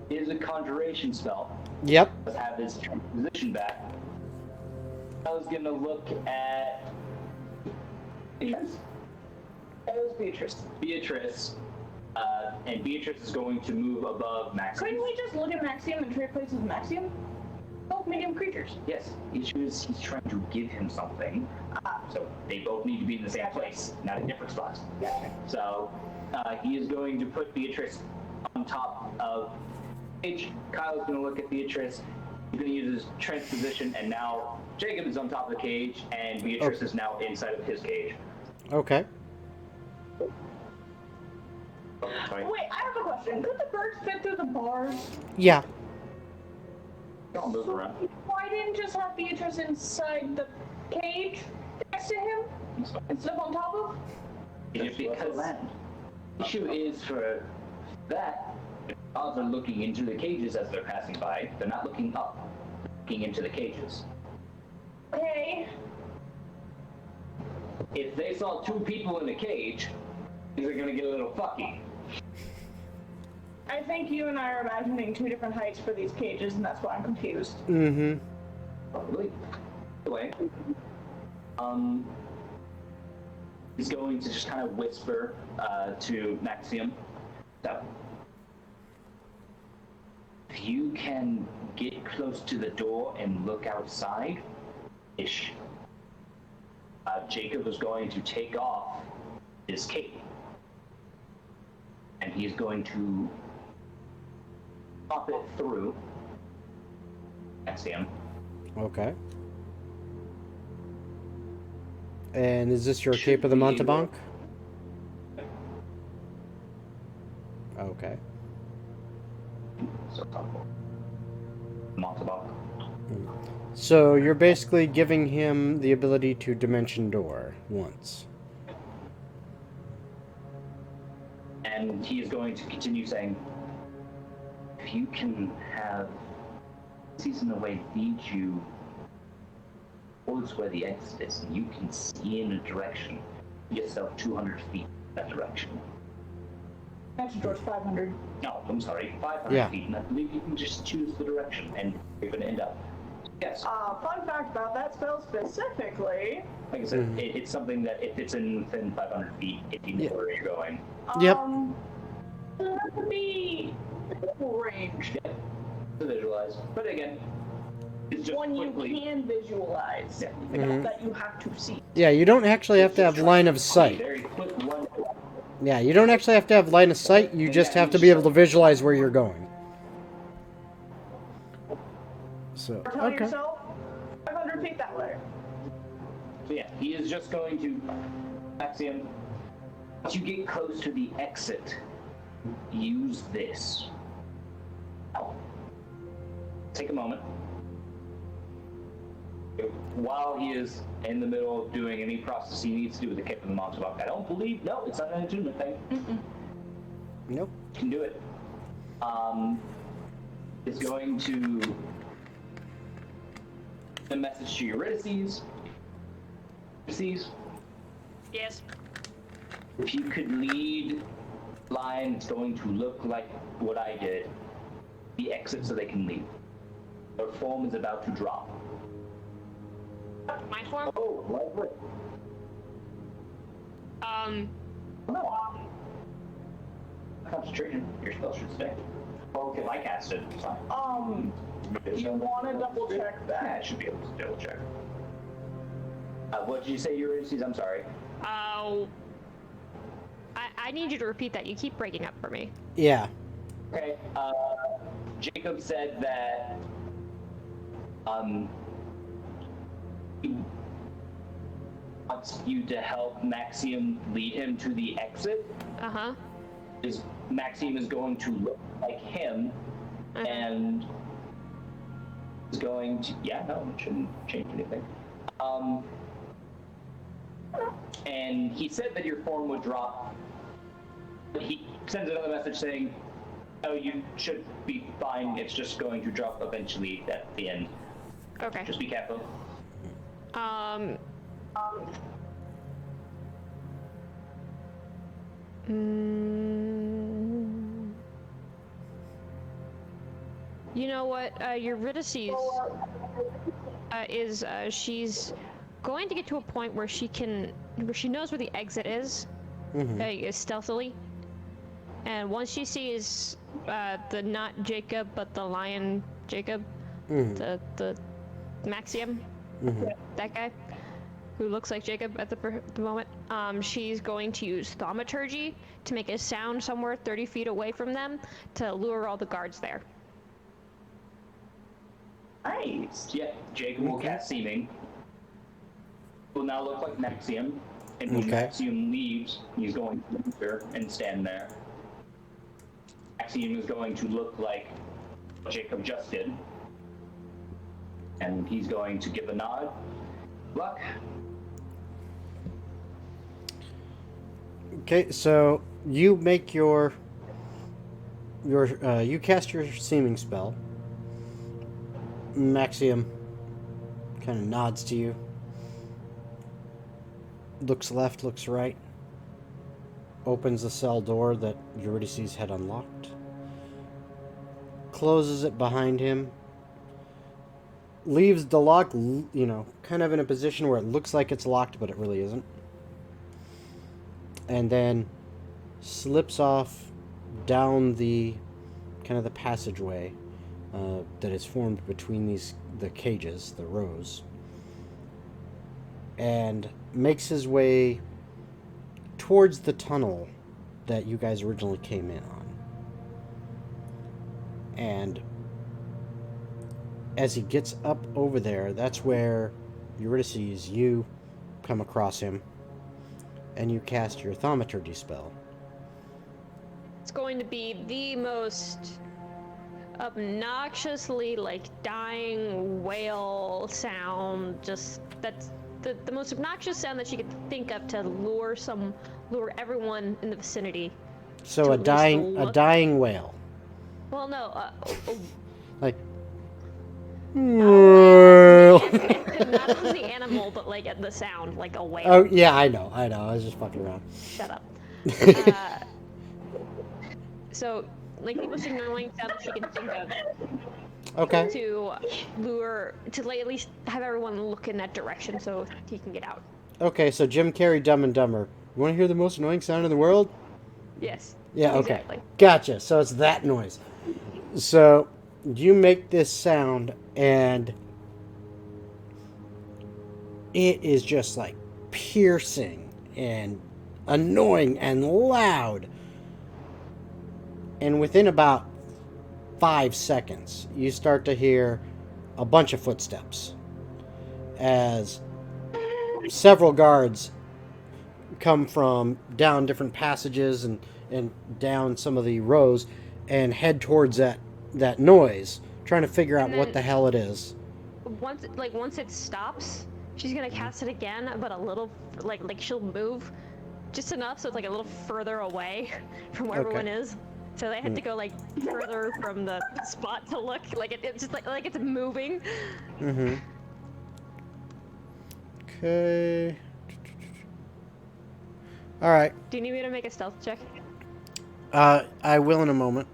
is a conjuration spell. Yep. Let's have his position back. I was gonna look at It was Beatrice. Beatrice And Beatrice is going to move above Maximus. Couldn't we just look at Maxium and trade places with Maxium? Both medium creatures. Yes, the issue is he's trying to give him something. So they both need to be in the same place, not in different spots. So he is going to put Beatrice on top of H. Kyle's going to look at Beatrice. He's going to use his transposition, and now Jacob is on top of the cage, and Beatrice is now inside of his cage. Okay. Sorry. Wait, I have a question. Could the birds fit through the bars? Yeah. Don't move around. Why didn't just have Beatrice inside the cage next to him instead of on top of? It's because the issue is for that, dogs are looking into the cages as they're passing by. They're not looking up, looking into the cages. Okay. If they saw two people in a cage, things are gonna get a little fucky. I think you and I are imagining two different heights for these cages, and that's why I'm confused. Mm-hmm. Probably. Anyway, he's going to just kind of whisper to Maxium. So, if you can get close to the door and look outside, ish. Jacob is going to take off his cape, and he's going to pop it through Maxium. Okay. And is this your Cape of the Montebank? Okay. So, Montebank. So you're basically giving him the ability to dimension door once. And he is going to continue saying, if you can have season away lead you towards where the exit is, and you can see in a direction, yourself 200 feet that direction. Actually, George, 500. No, I'm sorry, 500 Yeah. feet, and I believe you can just choose the direction, and you're going to end up. Yes. Fun fact about that spell specifically. Like I said, it's something that if it's in within 500 feet, if you know where you're going. Yep. That would be range. Yeah, to visualize. But again, it's just One quickly. you can visualize, not that you have to see. Yeah, you don't actually have to have line of sight. Very quick one. Yeah, you don't actually have to have line of sight, you just have to be able to visualize where you're going. So, Or tell okay. yourself 500 feet that way. So yeah, he is just going to Maxium. Once you get close to the exit, use this. Now, take a moment. While he is in the middle of doing any process he needs to do with the Cape of the Montebank, I don't believe, no, it's not an attunement thing. Nope. You can do it. Is going to the message to Eurydice. Eurydice, Yes. if you could lead line, it's going to look like what I did. The exit so they can leave. Their form is about to drop. My form? Oh, lovely. No. Concentration. Your spell should stay. Well, if I cast it, it's fine. You want to double check Yeah, that? I should be able to double check. What did you say, Eurydice? I'm sorry. I need you to repeat that. You keep breaking up for me. Yeah. Okay. Jacob said that he wants you to help Maxium lead him to the exit. Uh-huh. Maxium is going to look like him, and is going to it shouldn't change anything. And he said that your form would drop. He sends another message saying, "Oh, you should be fine. It's just going to drop eventually at the end. Okay. Just be careful." You know what, Eurydice is, she's going to get to a point where she knows where the exit is, stealthily. And once she sees the not Jacob but the lion Jacob, the Maxium, that guy who looks like Jacob at the moment, she's going to use thaumaturgy to make a sound somewhere 30 feet away from them to lure all the guards there. Nice. Yeah, Jacob will cast Seeming. Will now look like Maxium. And when Maxium leaves, he's going to enter and stand there. Maxium is going to look like Jacob just did. And he's going to give a nod. Luck. Okay, so you make you cast your seeming spell. Maxium kind of nods to you. Looks left, looks right. Opens the cell door that Eurydice had unlocked. Closes it behind him. Leaves the lock, kind of in a position where it looks like it's locked, but it really isn't. And then slips off down the passageway that is formed between the cages, the rows, and makes his way towards the tunnel that you guys originally came in on. And as he gets up over there, that's where Eurydice, you come across him, and you cast your thaumaturgy spell. It's going to be the most obnoxiously dying whale sound. Just that's the most obnoxious sound that you could think of to lure everyone in the vicinity. So a dying whale. Well, no, like. not as the animal, but at the sound, like a whale. Oh yeah, I know. I was just fucking around. Shut up. So, the most annoying sound that she can think of. Okay. To at least have everyone look in that direction so he can get out. Okay, so Jim Carrey, Dumb and Dumber. You want to hear the most annoying sound in the world? Yes. Yeah. Okay. Exactly. Gotcha. So it's that noise. So you make this sound, and it is just piercing and annoying and loud. And within about 5 seconds, you start to hear a bunch of footsteps as several guards come from down different passages and down some of the rows and head towards that noise, trying to figure out what the hell it is. Once it stops, she's gonna cast it again, but a little she'll move just enough so it's a little further away from where everyone is. So they had to go further from the spot to look. It's just like it's moving. Mm-hmm. Okay. All right. Do you need me to make a stealth check? I will in a moment.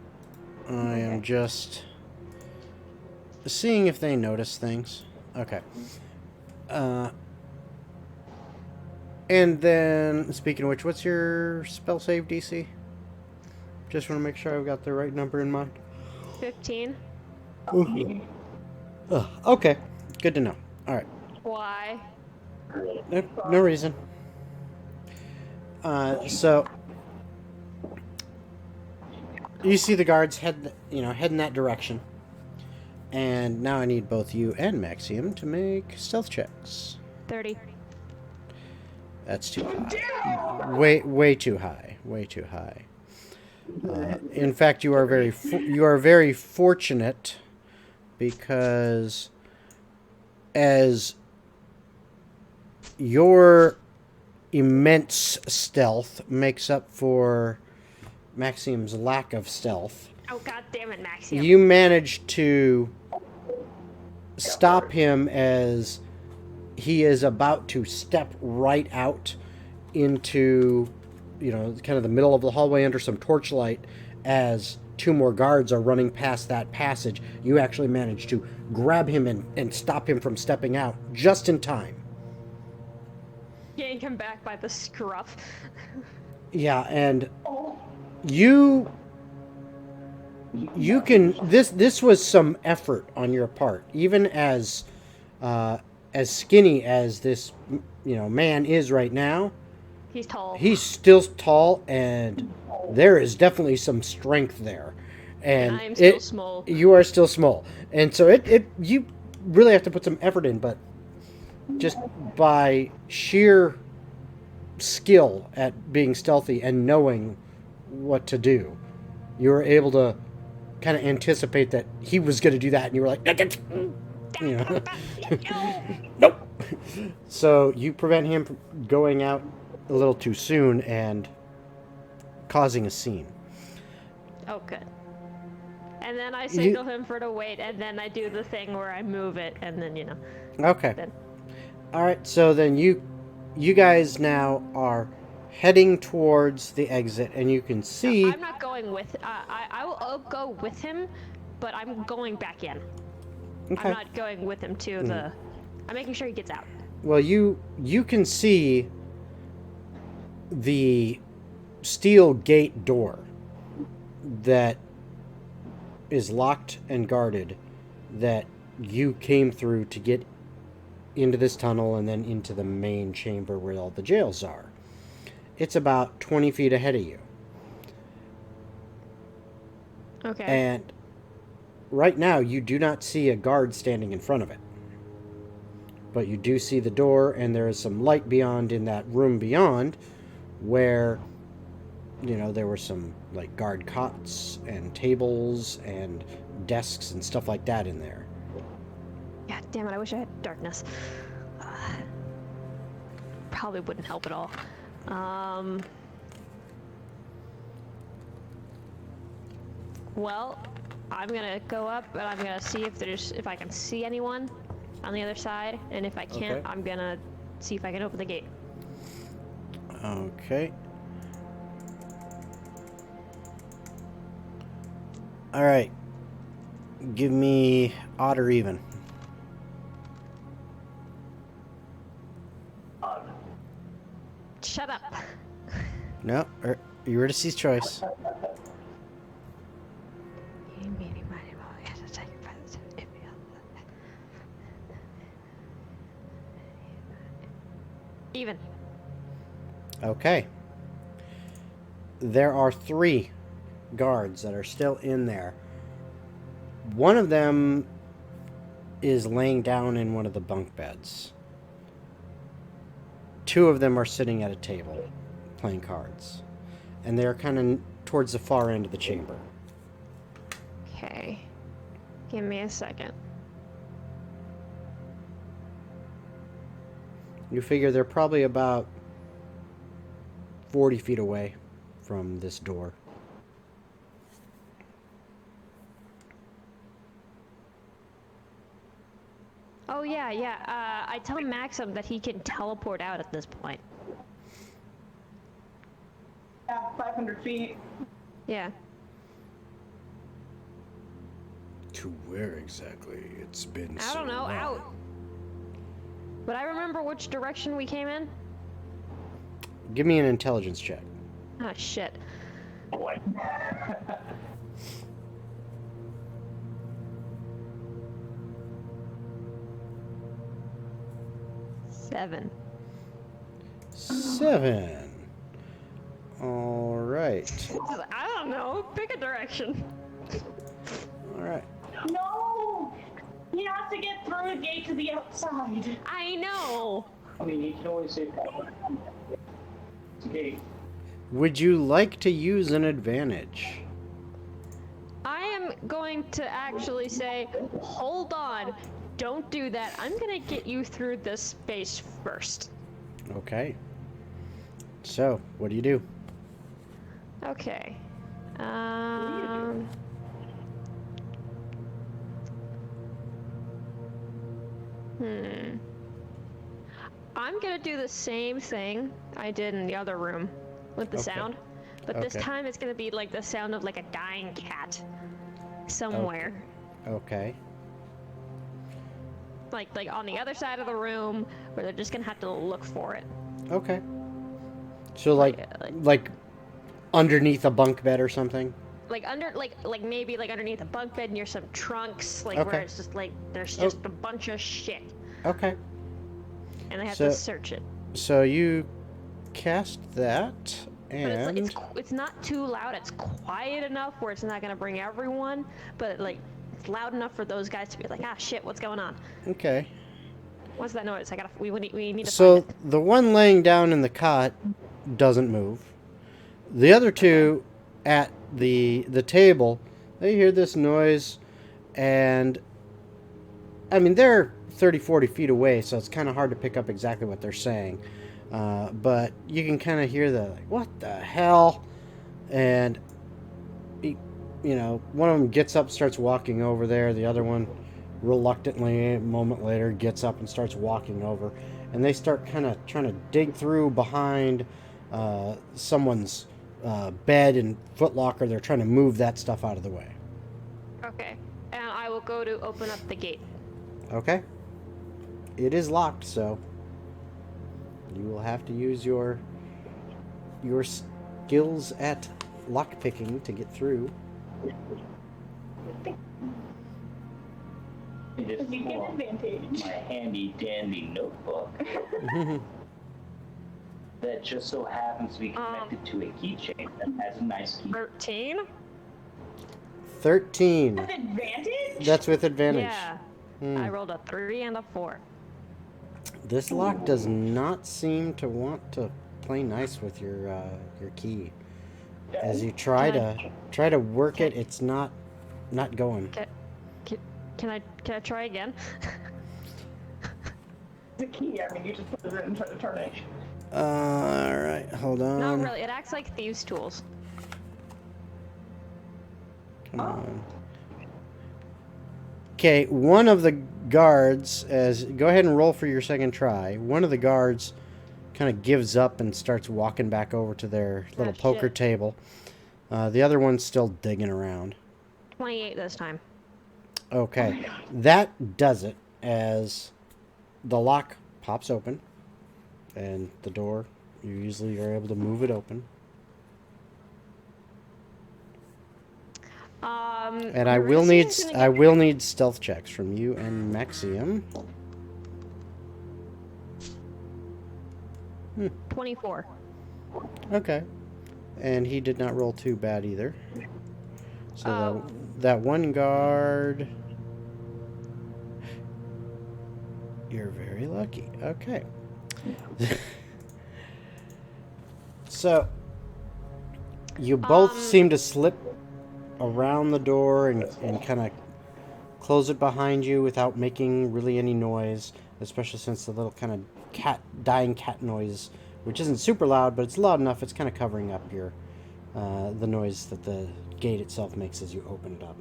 I am just seeing if they notice things. Okay. And then, speaking of which, what's your spell save DC? Just want to make sure I've got the right number in mind. 15. Okay. Good to know. All right. Why? No reason. So you see the guards head in that direction, and now I need both you and Maxium to make stealth checks. 30. That's too high. Way too high. Way too high. In fact, you are very fortunate, because as your immense stealth makes up for Maxium's lack of stealth. Oh, god damn it, Maxium. You manage to stop him as he is about to step right out into, kind of the middle of the hallway under some torchlight, as 2 more guards are running past that passage. You actually manage to grab him and stop him from stepping out just in time. Yank him back by the scruff. Yeah, and You can this was some effort on your part, even as skinny as this man is right now. He's tall. He's still tall, and there is definitely some strength there. And I'm still small. You are still small, and so you really have to put some effort in, but just by sheer skill at being stealthy and knowing what to do, you were able to kind of anticipate that he was going to do that, and you were like, nope. So you prevent him from going out a little too soon and causing a scene. Oh, good. And then I signal him for to wait, and then I do the thing where I move it, and then Okay. Then. All right. So then you guys now are heading towards the exit, and you can see. I'm not going with. I'll go with him, but I'm going back in. Okay. I'm not going with him to the. I'm making sure he gets out. Well, you can see the steel gate door that is locked and guarded that you came through to get into this tunnel and then into the main chamber where all the jails are. It's about 20 feet ahead of you. Okay. And right now you do not see a guard standing in front of it. But you do see the door, and there is some light beyond in that room beyond where there were some like guard cots and tables and desks and stuff like that in there. Yeah, damn it, I wish I had darkness. Probably wouldn't help at all. Well, I'm gonna go up and I'm gonna see if I can see anyone on the other side, and if I can't, Okay. I'm gonna see if I can open the gate. Okay. All right. Give me odd or even. Shut up. No, Eurydice's choice. Even. Okay. There are 3 guards that are still in there. One of them is laying down in one of the bunk beds. 2 of them are sitting at a table playing cards. And they're kind of towards the far end of the chamber. Okay. Give me a second. You figure they're probably about 40 feet away from this door. Oh yeah. I tell Maxim that he can teleport out at this point. Yeah, 500 feet. Yeah. To where exactly? It's been I don't know. long. Out. But I remember which direction we came in. Give me an intelligence check. Oh shit. Boy. 7. 7. All right. I don't know. Pick a direction. All right. No! He has to get through the gate to the outside. I know. I mean, you can always say that. It's a gate. Would you like to use an advantage? I am going to actually say, hold on. Don't do that. I'm gonna get you through this space first. Okay. So, what do you do? Okay. I'm gonna do the same thing I did in the other room with the Okay. sound, but this Okay. time it's gonna be like the sound of like a dying cat somewhere. Okay. Like on the other side of the room, where they're just gonna have to look for it. Okay. So like underneath a bunk bed or something. Like maybe like underneath a bunk bed near some trunks, like Okay. where it's just like there's just a bunch of shit, Okay. and they have So- to search it. So you cast that, But and it's not too loud. It's quiet enough where it's not gonna bring everyone, but like it's loud enough for those guys to be like, ah, shit, what's going on? okay. What's that noise? We need to So find it. the one laying down in the cot doesn't move. The other two at the table, they hear this noise, and I mean they're 30, 40 feet away, so it's kind of hard to pick up exactly what they're saying. But you can kind of hear the like, what the hell? And one of them gets up, starts walking over there. The other one, reluctantly, a moment later, gets up and starts walking over. And they start kind of trying to dig through behind someone's bed and footlocker. They're trying to move that stuff out of the way. Okay, and I will go to open up the gate. Okay. It is locked, so you will have to use your skills at lockpicking to get through. Just You get pull out advantage. my handy dandy notebook that just so happens to be connected to a keychain that has a nice key. 13? 13. With advantage? That's with advantage. Yeah. Hmm. I rolled a 3 and a 4. This lock does not seem to want to play nice with your key. As you try to work it, it's not going. Can I try again? The key, I mean, you just put it in and try to turn it. All right, hold on. Not really. It acts like thieves' tools. Come on. Okay, one of the guards, go ahead and roll for your second try. One of the guards kind of gives up and starts walking back over to their little poker shit. table. The other one's still digging around. 28 this time. Okay, that does it as the lock pops open and the door, you usually are able to move it open. And I will need stealth checks from you and Maxium. 24. Okay. And he did not roll too bad either. So that one guard... You're very lucky. Okay. So, you both seem to slip around the door and kind of close it behind you without making really any noise, especially since the little kind of dying cat noise, which isn't super loud, but it's loud enough, it's kind of covering up your the noise that the gate itself makes as you open it up.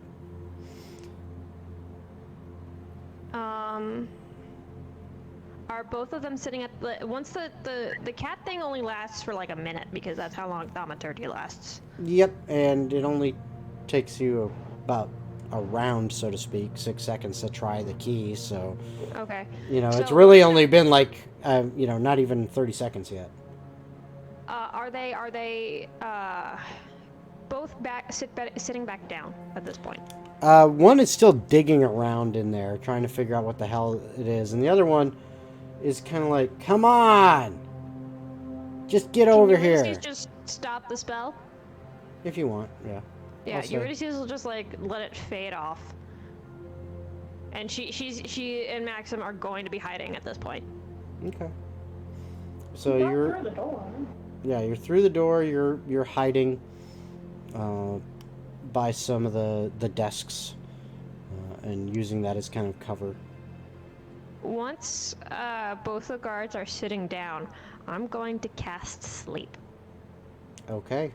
Are both of them sitting at once the cat thing only lasts for like a minute because that's how long thaumaturgy lasts. Yep, and it only takes you about a round, so to speak, 6 seconds to try the key, so... Okay. It's really only been like, not even 30 seconds yet. Are they both sitting back down at this point? One is still digging around in there, trying to figure out what the hell it is, and the other one is kind of like, come on! Just get over here! Can just stop the spell? If you want, yeah. Yeah, Eurydice will just like let it fade off. And she and Maxim are going to be hiding at this point. Okay. So you're through the door. Yeah, you're through the door, you're hiding by some of the desks and using that as kind of cover. Once both the guards are sitting down, I'm going to cast sleep. Okay.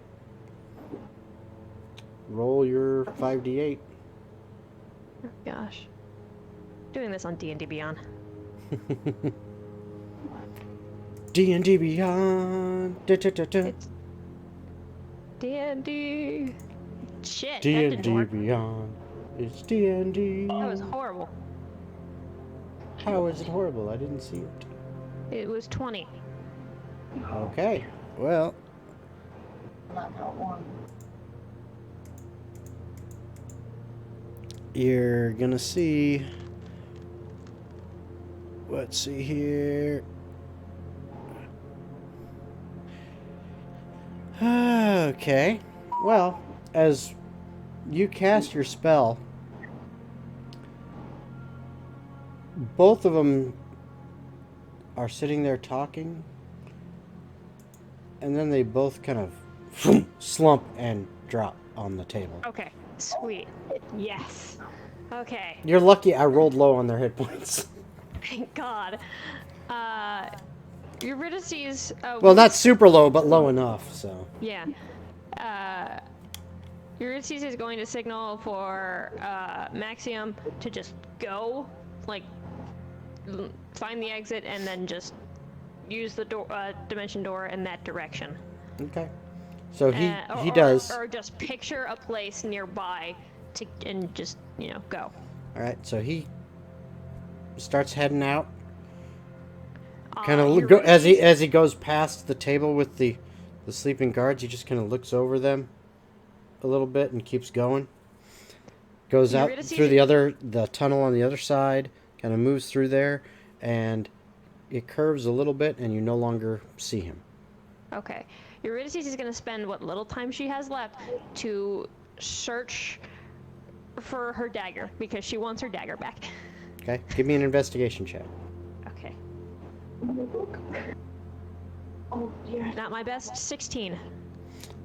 Roll your 5d8. Oh, gosh. Doing this on D&D Beyond. D&D Beyond. Da, da, da, da. It's D&D. Shit, that D&D didn't work. Beyond. It's D&D. That was horrible. How is it horrible? I didn't see it. It was 20. Okay. Well, Not got one. You're gonna see. Let's see here. Okay. Well, as you cast your spell, both of them are sitting there talking, and then they both kind of slump and drop on the table. Okay, sweet. Yes. Okay, You're lucky I rolled low on their hit points. thank God. Eurydice's. Well, not super low, but low enough, so. Yeah. Eurydice is going to signal for Maxium to just go, like, find the exit, and then just use the door, dimension door in that direction. Okay. So he Or- does. Or just picture a place nearby and just, go. All right, so he starts heading out. Kind Eurydice- of as he goes past the table with the sleeping guards, he just kind of looks over them a little bit and keeps going. Goes out Eurydice- through the tunnel on the other side, kind of moves through there, and it curves a little bit, and you no longer see him. Okay. Eurydice is going to spend what little time she has left to search for her dagger, because she wants her dagger back. Okay, give me an investigation check. Okay. Oh dear. Not my best. 16.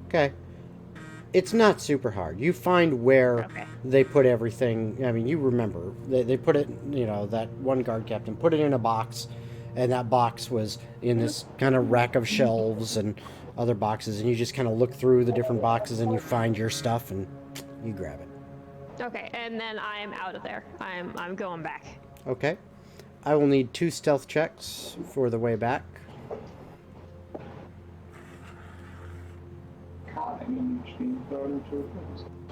Okay. It's not super hard. You find where Okay. they put everything. I mean, you remember. They put it, that one guard captain put it in a box, and that box was in this kind of rack of shelves and other boxes, and you just kind of look through the different boxes and you find your stuff and you grab it. Okay, and then I am out of there. I'm going back. Okay. I will need 2 stealth checks for the way back.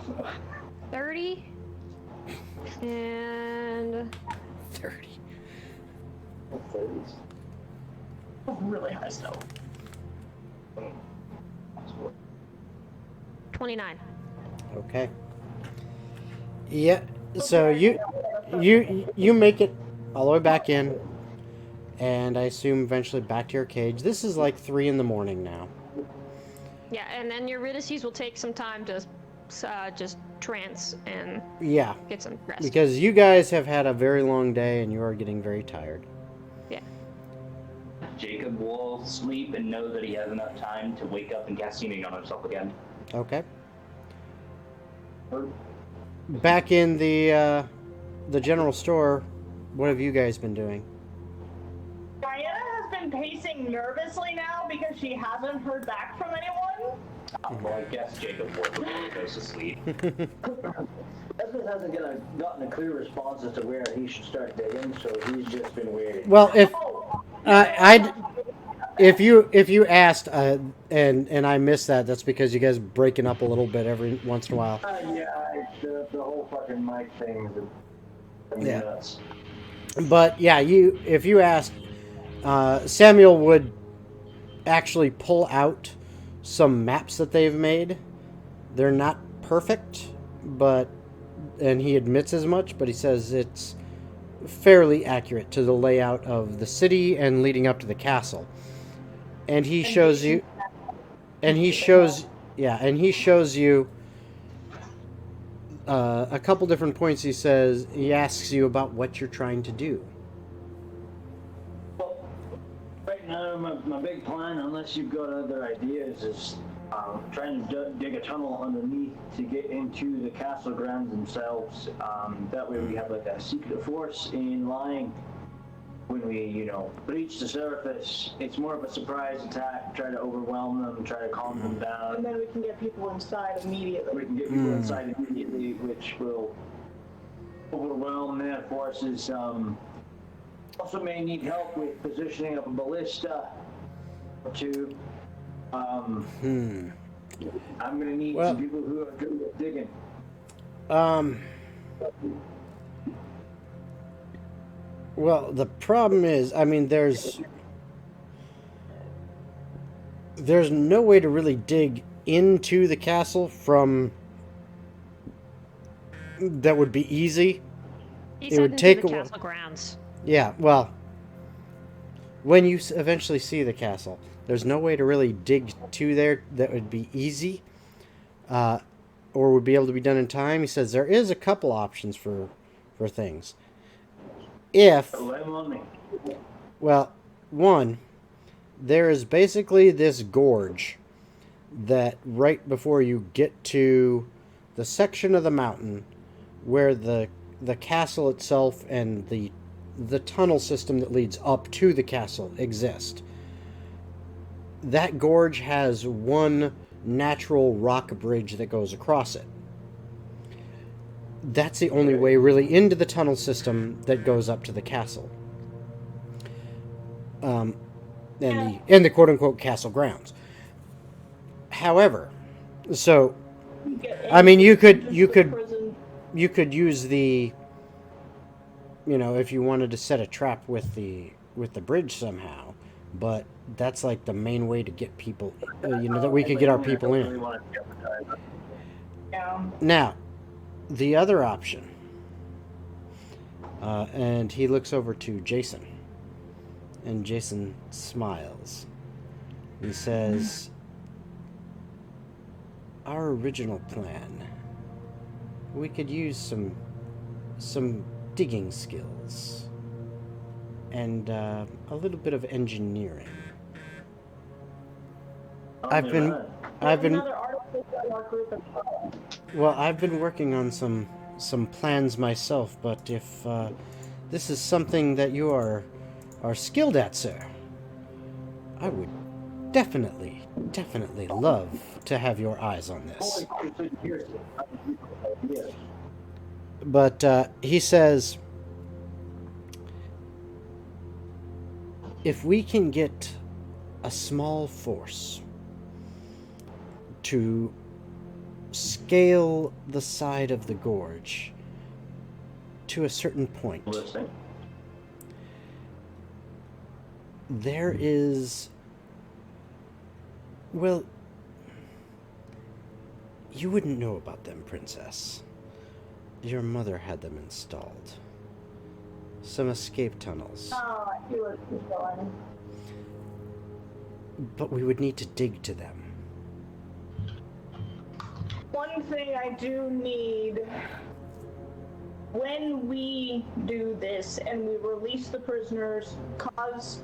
So, 30 and 30. Really high snow. 29. Okay. Yeah. So you make it all the way back in, and I assume eventually back to your cage. This is like 3 in the morning now. Yeah, and then Eurydice will take some time to just trance and Yeah, get some rest. because you guys have had a very long day and you are getting very tired. Yeah. Jacob will sleep and know that he has enough time to wake up and cast healing on himself again. Okay. Back in the general store, what have you guys been doing? Diana has been pacing nervously now because she hasn't heard back from anyone. Well, I guess Jacob will before he goes to sleep. Esmond hasn't gotten a clear response as to where he should start digging, so he's just been waiting. Well, if Oh, if you asked and I missed that, that's because you guys breaking up a little bit every once in a while. The whole fucking mic thing is Yeah. nuts. But yeah, if you asked, Samuel would actually pull out some maps that they've made. They're not perfect, and he admits as much, but he says it's fairly accurate to the layout of the city and leading up to the castle. And he shows you, a couple different points. He asks you about what you're trying to do. Well, right now, my big plan, unless you've got other ideas, is trying to dig a tunnel underneath to get into the castle grounds themselves. That way we have like a secret force in line. When we, breach the surface, it's more of a surprise attack, try to overwhelm them, try to calm them down. and then we can get people inside immediately. We can get people inside immediately, which will overwhelm their forces. Also may need help with positioning of a ballista or two. I'm gonna need some people who are good at digging. Well, the problem is, I mean, there's no way to really dig into the castle from that would be easy. He It said would into take the a while. castle grounds. Yeah, well, when you eventually see the castle, there's no way to really dig to there that would be easy, or would be able to be done in time. He says there is a couple options for things. If, Lay 'em on me. well, one, there is basically this gorge that right before you get to the section of the mountain where the castle itself and the tunnel system that leads up to the castle exist. That gorge has one natural rock bridge that goes across it. That's the only way really into the tunnel system that goes up to the castle. And the quote unquote castle grounds. However, so I mean you could use the, you know, if you wanted to set a trap with the bridge somehow, but that's like the main way to get people, you know, that we could get our people in. Yeah. Now, the other option, and he looks over to Jason, and Jason smiles. He says, our original plan, we could use some digging skills and a little bit of engineering. I've been Another article in our group as well. well, I've been working on some plans myself, but if this is something that you are skilled at, sir, I would definitely love to have your eyes on this. But he says, if we can get a small force to scale the side of the gorge to a certain point, there is, well, you wouldn't know about them, Princess. Your mother had them installed. Some escape tunnels. Oh, I see where this is going. But we would need to dig to them. One thing I do need, when we do this and we release the prisoners, cause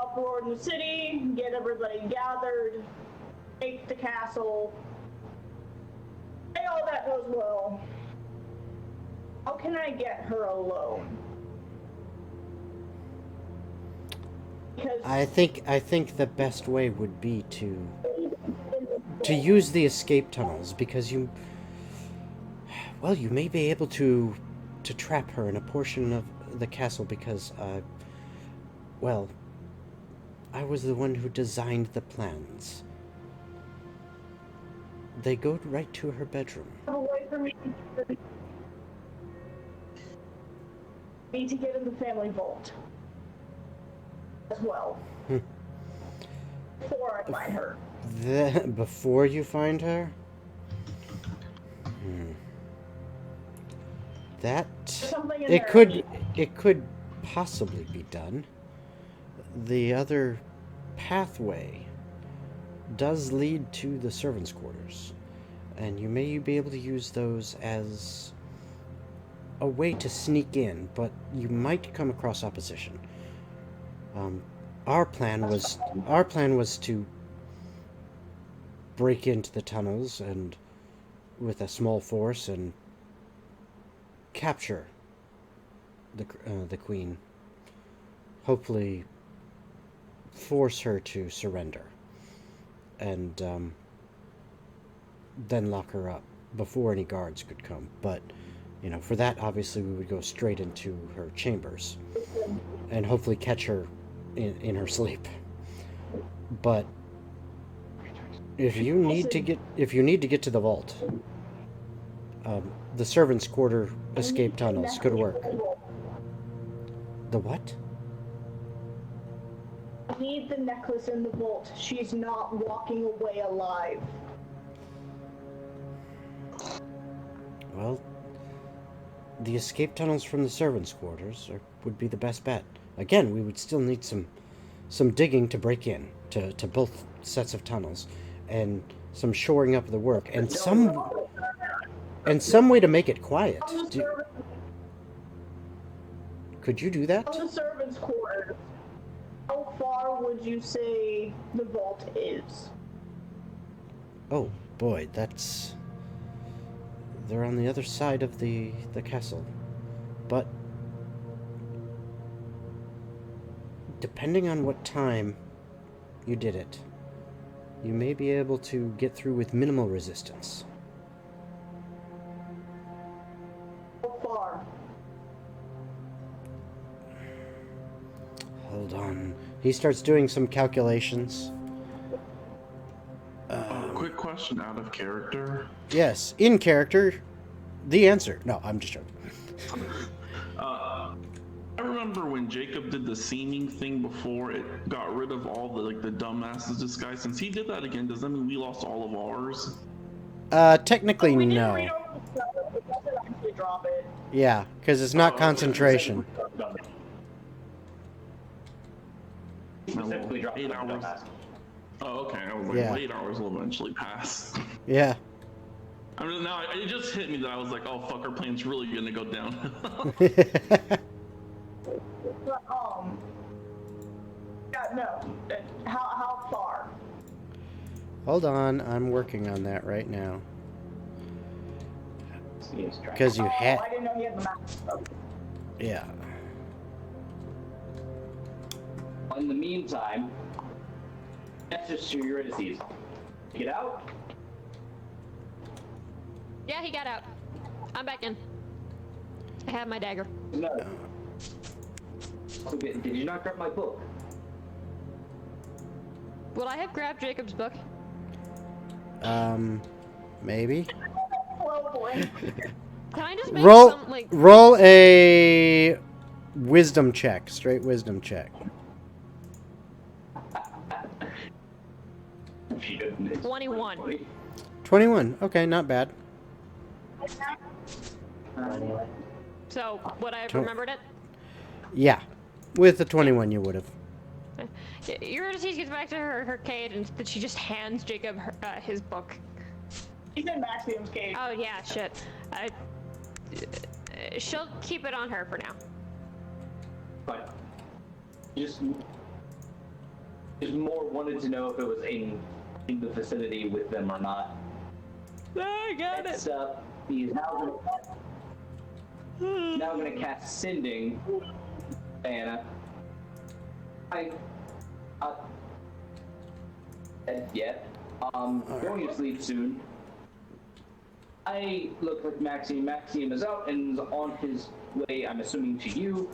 uproar in the city, get everybody gathered, take the castle, say all that goes well, how can I get her alone? Because I think the best way would be to use the escape tunnels, because you may be able to trap her in a portion of the castle, because I was the one who designed the plans. They go right to her bedroom. a way for me to get in the family vault as well. Before I find her. Before you find her? That Something in it there. could possibly be done. The other pathway does lead to the servants' quarters, and you may be able to use those as a way to sneak in, but you might come across opposition. Our plan was to break into the tunnels and with a small force and capture the queen. Hopefully force her to surrender, and then lock her up before any guards could come. But you know, for that, obviously, we would go straight into her chambers and hopefully catch her in her sleep. But if you need to get to the vault, the servants' quarter escape tunnels could work. The what? need the necklace in the vault. She's not walking away alive. Well, the escape tunnels from the servants' quarters would be the best bet. Again, we would still need some digging to break in to both sets of tunnels, and some shoring up of the work, and some way to make it quiet. Could you do that? From the servants' quarters, how far would you say the vault is? Oh boy, they're on the other side of the castle. But depending on what time you did it, you may be able to get through with minimal resistance. How far? Hold on. He starts doing some calculations. Quick question out of character. Yes, in character, the answer. No, I'm just joking. I remember when Jacob did the seeming thing before, it got rid of all the dumbasses disguise. Since he did that again, does that mean we lost all of ours? Technically, We didn't no. read over the stuff, but we have to actually drop it. Yeah, because it's not concentration. Specifically dropped 8 the hours. dumbass. Oh, okay. I was like, Yeah. well, 8 hours will eventually pass. Yeah. I mean, now it just hit me that I was like, oh fuck, our plan's really gonna go down. But, yeah, no. How far? Hold on, I'm working on that right now. Seems trash. Because you I had... didn't know he had the map. Yeah. In the meantime, message to Eurydice. Get out. Yeah, he got out. I'm back in. I have my dagger. No. Okay, did you not grab my book? Would I have grabbed Jacob's book? Maybe. Oh boy. Can I just make Roll, some, like... roll a wisdom check, straight wisdom check. She didn't. 21. 21, okay, not bad. So, would I have Tw- remembered it? Yeah, with the 21 you would have. Eurydice gets back to her cage and then she just hands Jacob his book. He's in Maxium's cage. Oh yeah, shit. She'll keep it on her for now. But just more wanted to know if it was in the vicinity with them or not. I got Next up, he's now gonna cast Sending. Diana. Yet. Going to sleep soon. I look like Maxime. Maxime is out and is on his way, I'm assuming, to you.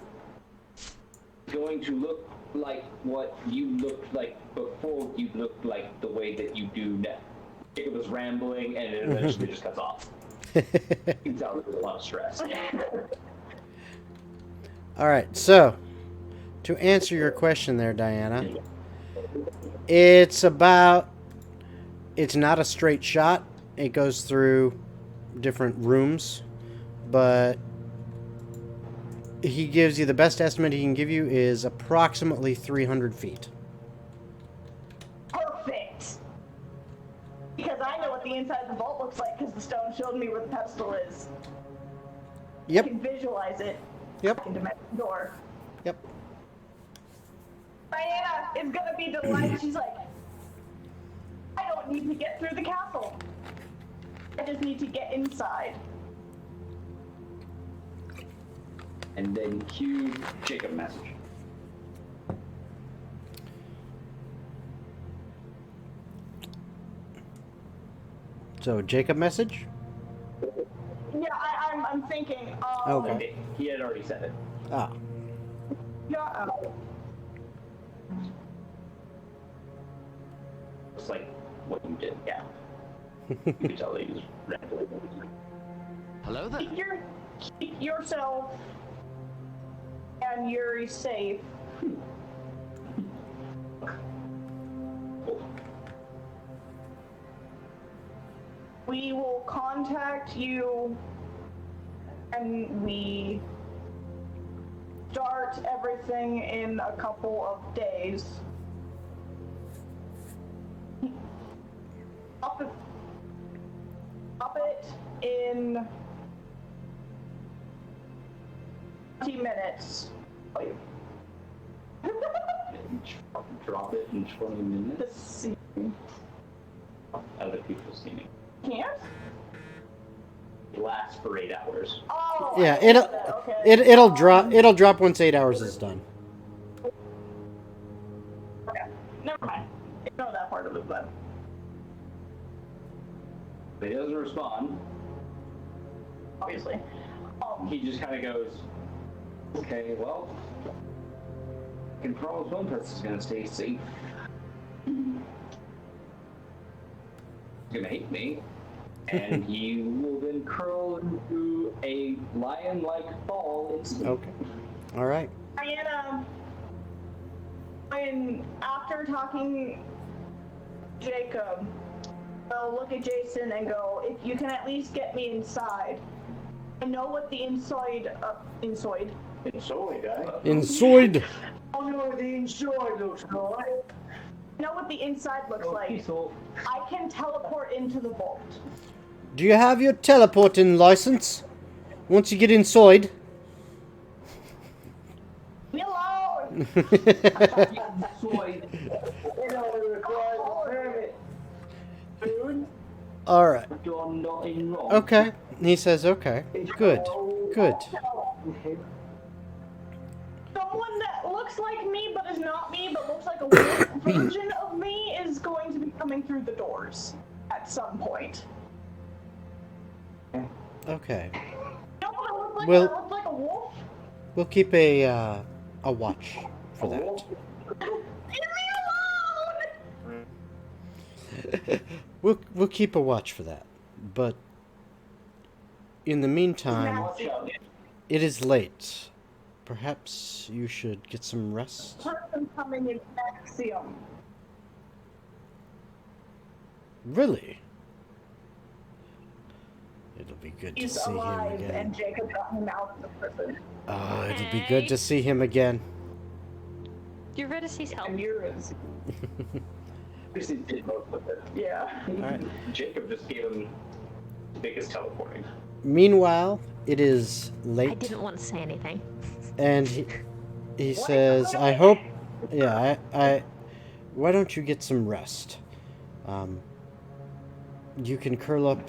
Going to look like what you looked like before you looked like the way that you do now. Jacob was rambling and it eventually just cuts off. You can tell there's a lot of stress. Alright, so, to answer your question there, Diana, it's not a straight shot. It goes through different rooms, but he gives you the best estimate he can give you is approximately 300 feet. Perfect. Because I know what the inside of the vault looks like because the stone showed me where the pedestal is. Yep. I can visualize it. Yep. Into my door. Yep. Diana is gonna be delighted. She's like, I don't need to get through the castle. I just need to get inside. And then cue Jacob message. So, Jacob message? Yeah, I'm thinking. Okay. He had already said it. Ah. Yeah. It's like what you did. Yeah. You can tell he was rambling. Hello there. Keep yourself and Yuri safe. we will contact you and we start everything in a couple of days. Up it in 20 minutes. Drop it in 20 minutes. Let's see. Other people seen it. Can't? It lasts for 8 hours. Oh, Yeah, I know that, okay. it'll drop once 8 hours is done. Okay, never mind. Ignore that part of it, but. But he doesn't respond. Obviously. He just kind of goes, okay, well, I can promise one person's gonna stay safe. He's gonna hate me, and he will then curl into a lion-like ball and sleep. Okay. All right. Diana, when after talking to Jacob, I'll look at Jason and go, if you can at least get me inside. I know what the inside, Inside, eh? Inside. I know what the inside looks like. I know what the inside looks like. I can teleport into the vault. Do you have your teleporting license? Once you get inside. Leave me alone! You know, it requires a permit. Dude, All right. You're not in wrong. Okay. He says, okay. Good. Good. Someone that looks like me but is not me but looks like a wolf version of me is going to be coming through the doors at some point. Okay. You know what I look like? Well- I look like a wolf? We'll keep a watch for that. Leave me alone! We'll keep a watch for that. But in the meantime, it is late. Perhaps you should get some rest. Person coming is Axiom. Really? It'll be good to He's see him alive, and again. Jacob got him out of the prison. It'll be good to see him again. Eurydice's help. And yours. Lucy did most of it. Yeah. Alright. Jacob just gave him the biggest teleporting. Meanwhile, it is late. I didn't want to say anything. And he says, I hope, yeah, I why don't you get some rest? You can curl up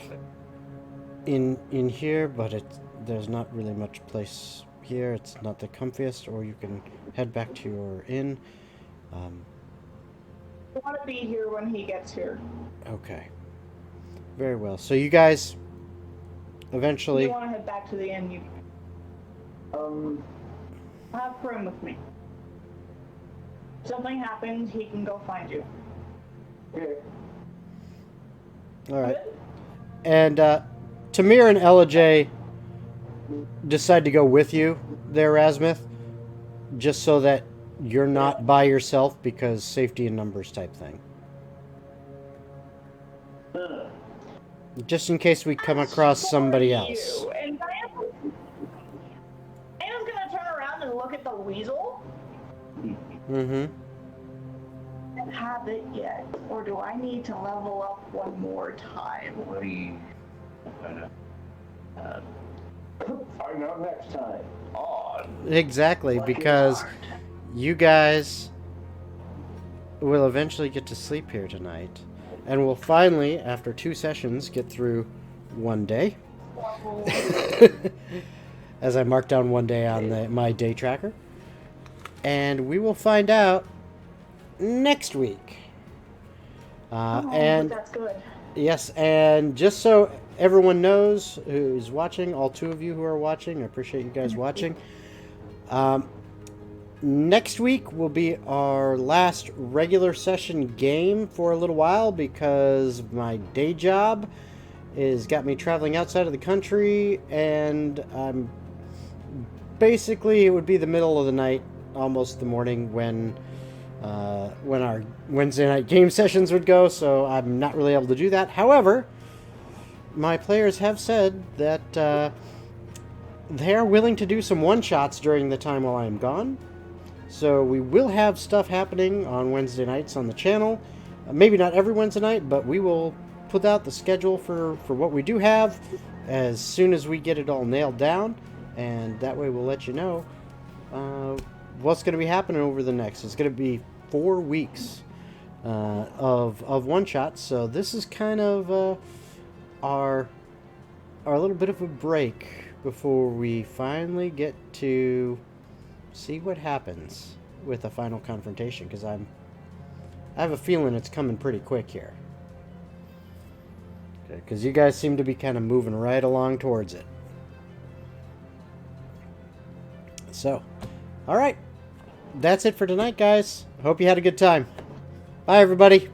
in here, but there's not really much place here. It's not the comfiest, or you can head back to your inn. I want to be here when he gets here. Okay. Very well. So you guys If eventually... you want to head back to the inn, you have Prim with me. If something happens, he can go find you. All right. And Tamir and Elijah decide to go with you there, Rasmuth, just so that you're not by yourself, because safety in numbers type thing. Just in case we come across somebody else. You. And Diana's gonna turn around and look at the weasel. Mm-hmm. Have it yet, or do I need to level up one more time? Find out next time. Exactly, because you guys will eventually get to sleep here tonight. And we'll finally, after 2 sessions, get through one day. As I mark down one day on my day tracker. And we will find out next week. And That's good. yes, and just so everyone knows who's watching, all 2 of you who are watching, I appreciate you guys watching. Next week will be our last regular session game for a little while, because my day job has got me traveling outside of the country, and I'm basically, it would be the middle of the night, almost the morning, when our Wednesday night game sessions would go, so I'm not really able to do that. However, my players have said that they are willing to do some one-shots during the time while I am gone. So we will have stuff happening on Wednesday nights on the channel. Maybe not every Wednesday night, but we will put out the schedule for what we do have as soon as we get it all nailed down. And that way we'll let you know what's going to be happening over the next. It's going to be 4 weeks of one-shots. So this is kind of our little bit of a break before we finally get to see what happens with the final confrontation, because I have a feeling it's coming pretty quick here. Because you guys seem to be kind of moving right along towards it. So, alright. That's it for tonight, guys. Hope you had a good time. Bye, everybody.